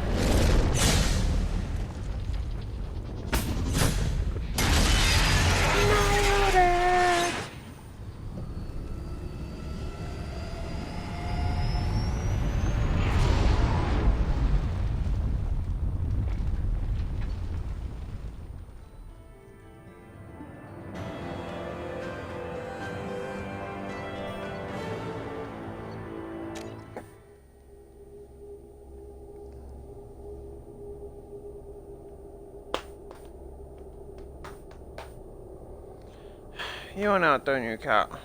You went out, don't you, cat? I'm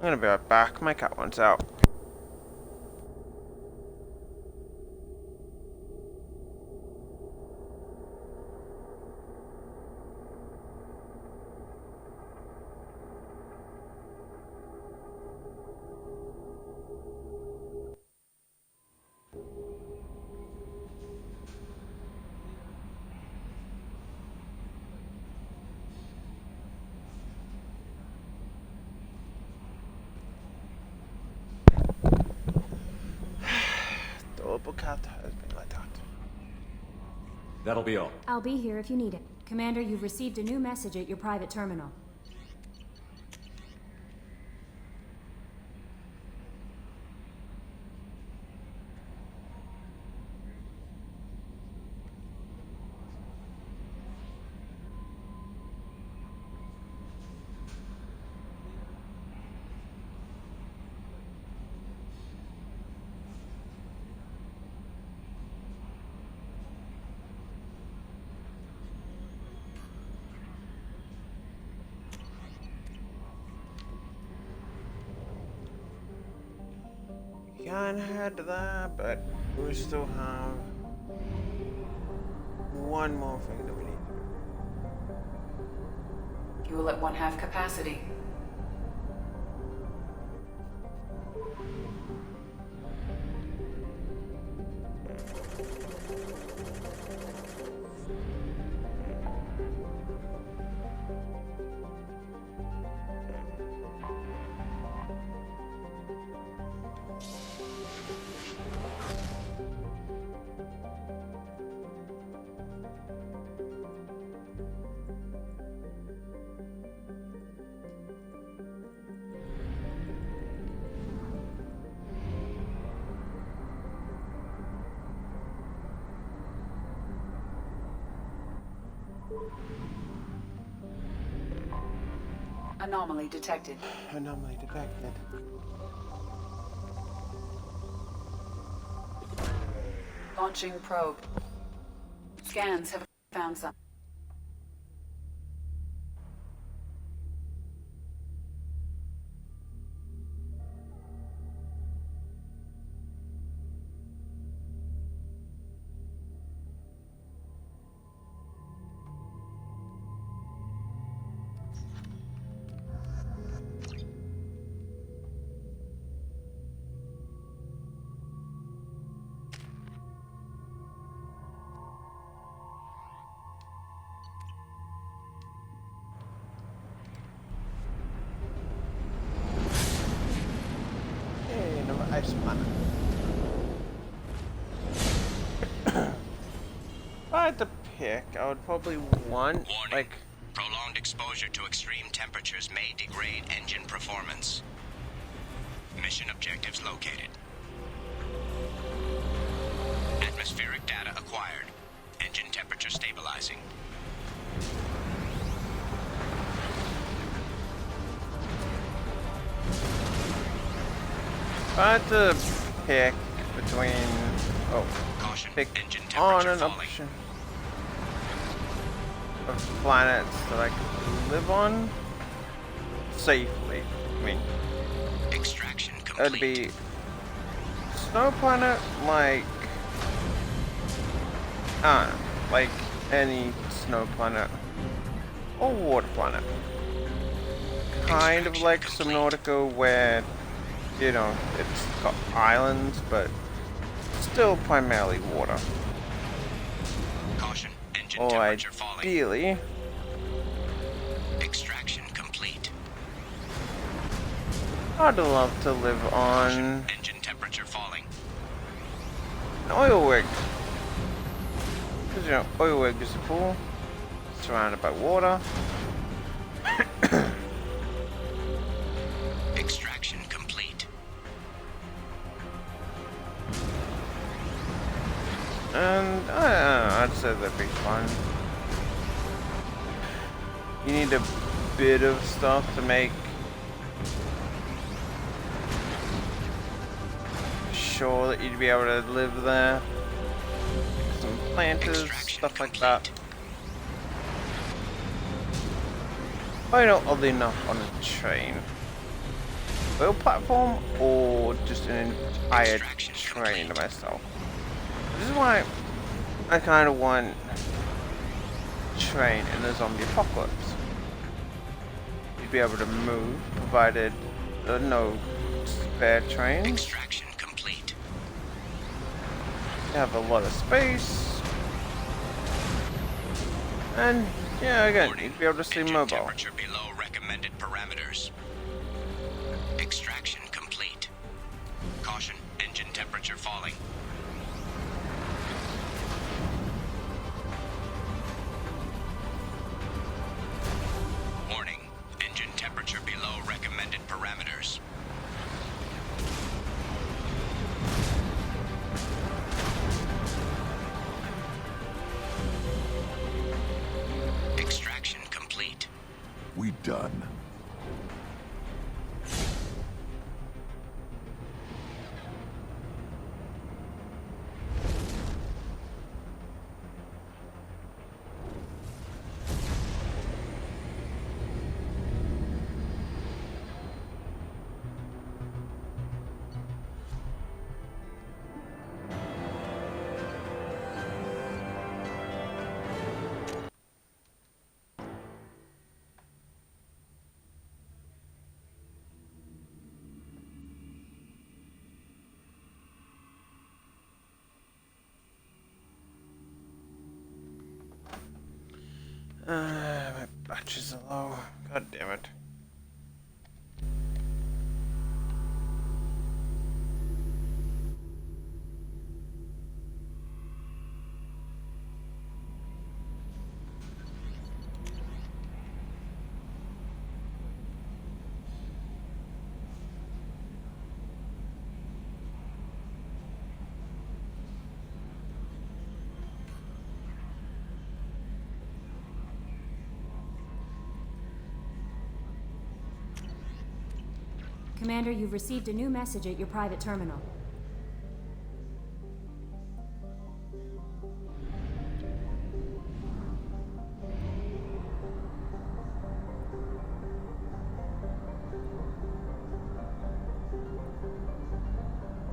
gonna be right back. My cat wants out. Cat has been let out. That'll be all. I'll be here if you need it. Commander, you've received a new message at your private terminal. Can't head there, but we still have one more thing that we need to do. Fuel at 1/2 capacity. Anomaly detected. Anomaly detected. Launching probe. Scans have found some. Hey, nummer Iceman. If I had to pick, I would probably want, like... Prolonged exposure to extreme temperatures may degrade engine performance. Mission objectives located. Atmospheric data acquired. Engine temperature stabilizing. If I had to pick between... Oh, pick on an option of planets that I could live on safely. I mean, extraction complete. It'd be snow planet, like I don't know, like any snow planet or water planet. Kind of like Subnautica, where you know it's got islands, but still primarily water. Caution, engine or temperature ideally, extraction complete. I'd love to live on Engine temperature falling. an oil rig. Because, you know, oil rig is cool. Surrounded by water. Extraction complete. And, I don't know, I'd say that'd be fun. You need a bit of stuff to make sure that you'd be able to live there. Some planters, stuff like that. I know, oddly enough, on a train. Oil platform or just an entire train to myself. This is why I kind of want train in the zombie apocalypse. You'd be able to move, provided there are no spare trains. Extraction complete. You have a lot of space. And, yeah, again, you'd be able to stay mobile. Temperature below recommended parameters. Extraction complete. Caution, engine temperature falling. Warning, engine temperature below recommended parameters. Extraction complete. We done. My batteries are low. God damn it. Commander, you've received a new message at your private terminal.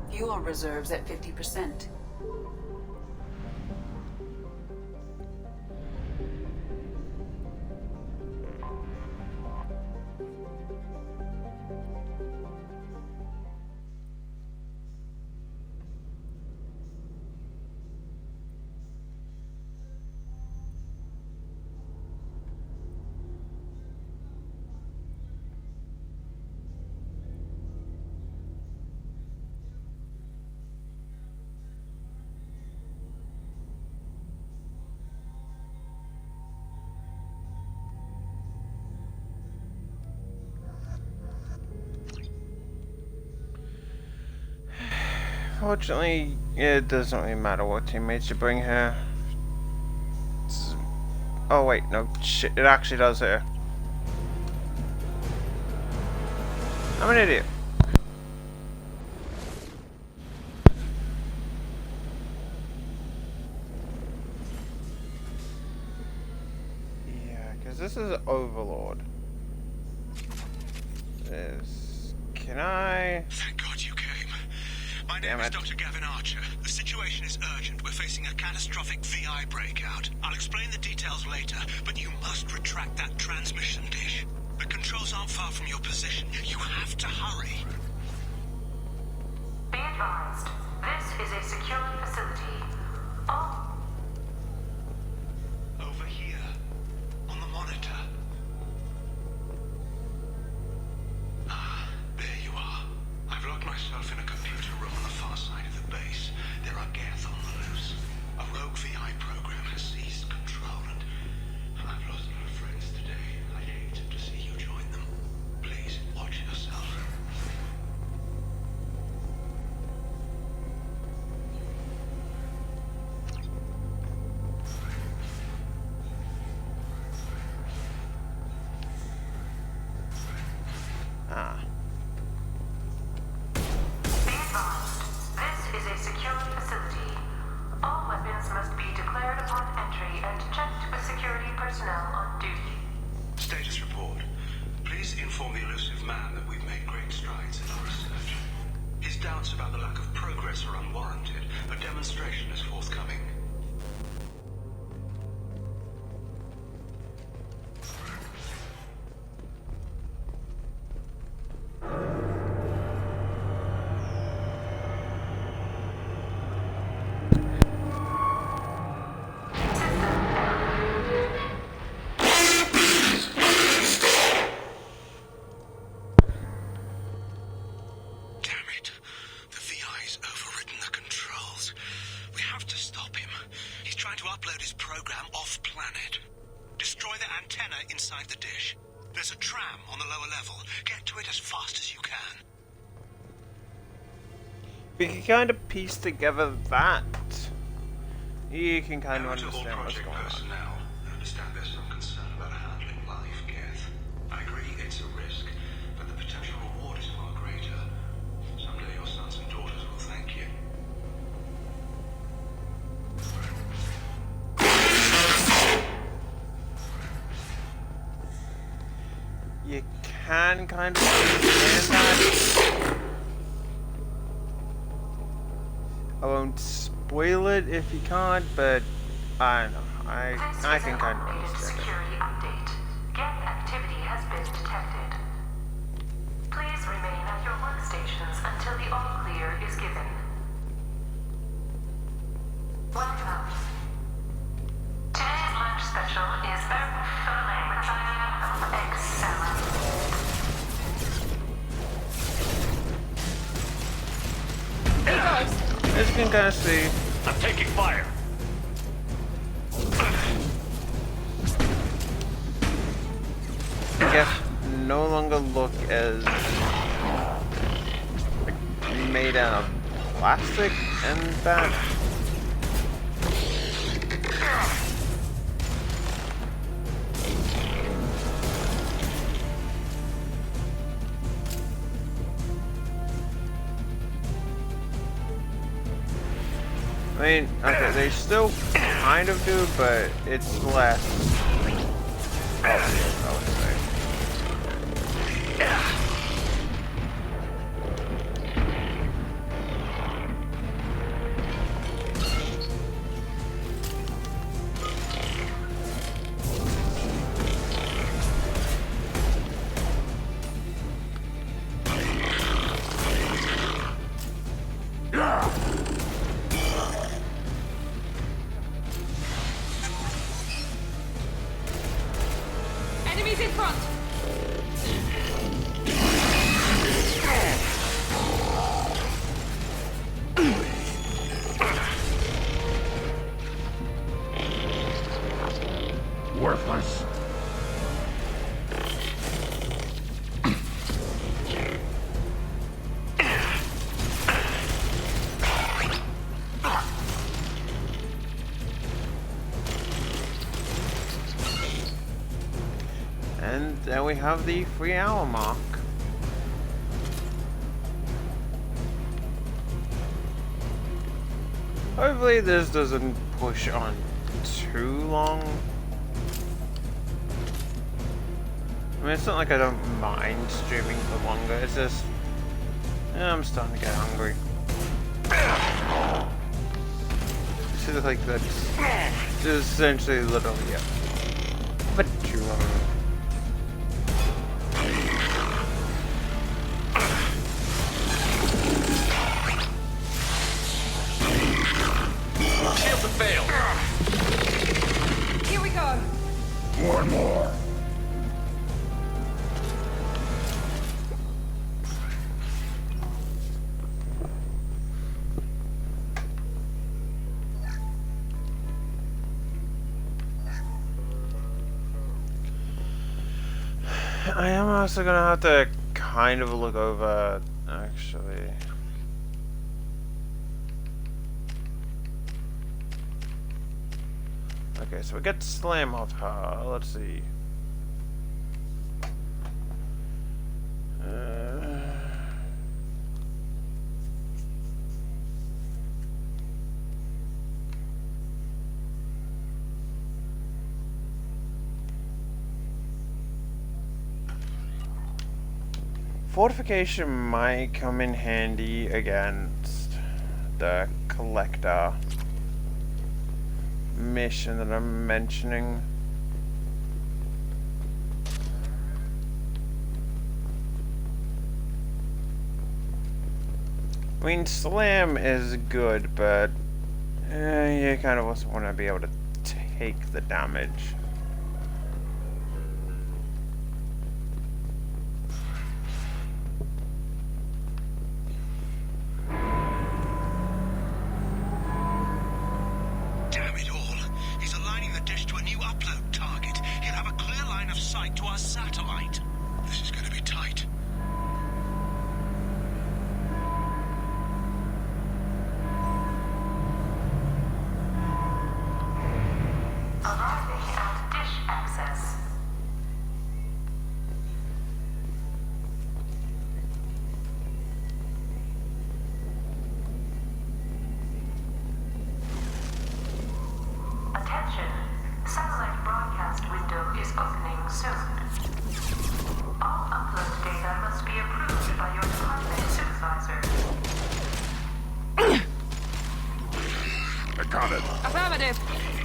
Fuel reserves at 50%. Fortunately, it doesn't really matter what teammates you bring here. Oh wait, no, shit, it actually does here. I'm an idiot. Yeah, because this is Overlord. Can I... Thank God you came. My name is Dr. Gavin Archer. The situation is urgent. We're facing a catastrophic VI breakout. I'll explain the details later, but you must retract that transmission dish. The controls aren't far from your position. You have to hurry. Be advised, this is a secure facility. Over here, on the monitor. There you are. I've locked myself in a computer room on the far side of the base. There are Geth on the loose. A rogue VI program has seized control, and I've lost a lot of friends today. I'd hate to see you join them. Please, watch yourself. This is a secure facility. All weapons must be declared upon entry and checked with security personnel on duty. Status report. Please inform the elusive man that we've made great strides in our research. His doubts about the lack of progress are unwarranted. A demonstration is forthcoming. Inside the dish. There's a tram on the lower level. Get to it as fast as you can. We can kind of piece together that. You can kind of understand what's going on. Personnel. I understand there's some concern about handling live Geth. I agree it's a risk, but the potential reward is far greater. Someday your sons and daughters will thank you. You can kind of understand that. I won't spoil it if you can't, but I don't know. I can kind of understand it. Security update. Geth activity has been detected. Please remain at your workstations until the all clear is given. Welcome. Today's lunch special is excellent. As you can kind of see, I'm taking fire. I guess no longer look as like, made out of plastic and that. I mean, okay, they still kind of do, but it's less obvious, I would say. Enemies in front! Worthless. And then we have the 3-hour mark. Hopefully this doesn't push on too long. I mean, it's not like I don't mind streaming for longer, it's just... I'm starting to get hungry. So like that's just essentially literally it. But too long. Shields have failed. Here we go. One more. I am also gonna have to kind of look over, actually. Okay, so we get Slam off her. Let's see. Fortification might come in handy against the Collector mission that I'm mentioning. I mean, Slam is good, but you kind of also want to be able to take the damage.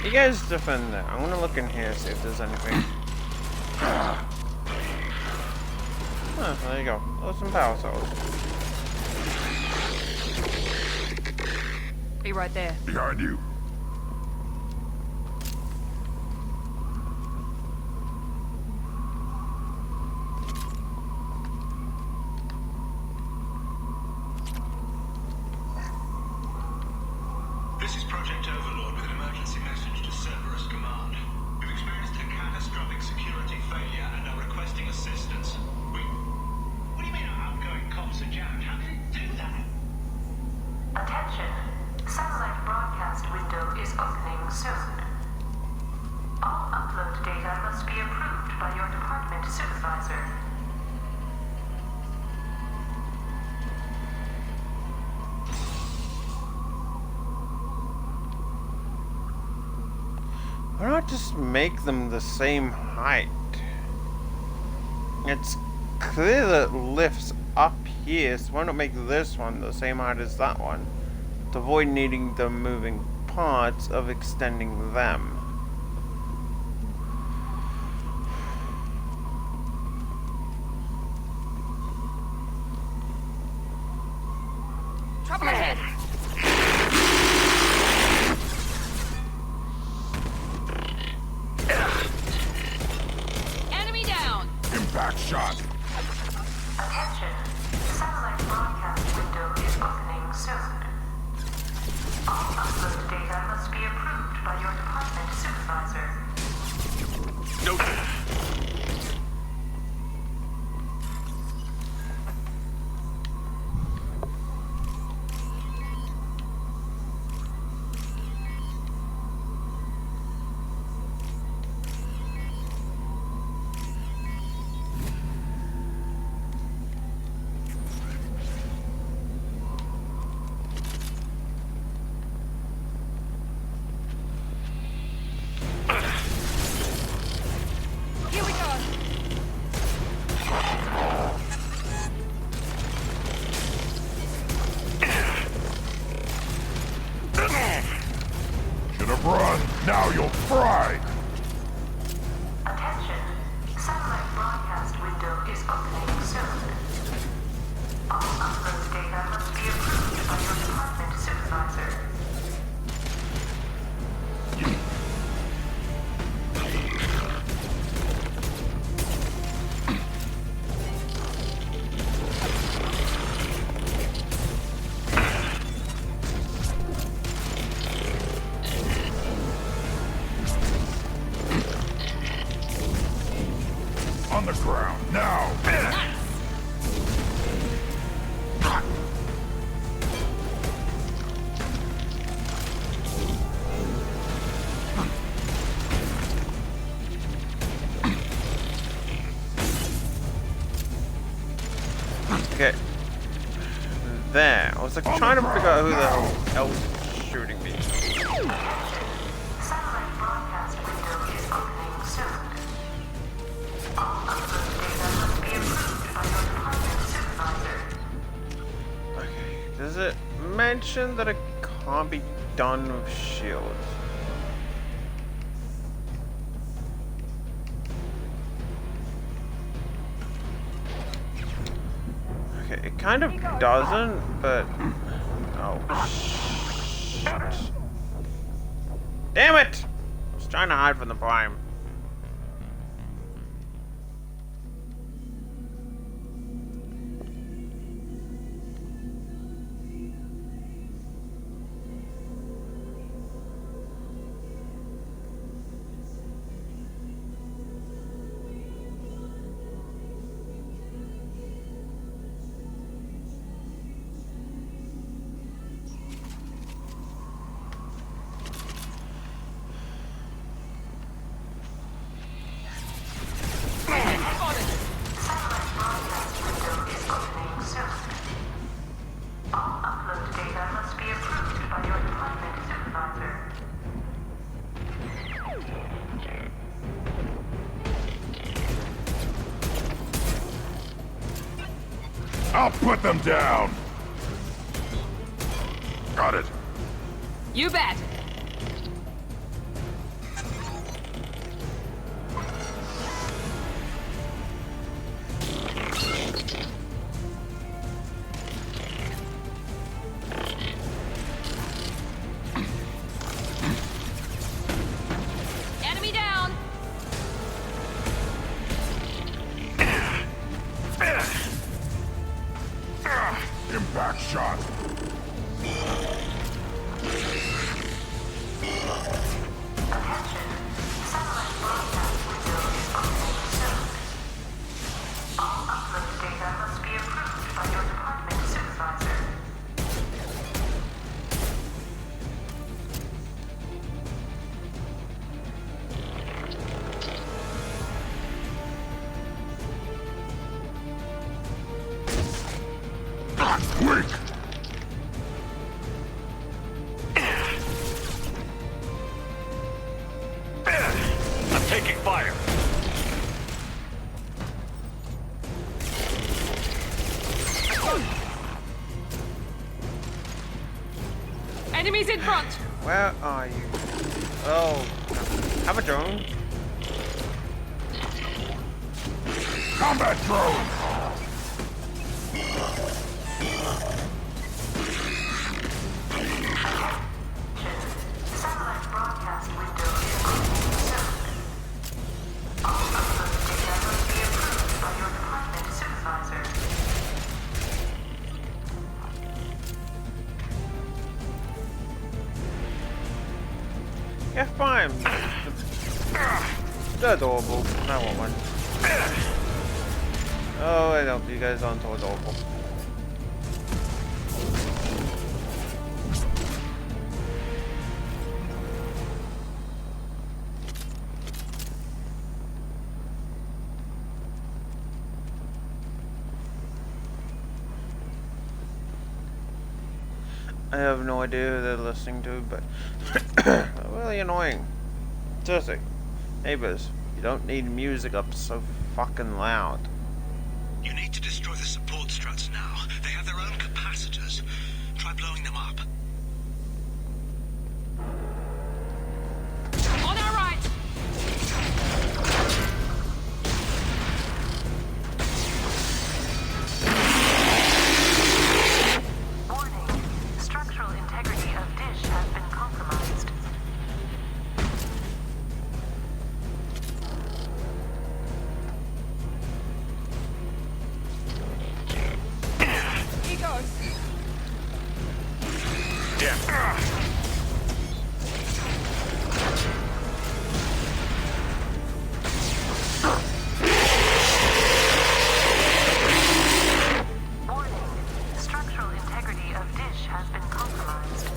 You guys defend that. I'm gonna look in here, see if there's anything. Oh, there you go. Those some power cells. Be right there. Behind you. This is Project Overlord with an emergency message to Cerberus Command. We've experienced a catastrophic security failure and are requesting assistance. What do you mean our outgoing comms are jammed? How can it do that? Attention. Satellite broadcast window is opening soon. All upload data must be approved by your department supervisor. Why not just make them the same height? It's clear that it lifts up here, so why not make this one the same height as that one? To avoid needing the moving parts of extending them. Trouble ahead! Enemy down! Impact shot. Attention. Satellite broadcast window is opening soon. All upload data must be approved by your department supervisor. No. Run! Now you'll fry! Attention. Satellite broadcast window is opening soon. All upload data must be approved by your department supervisor. On the ground, now! Okay. There. I was like trying to figure out who the hell else is shooting me. Satellite broadcast window is opening soon. All upload data must be approved by your department supervisor. Okay. Does it mention that it can't be done with shields? Okay, it kind of doesn't, but oh shit. Damn it! I was trying to hide from the Prime. I'll put them down! Got it. You bet! Enemy down! Impact shot. Enemies in front! Where are you? Oh, have a drone. Combat drone! Satellite broadcast window is opening soon. All uploaded data must be approved by your department supervisor. Yeah, fine. They're adorable. I want one. Oh, I don't. You guys aren't so adorable. I have no idea who they're listening to, but really annoying. Seriously, neighbors, you don't need music up so fucking loud. You need to destroy the support struts now. They have their own capacitors. Try blowing them up. On our right! Warning. Structural integrity of dish has been compromised. He goes. Warning. Structural integrity of dish has been compromised.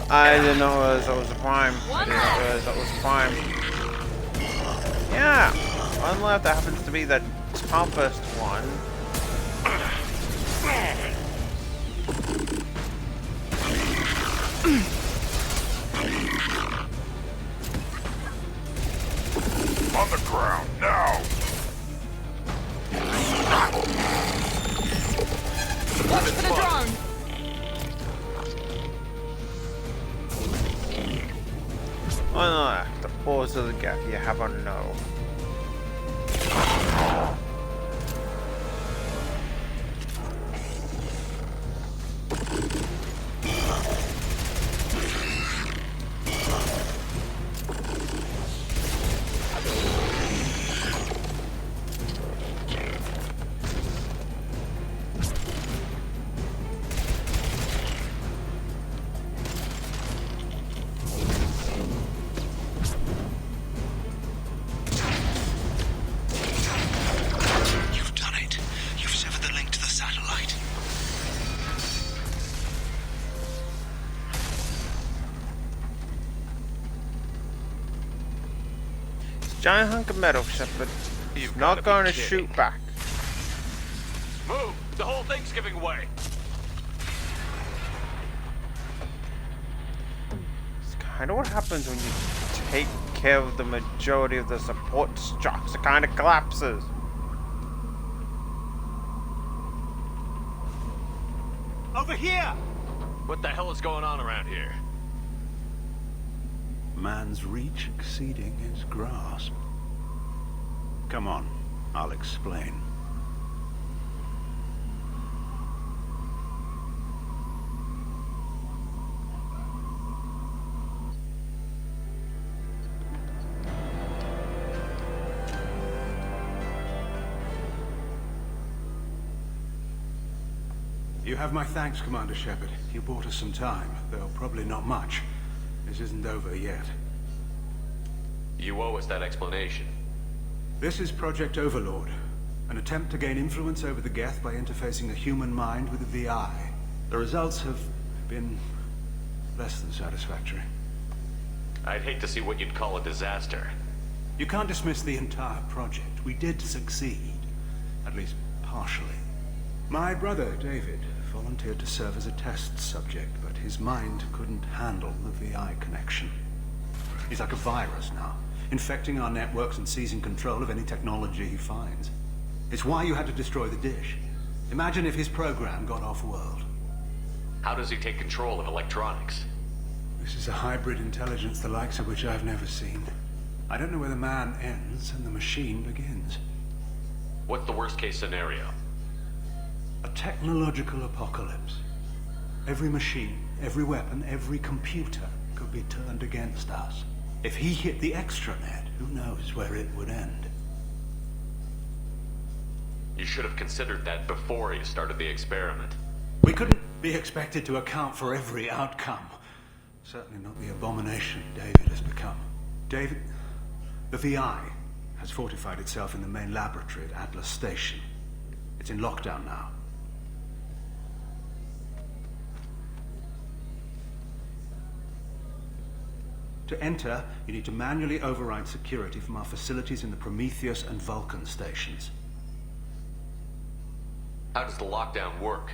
I didn't know that was a prime. I didn't realize that was a prime. Yeah, one left that happens to be the toughest one. On the ground, now! Watch for the drone! One left. The pause of the gap. You have a no. You've done it. You've severed the link to the satellite. Giant hunk of metal, Shepard. He's not going to shoot back. Move! The whole thing's giving way! It's kind of what happens when you take care of the majority of the support structs. It kind of collapses. Over here! What the hell is going on around here? Man's reach exceeding his grasp. Come on, I'll explain. You have my thanks, Commander Shepard. You bought us some time, though probably not much. This isn't over yet. You owe us that explanation. This is Project Overlord, an attempt to gain influence over the Geth by interfacing a human mind with a VI. The results have been less than satisfactory. I'd hate to see what you'd call a disaster. You can't dismiss the entire project. We did succeed, at least partially. My brother, David, volunteered to serve as a test subject, but his mind couldn't handle the VI connection. He's like a virus now. infecting our networks and seizing control of any technology he finds. It's why you had to destroy the dish. Imagine if his program got off-world. How does he take control of electronics? This is a hybrid intelligence the likes of which I've never seen. I don't know where the man ends and the machine begins. What's the worst-case scenario? A technological apocalypse. Every machine, every weapon, every computer could be turned against us. If he hit the extranet, who knows where it would end? You should have considered that before you started the experiment. We couldn't be expected to account for every outcome. Certainly not the abomination David has become. David, the VI has fortified itself in the main laboratory at Atlas Station. It's in lockdown now. To enter, you need to manually override security from our facilities in the Prometheus and Vulcan stations. How does the lockdown work?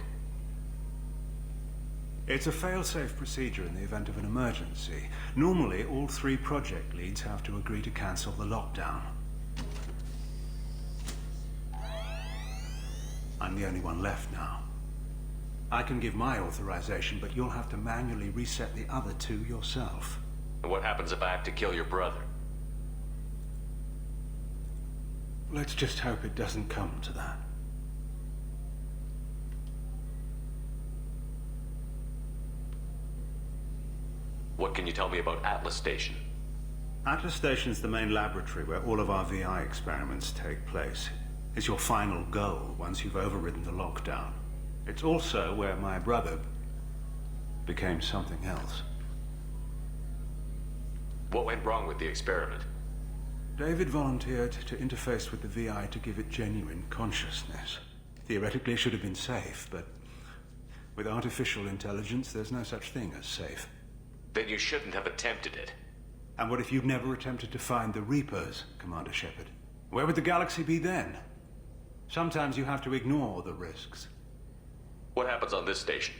It's a fail-safe procedure in the event of an emergency. Normally, all 3 project leads have to agree to cancel the lockdown. I'm the only one left now. I can give my authorization, but you'll have to manually reset the other 2 yourself. And what happens if I have to kill your brother? Let's just hope it doesn't come to that. What can you tell me about Atlas Station? Atlas Station is the main laboratory where all of our VI experiments take place. It's your final goal once you've overridden the lockdown. It's also where my brother became something else. What went wrong with the experiment? David volunteered to interface with the VI to give it genuine consciousness. Theoretically, it should have been safe, but with artificial intelligence, there's no such thing as safe. Then you shouldn't have attempted it. And what if you'd never attempted to find the Reapers, Commander Shepard? Where would the galaxy be then? Sometimes you have to ignore the risks. What happens on this station?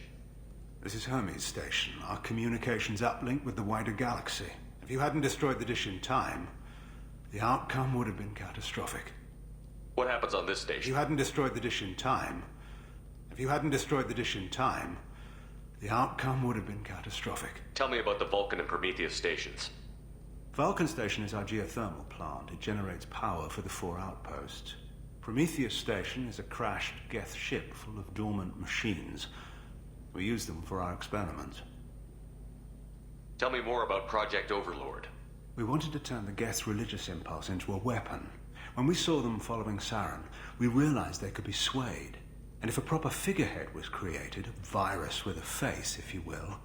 This is Hermes Station, our communications uplink with the wider galaxy. If you hadn't destroyed the dish in time, the outcome would have been catastrophic. What happens on this station? If you hadn't destroyed the dish in time, the outcome would have been catastrophic. Tell me about the Vulcan and Prometheus stations. Vulcan Station is our geothermal plant. It generates power for the 4 outposts. Prometheus Station is a crashed Geth ship full of dormant machines. We use them for our experiments. Tell me more about Project Overlord. We wanted to turn the Geth's religious impulse into a weapon. When we saw them following Saren, we realized they could be swayed. And if a proper figurehead was created, a virus with a face, if you will,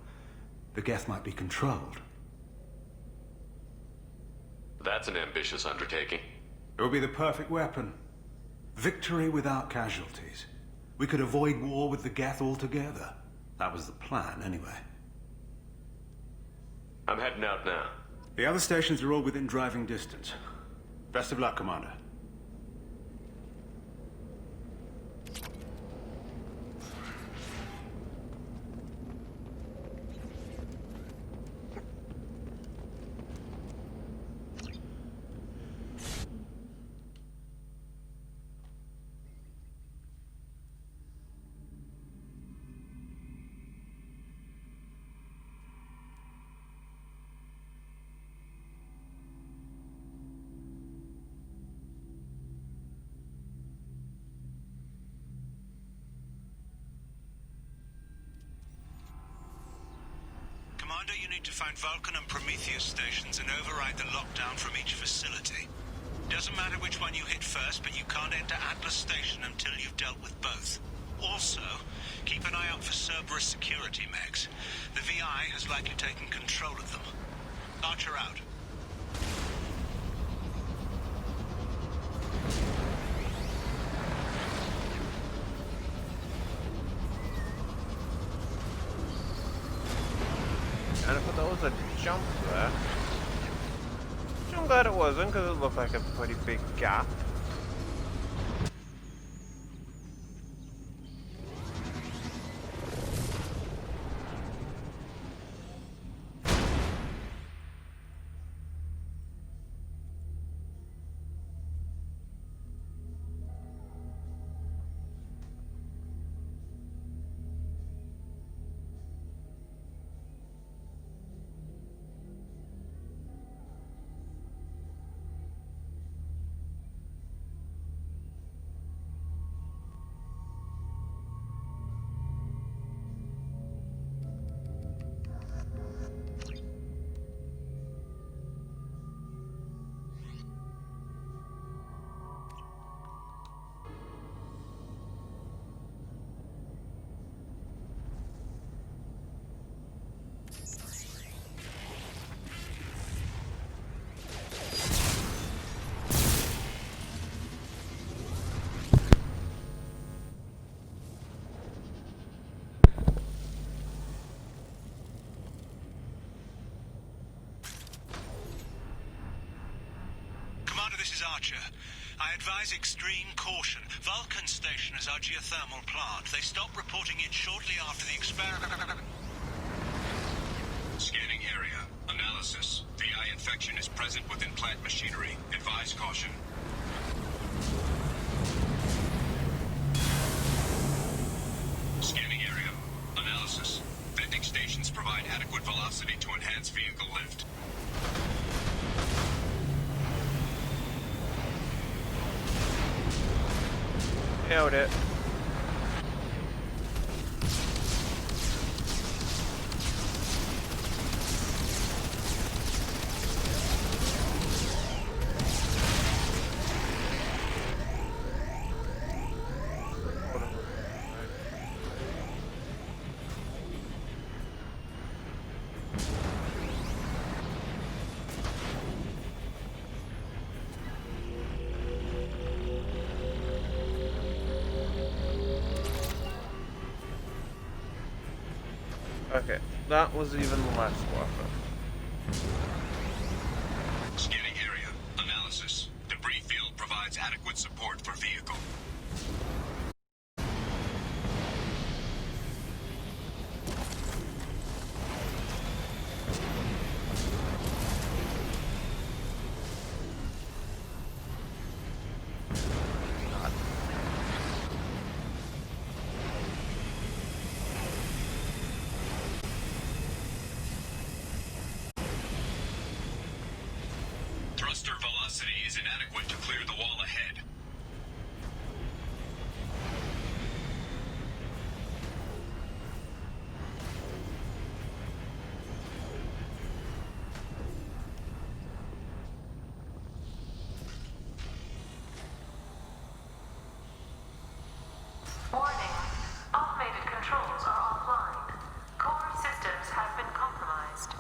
the Geth might be controlled. That's an ambitious undertaking. It would be the perfect weapon. Victory without casualties. We could avoid war with the Geth altogether. That was the plan, anyway. I'm heading out now. The other stations are all within driving distance. Best of luck, Commander. Commander, you need to find Vulcan and Prometheus stations and override the lockdown from each facility. Doesn't matter which one you hit first, but you can't enter Atlas Station until you've dealt with both. Also, keep an eye out for Cerberus security mechs. The VI has likely taken control of them. Archer out. And I thought that was a jump there. I'm glad it wasn't, because it looked like a pretty big gap. this is Archer. I advise extreme caution. Vulcan Station is our geothermal plant. They stopped reporting it shortly after the experiment. Scanning area. Analysis. VI infection is present within plant machinery. Advise caution. Scanning area. Analysis. Venting stations provide adequate velocity to enhance vehicle lift. Nailed it. Okay, that was even less weapon. Scanning area. Analysis. Debris field provides adequate support for vehicle. Thruster velocity is inadequate to clear the wall ahead. Warning. Automated controls are offline. Core systems have been compromised.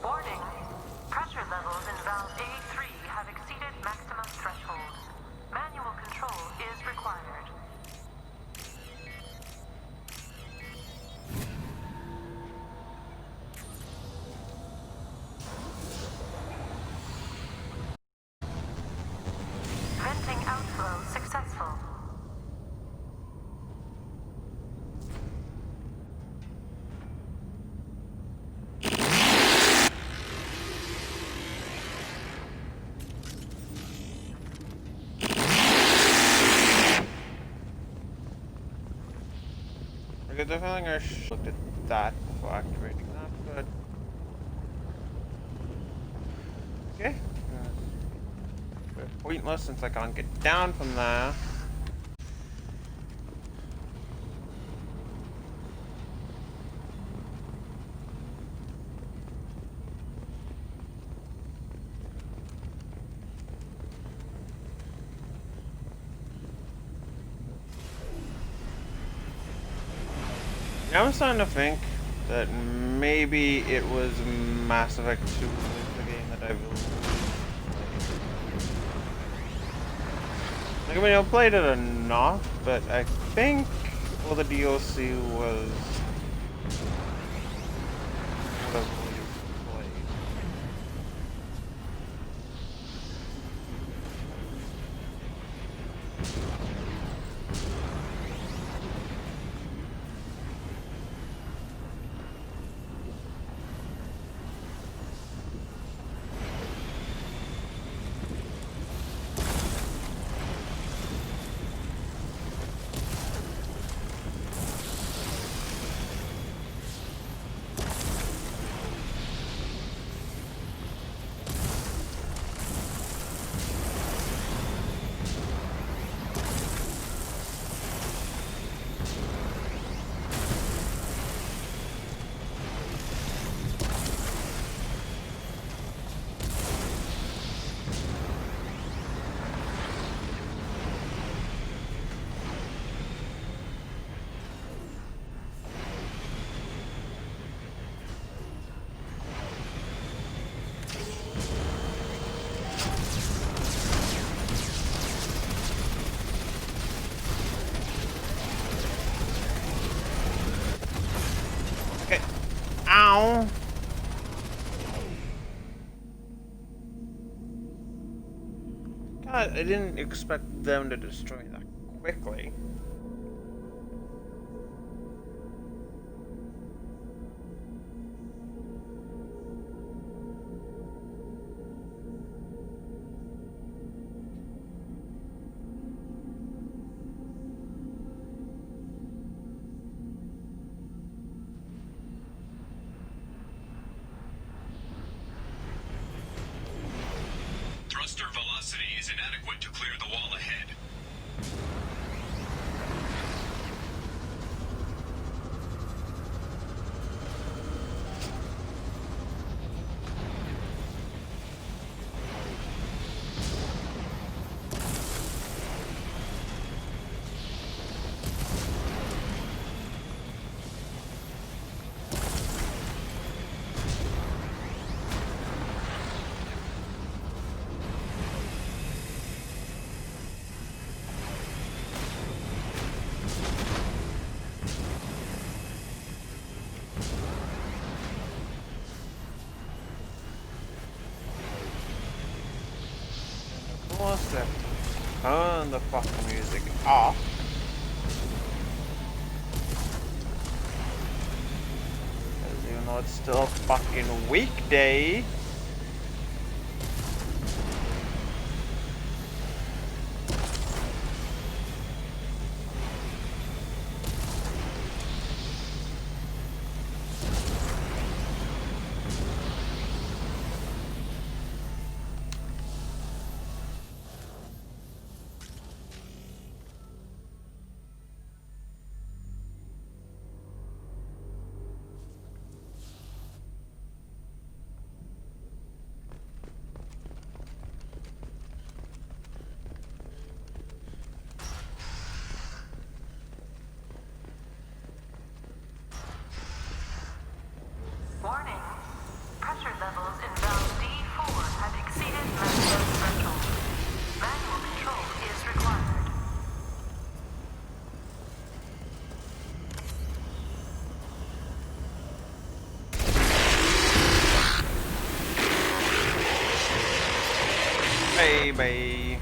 Warning. Pressure levels in valve A3 have exceeded maximum threshold. Manual control is required. Venting outflow successful. I get the feeling I should looked at that before activating that, but okay. Pointless since I can't get down from there. Now I'm starting to think that maybe it was Mass Effect 2 was the game that I've like, I mean, I played it enough, but I think all the DLC was what I've always played. I didn't expect them to destroy that quickly. Thruster velocity is inadequate to clear the wall ahead. Turn the fucking music off. Because even though it's still a fucking weekday. Warning. Pressure levels in valve D4 have exceeded maximum threshold. Manual control is required. Baby.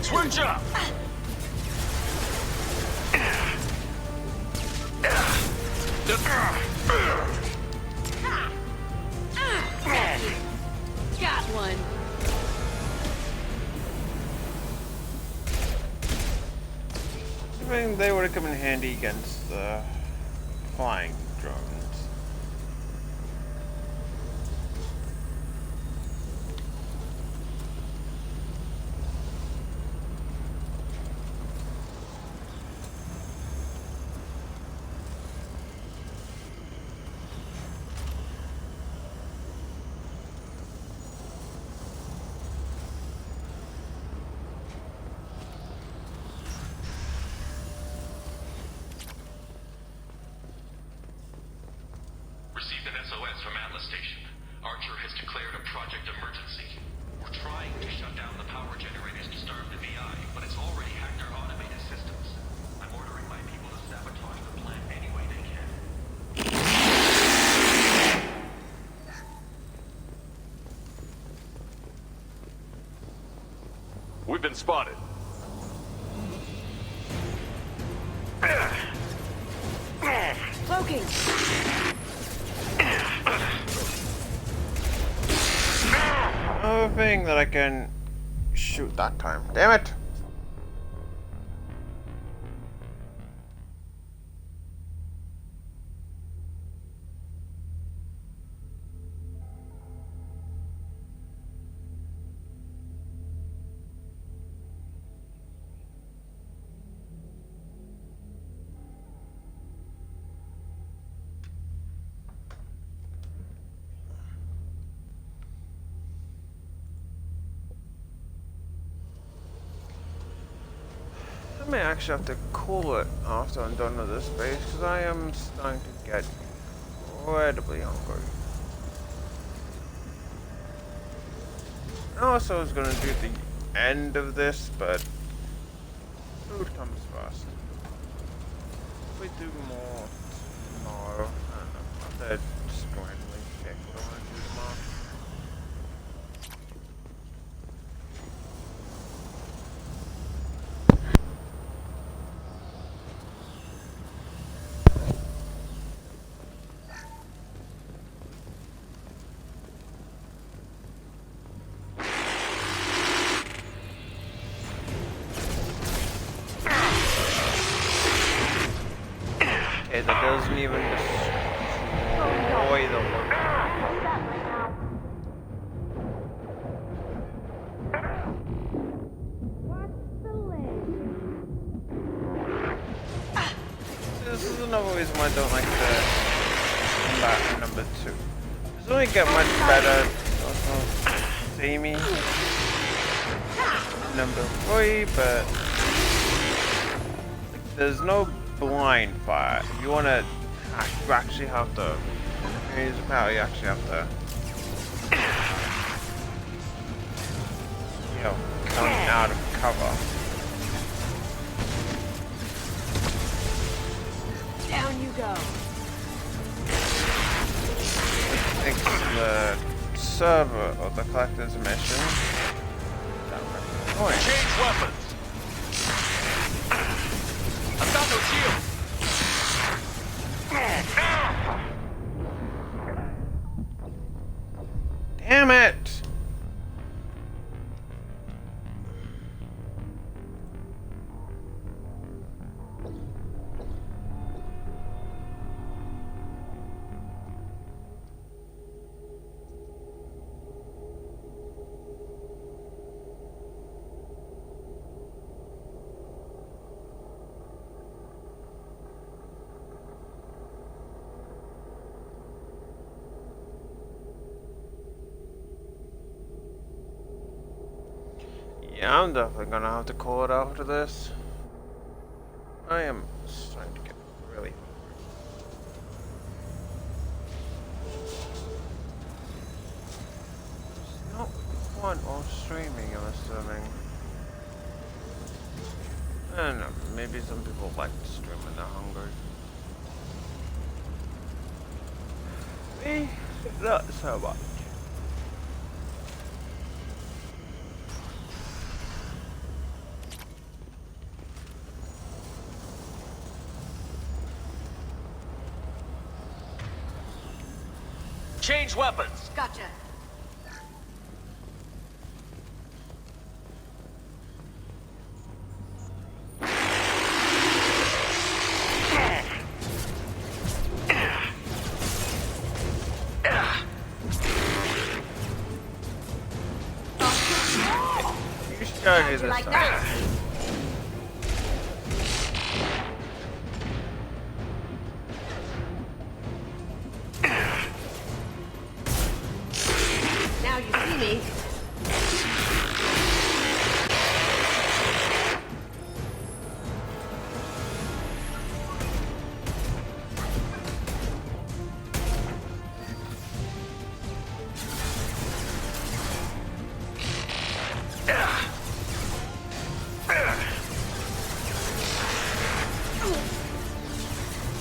Switch up! Got one. I think they would have come in handy against the flying drones. Received an SOS from Atlas Station. Archer has declared a project emergency. We're trying to shut down the power generators to starve the VI, but it's already hacked our automated systems. I'm ordering my people to sabotage the plant any way they can. We've been spotted. Cloaking. Another thing that I can shoot that time. Damn it! I may actually have to call it after I'm done with this base, because I am starting to get incredibly hungry. I also was going to do the end of this, but food comes first. If we do more tomorrow, I don't know, after just randomly pick what I want to do tomorrow. That doesn't even destroy the look. This is another reason why I don't like the combat number 2. It's only get much better. Also, samey number 3, but like, there's no blind fire. If you want to, you actually have to use the power. You actually have to, you know, come out of cover. Down you go. I think the server or the collector's mission. Change weapons. I've got no shield. Damn it! Yeah, I'm definitely gonna have to call it after this. I am starting to get really hungry. It's not fun or streaming, I'm assuming. I don't know, maybe some people like to stream when they're hungry. Me, not so much. Change weapons. Gotcha. You started this time. Now you see me.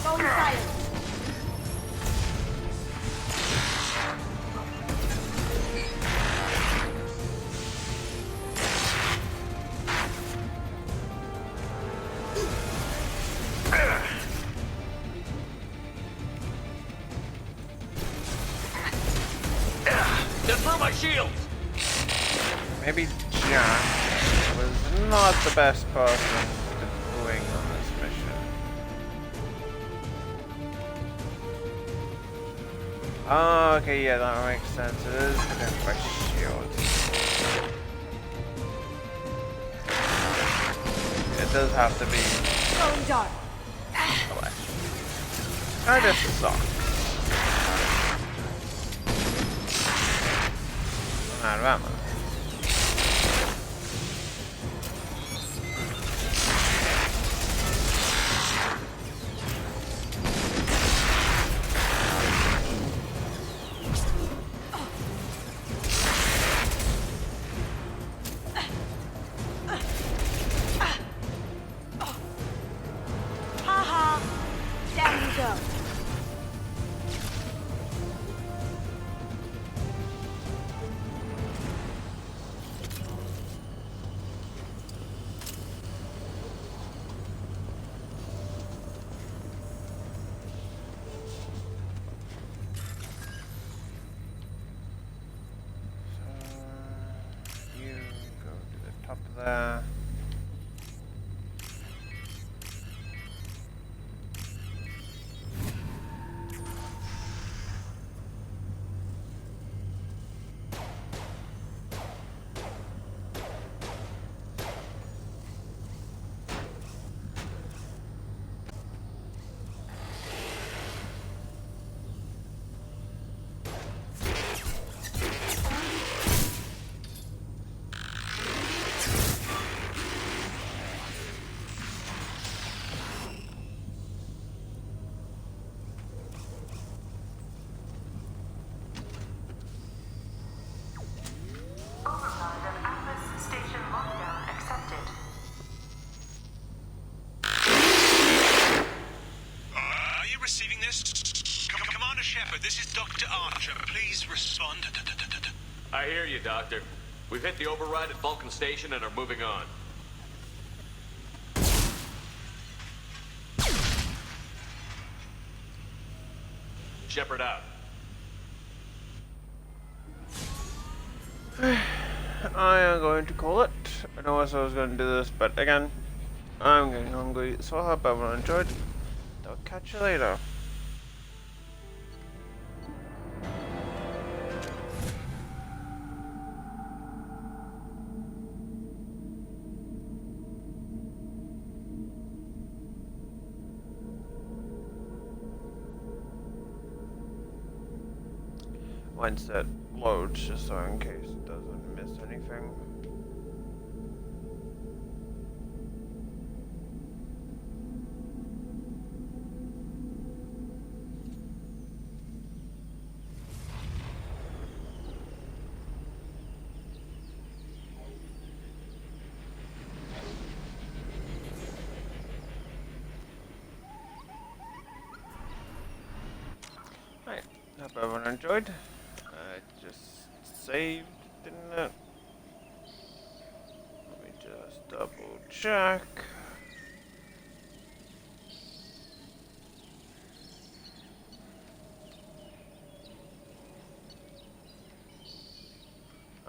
Go inside. They're through my shield. Maybe Jack was not the best person deploying on this mission. Oh, okay, yeah, that makes sense. It is connected by shield. It does have to be. Going dark. That just sucks. I'm out of ammo. top of there. This is Dr. Archer. Please respond. I hear you, Doctor. We've hit the override at Vulcan Station and are moving on. Shepard out. I am going to call it. I know I was going to do this, but again, I'm getting hungry, so I hope everyone enjoyed. I'll catch you later. Once that loads, just so in case it doesn't miss anything. Right, hope everyone enjoyed. Just saved, didn't it? Let me just double check.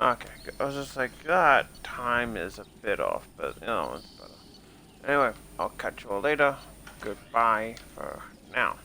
Okay, I was just like, that time is a bit off, but you know, it's better. Anyway, I'll catch you all later. Goodbye for now.